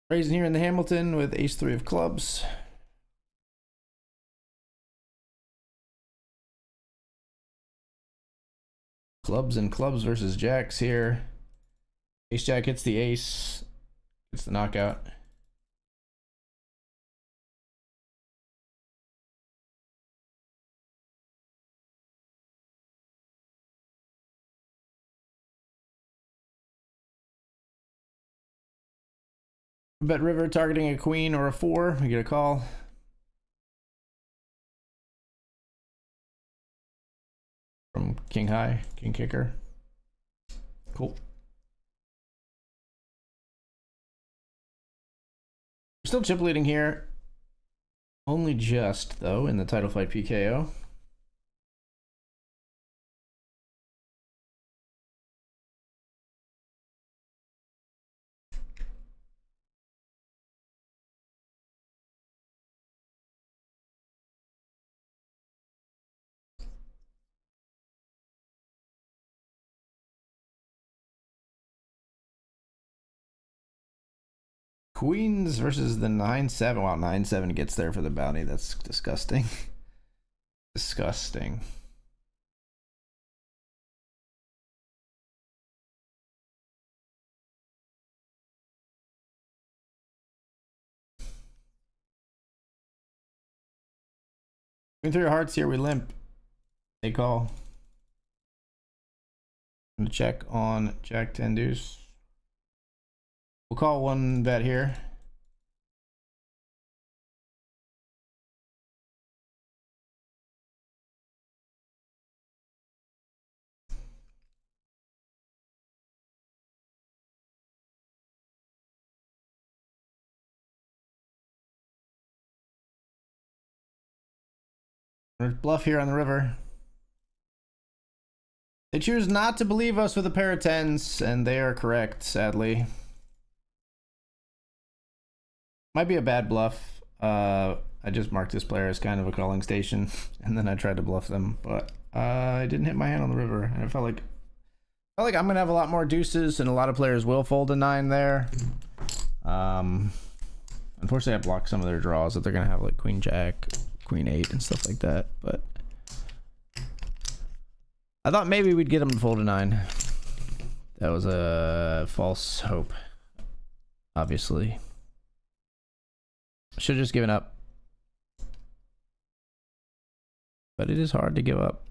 Raising here in the Hamilton with ace-3 of clubs. Clubs and clubs versus jacks here. Ace-jack hits the ace. Gets the knockout. Bet river targeting a queen or a 4. We get a call. From king high, king kicker. Cool. We're still chip leading here. Only just, though, in the title fight PKO. Queens versus the 9-7. Wow, 9-7 gets there for the bounty. That's disgusting. Disgusting. Queen 3 of hearts here, we limp. They call. I'm gonna check on Jack 10 deuce. We'll call one bet here. There's bluff here on the river. They choose not to believe us with a pair of 10s, and they are correct, sadly. Might be a bad bluff. I just marked this player as kind of a calling station, and then I tried to bluff them, but I didn't hit my hand on the river, and I felt like I'm gonna have a lot more deuces, and a lot of players will fold a 9 there. Unfortunately, I blocked some of their draws that they're gonna have, like queen jack, queen 8, and stuff like that. But I thought maybe we'd get them to fold a 9. That was a false hope, obviously. Should have just given up. But it is hard to give up.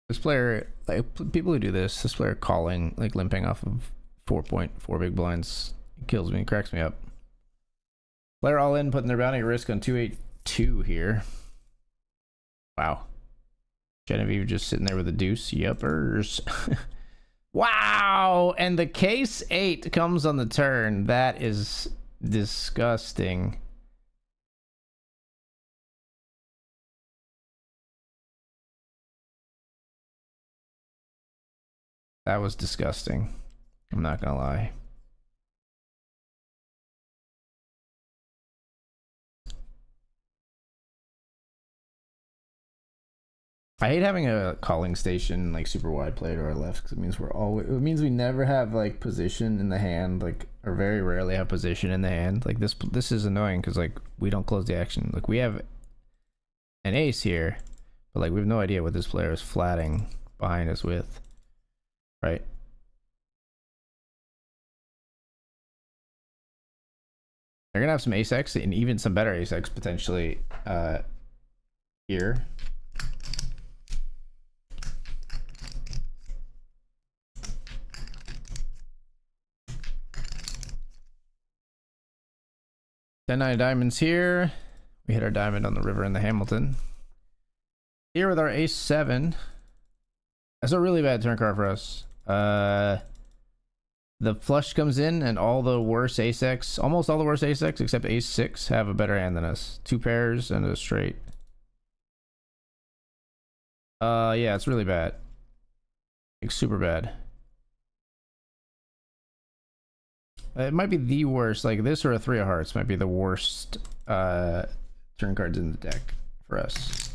This player, like people who do this player calling, like limping off of 4.4 big blinds, it kills me, cracks me up. Player all in, putting their bounty at risk on 282 here. Wow. Genevieve just sitting there with a deuce. Yuppers. Wow, and the case 8 comes on the turn. That is disgusting. That was disgusting. I'm not gonna lie. I hate having a calling station like super wide play to our left because it means it means we never have like position in the hand, like, or very rarely have position in the hand. Like this is annoying because like we don't close the action. Like we have an ace here, but like we have no idea what this player is flatting behind us with, right? They're gonna have some ace X and even some better ace X potentially here. Ten 9 diamonds here. We hit our diamond on the river in the Hamilton. Here with our ace 7. That's a really bad turn card for us. The flush comes in, and all the worst ace X, almost all the worst ace X except ace 6 have a better hand than us. 2 pairs and a straight. Yeah, it's really bad. Like super bad. It might be the worst. Like this or a 3 of hearts might be the worst turn cards in the deck for us.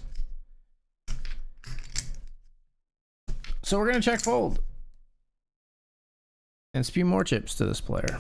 So we're gonna check fold and spew more chips to this player.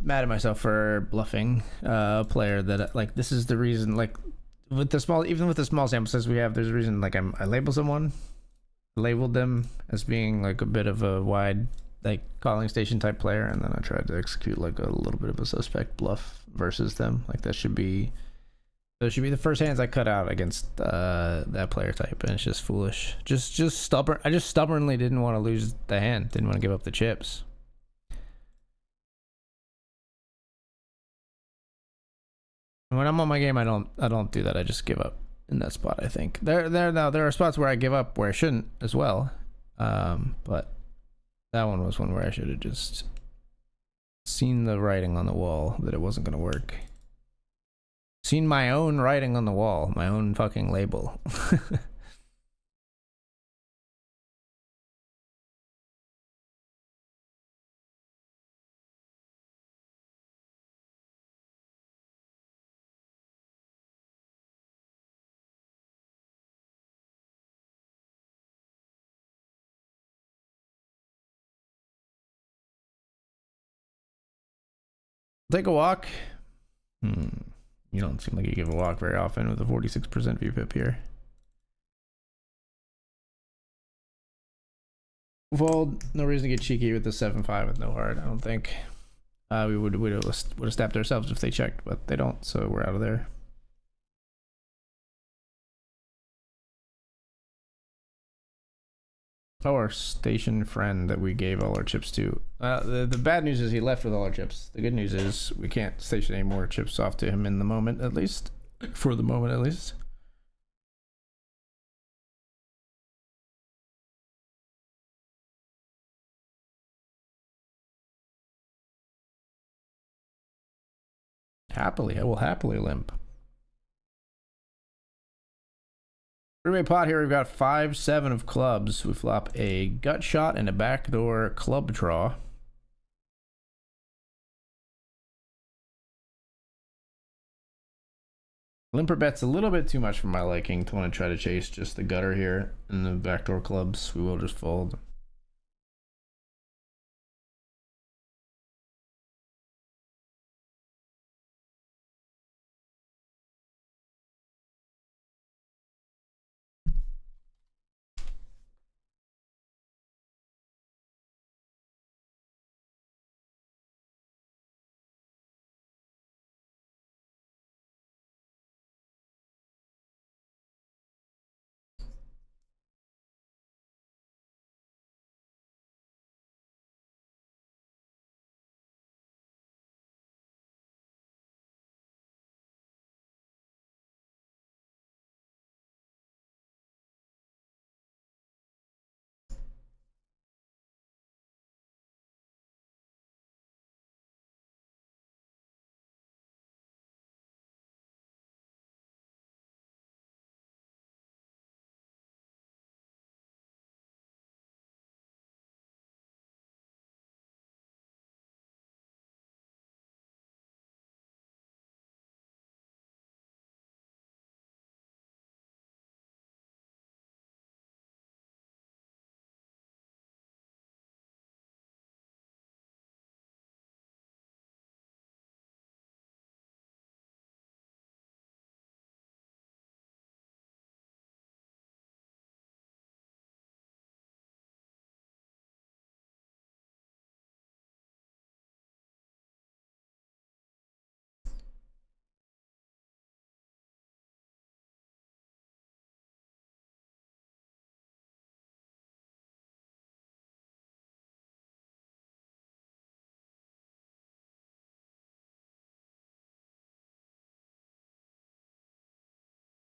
Mad at myself for bluffing a player that like this is the reason like with the small even with the small sample size we have there's a reason like I label someone labeled them as being like a bit of a wide like calling station type player and then I tried to execute like a little bit of a suspect bluff versus them like those should be the first hands I cut out against that player type and it's just foolish just stubborn I just stubbornly didn't want to lose the hand didn't want to give up the chips. When I'm on my game, I don't do that. I just give up in that spot. I think there are spots where I give up where I shouldn't as well, but that one was one where I should have just seen the writing on the wall that it wasn't going to work. Seen my own writing on the wall, my own fucking label. Take a walk. You don't seem like you give a walk very often with a 46% VPIP here. Fold. No reason to get cheeky with the 7-5 with no heart. I don't think. We would have stabbed ourselves if they checked, but they don't, so we're out of there. Oh, our station friend that we gave all our chips to. The bad news is he left with all our chips. The good news is we can't station any more chips off to him in the moment, at least. For the moment, at least. Happily, I will happily limp. Three-way pot here, we've got 5-7 of clubs. We flop a gut shot and a backdoor club draw. Limper bet's a little bit too much for my liking to want to try to chase just the gutter here and the backdoor clubs. We will just fold.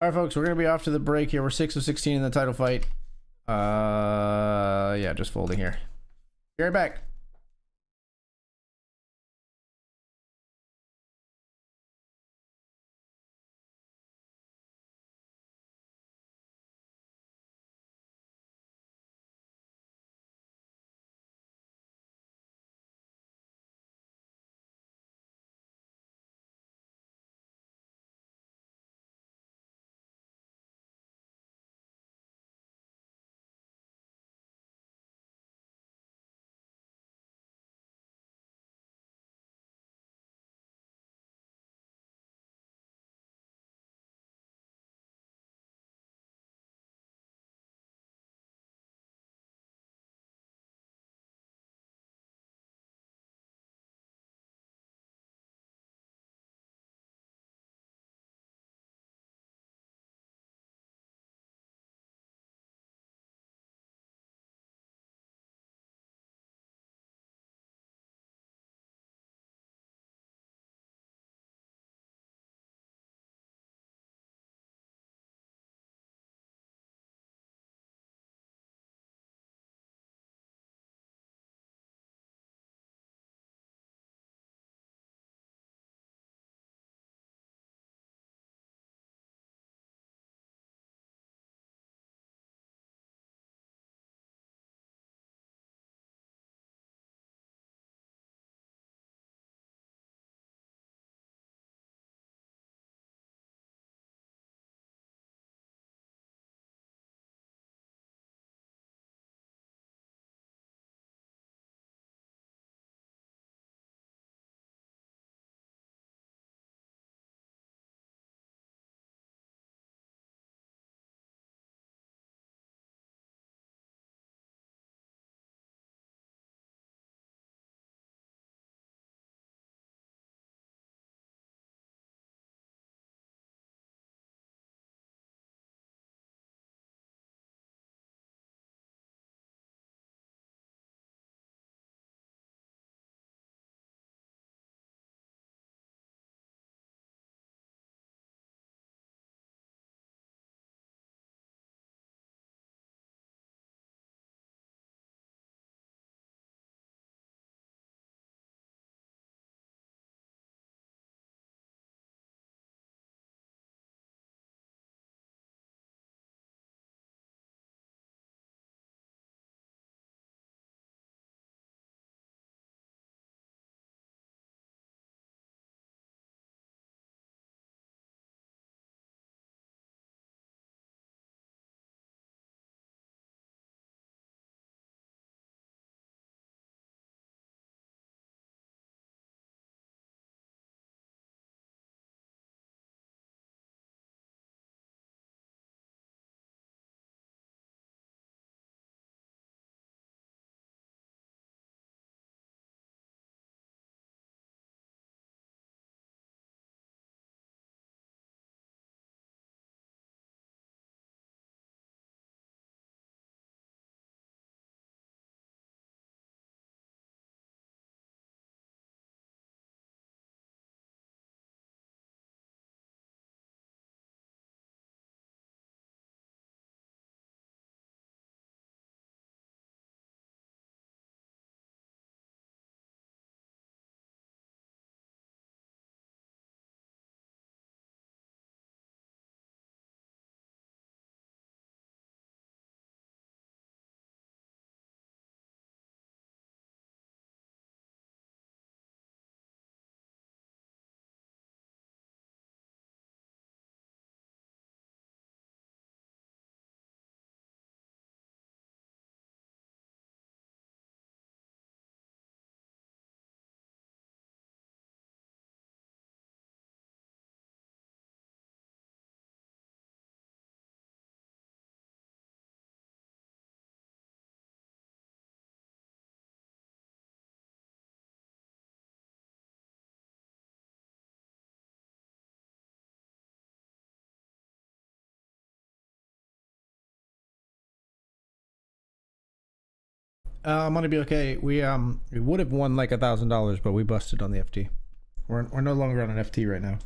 All right, folks, we're gonna be off to the break here. We're 6 of 16 in the title fight. Yeah, just folding here. Be right back. I'm gonna be okay. We would have won like $1,000, but we busted on the FT. We're no longer on an FT right now.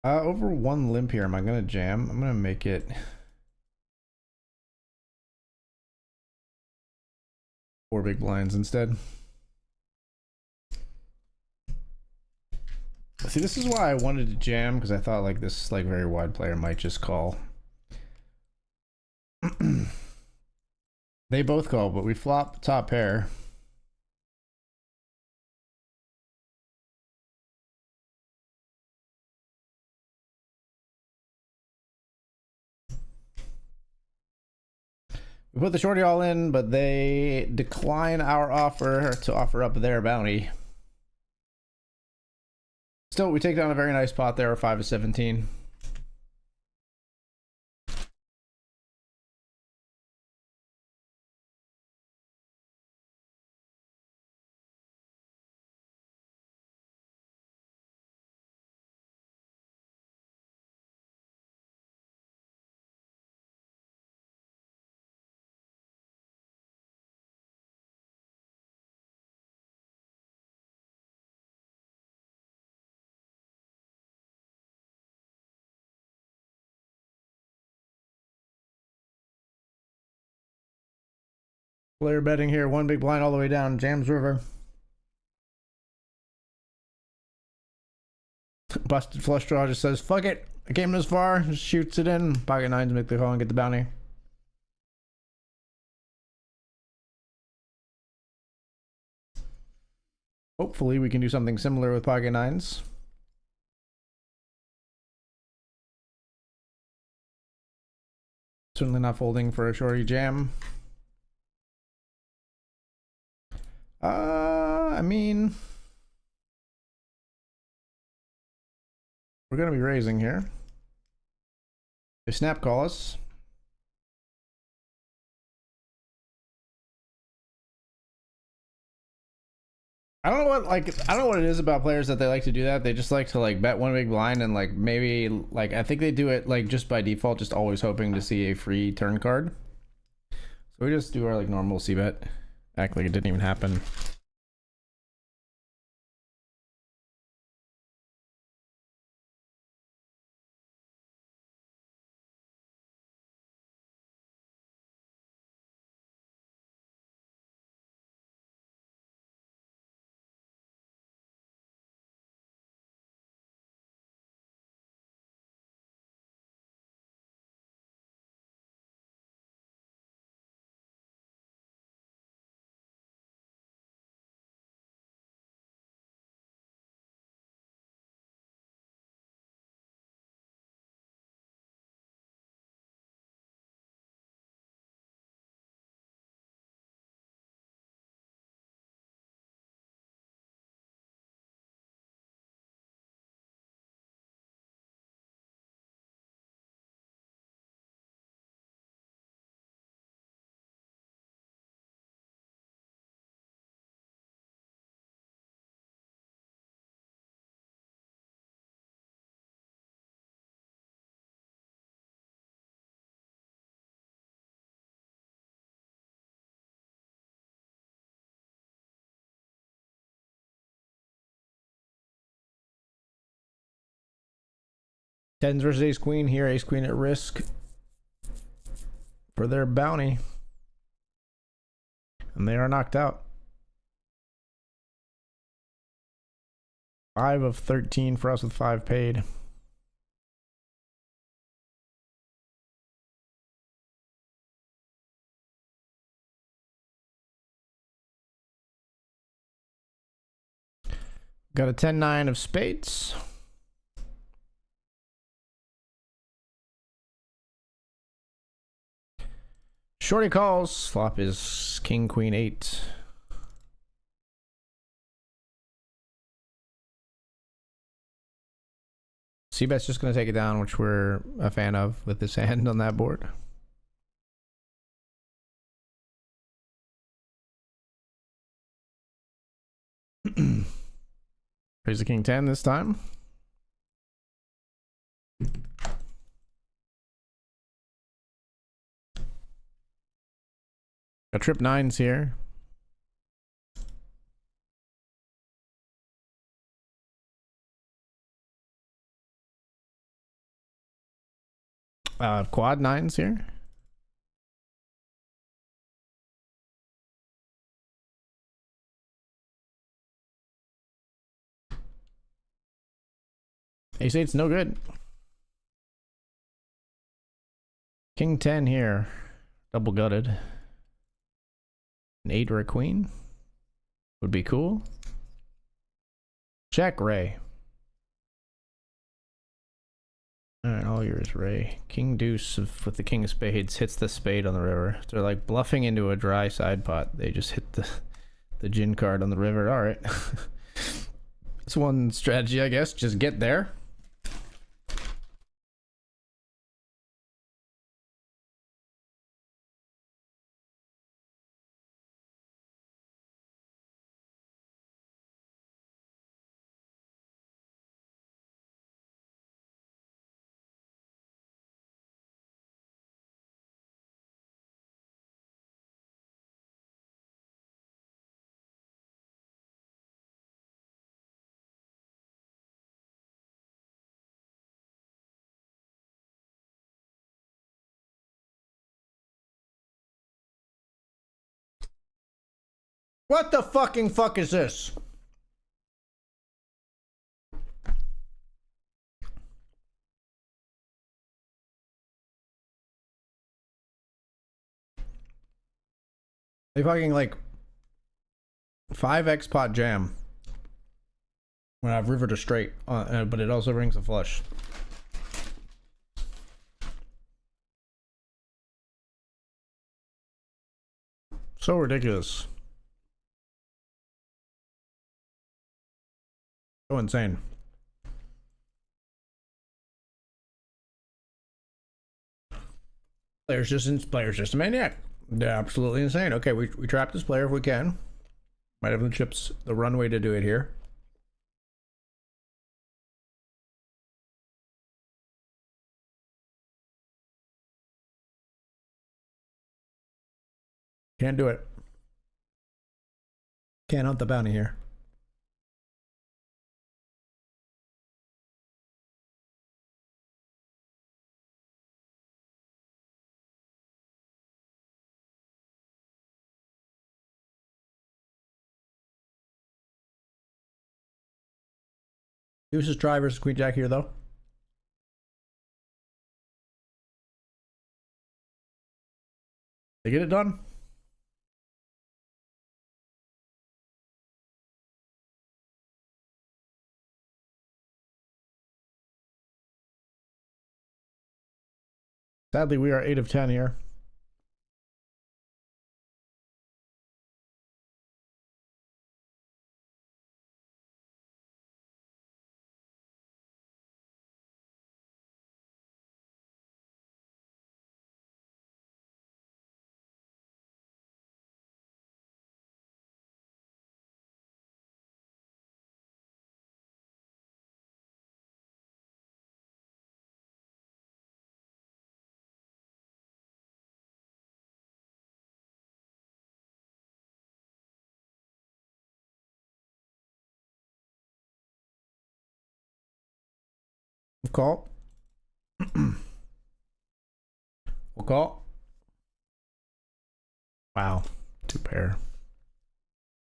Over one limp here. Am I gonna jam? I'm gonna make it 4 big blinds instead. See, this is why I wanted to jam, because I thought like this like very wide player might just call. They both call, but we flop top pair. We put the shorty all in, but they decline our offer to offer up their bounty. Still, we take down a very nice pot there, 5 of 17. Player betting here, 1 big blind all the way down, jams river. Busted flush draw just says, fuck it, I came this far, just shoots it in. Pocket nines make the call and get the bounty. Hopefully we can do something similar with pocket nines. Certainly not folding for a shorty jam. I mean, we're gonna be raising here. They snap call us. I don't know what, like, I don't know what it is about players that they like to do that. They just like to like bet 1 big blind and like maybe like I think they do it like just by default, just always hoping to see a free turn card. So we just do our like normal C bet, act like it didn't even happen. Tens versus ace queen here, ace queen at risk for their bounty. And they are knocked out. 5 of 13 for us with 5 paid. Got a 10-9 of spades. Shorty calls. Flop is king, queen, 8. C-bet's just going to take it down, which we're a fan of with this hand on that board. Raise the king 10 this time. Got trip 9s here. Quad nines here. Ace eight's no good. King 10 here. Double gutted. An 8 or a queen would be cool. Check, Ray. Alright, all yours, Ray. King deuce with the king of spades hits the spade on the river. They're like bluffing into a dry side pot. They just hit the gin card on the river. Alright. It's one strategy, I guess. Just get there. What the fucking fuck is this? They fucking like 5x pot jam when I've river to straight, but it also rings a flush. So ridiculous. So insane. Player's just a maniac. They're absolutely insane. Okay, we trap this player if we can. Might have the chips, the runway to do it here. Can't do it. Can't hunt the bounty here. Deuces try versus queen jack here though. They get it done. Sadly, we are 8 of 10 here. Call. We'll call. Wow, 2 pair.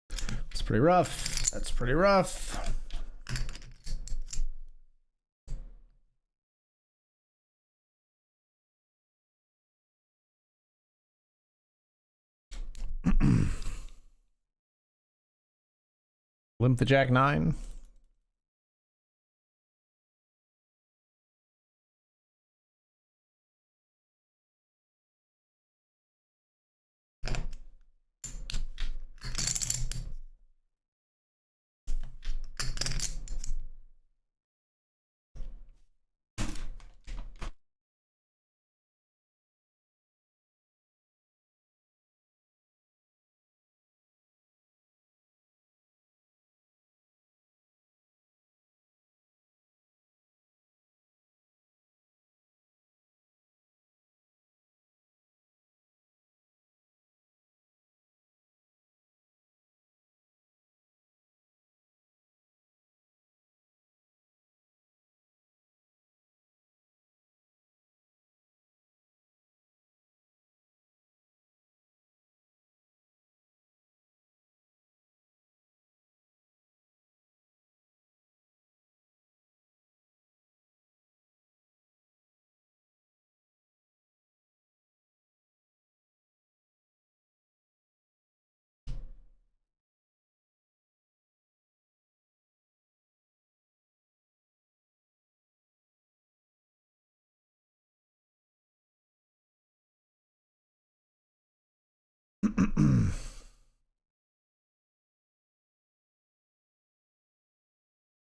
That's pretty rough. That's pretty rough. Limp the jack 9.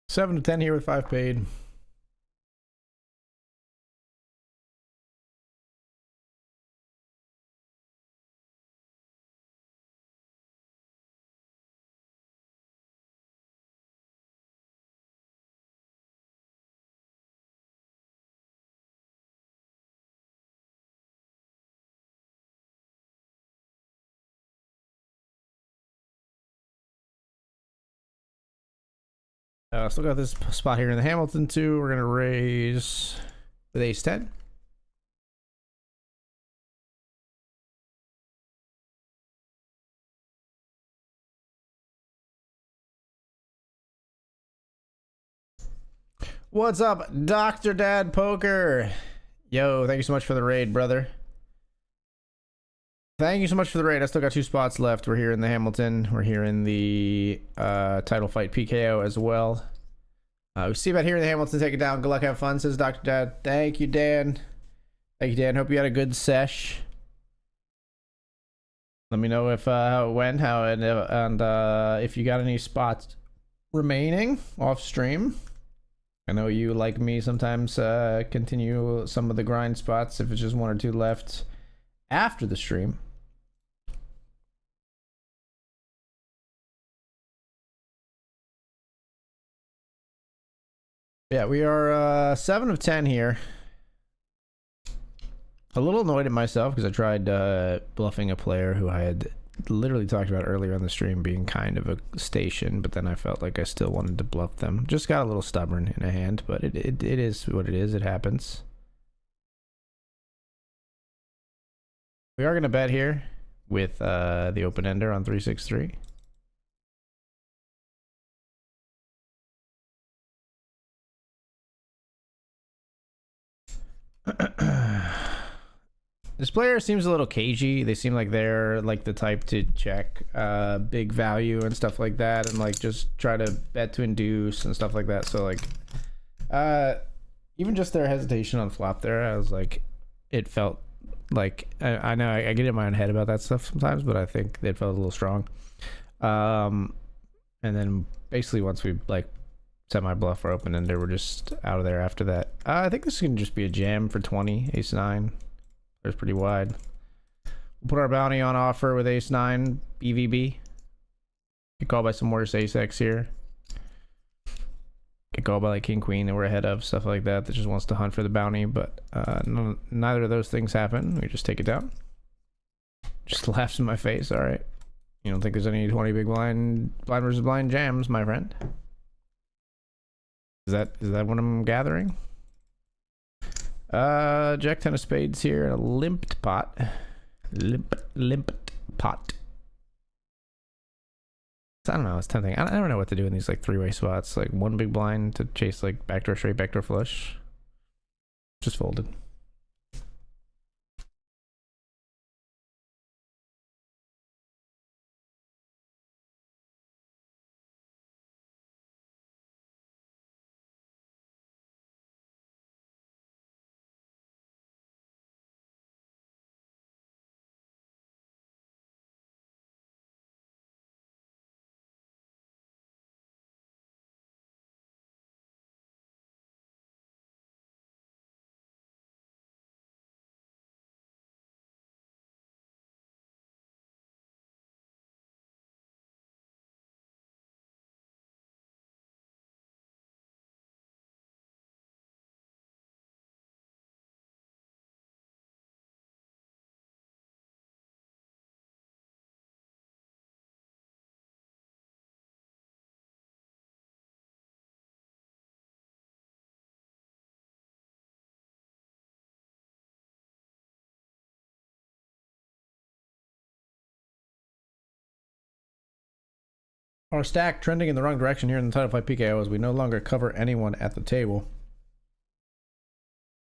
Seven to 10 here with 5 paid. Still got this spot here in the Hamilton too. We're gonna raise with ace 10. What's up, Dr. Dad Poker? Yo, thank you so much for the raid, brother. Thank you so much for the raid. I still got 2 spots left. We're here in the Hamilton. We're here in the title fight PKO as well. We see about here in the Hamilton. Take it down. Good luck. Have fun, says Dr. Dad. Thank you, Dan. Thank you, Dan. Hope you had a good sesh. Let me know if how it went, and if you got any spots remaining off stream. I know you, like me, sometimes continue some of the grind spots if it's just 1 or 2 left after the stream. Yeah, we are 7 of 10 here. A little annoyed at myself because I tried bluffing a player who I had literally talked about earlier on the stream being kind of a station, but then I felt like I still wanted to bluff them. Just got a little stubborn in a hand, but it is what it is. It happens. We are going to bet here with the open ender on 363. This player seems a little cagey. They seem like they're like the type to check big value and stuff like that, and like just try to bet to induce and stuff like that. So like even just their hesitation on flop there, I was like, it felt like I know I get in my own head about that stuff sometimes, but I think it felt a little strong. And then basically once we like semi bluff or open ender, we're just out of there after that. I think this can just be a jam for 20 ace 9. There's pretty wide. We'll put our bounty on offer with ace 9 BVB. Get called by some worse ace X here. Get called by like king queen that we're ahead of, stuff like that that just wants to hunt for the bounty, but neither of those things happen. We just take it down. Just laughs in my face. All right, you don't think there's any 20 big blind versus blind jams, my friend? Is that what I'm gathering? Jack 10 of spades here and a limped pot. Limped pot. I don't know, it's tempting. I don't know what to do in these like 3-way spots. Like 1 big blind to chase like backdoor straight, backdoor flush. Just folded. Our stack trending in the wrong direction here in the title fight PKO as we no longer cover anyone at the table.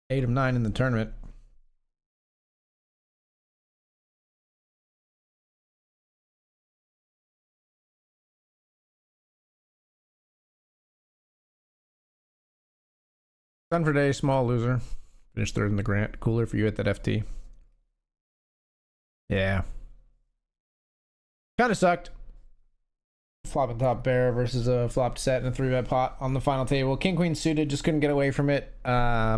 8 of 9 in the tournament. Done for day, small loser. Finished 3rd in the grant. Cooler for you at that FT. Yeah. Kind of sucked. Flopping top pair versus a flopped set and a 3-bet pot on the final table. King queen suited, just couldn't get away from it. Yeah,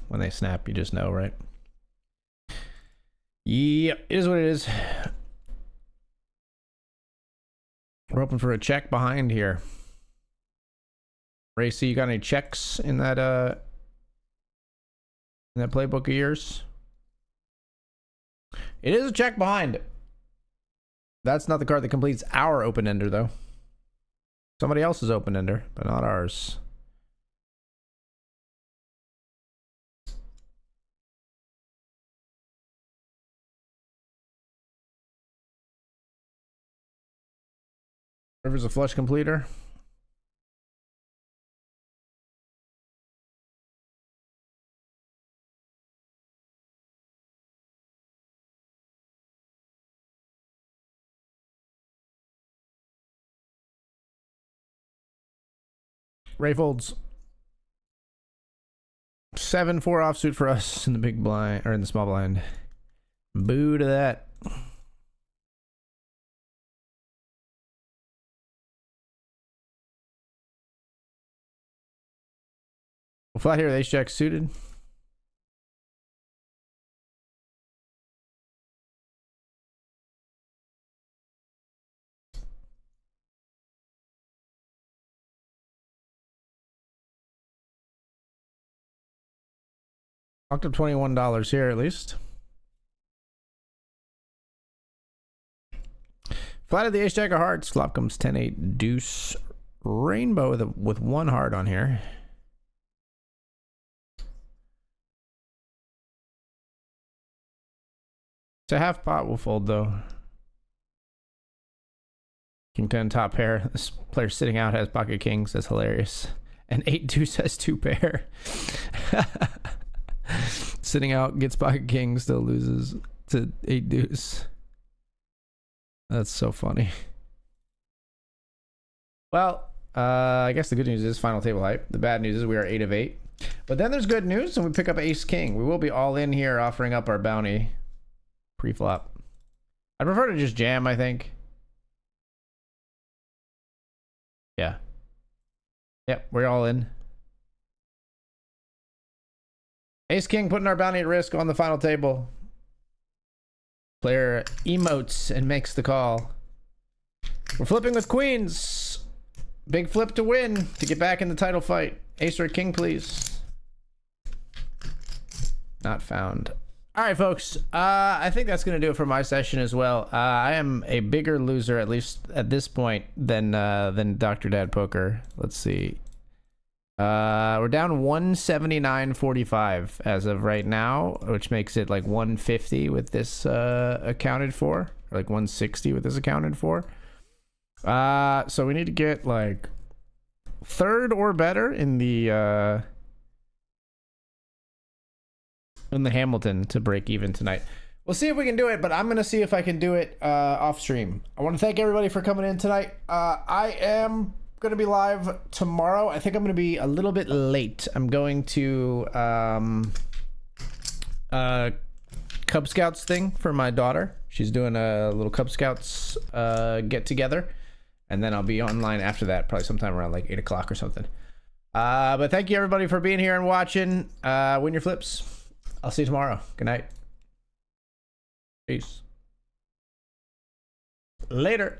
when they snap, you just know, right? Yeah, it is what it is. We're hoping for a check behind here. Racy, you got any checks in that playbook of yours? It is a check behind. That's not the card that completes our open-ender, though. Somebody else's open-ender, but not ours. River's a flush completer. Ray folds. 7-4 offsuit for us in the big blind, or in the small blind. Boo to that. We'll flat here with ace jack suited. Locked up $21 here at least. Flatted the ace jack of hearts. Flop comes 10-8 deuce. Rainbow with one heart on here. It's a half pot. We'll fold though. King 10 top pair. This player sitting out has pocket kings. That's hilarious. And 8 deuce has 2 pair. Sitting out gets pocket king, still loses to 8 deuce. That's so funny. Well, I guess the good news is final table hype. The bad news is we are 8 of 8. But then there's good news, and we pick up ace king. We will be all in here offering up our bounty pre-flop. I prefer to just jam, I think. Yeah. Yep, we're all in. Ace king putting our bounty at risk on the final table. Player emotes and makes the call. We're flipping with queens. Big flip to win to get back in the title fight. Ace or king, please. Not found. All right, folks. I think that's going to do it for my session as well. I am a bigger loser, at least at this point, than Dr. Dad Poker. Let's see. We're down 179.45 as of right now, which makes it like 150 with this accounted for, or like 160 with this accounted for. So we need to get like third or better in the Hamilton to break even tonight. We'll see if we can do it, but I'm gonna see if I can do it off stream. I want to thank everybody for coming in tonight. I am gonna be live tomorrow. I think I'm gonna be a little bit late. I'm going to Cub Scouts thing for my daughter. She's doing a little Cub Scouts get together, and then I'll be online after that, probably sometime around like 8 o'clock or something. But thank you everybody for being here and watching. Win your flips. I'll see you tomorrow. Good night. Peace. Later.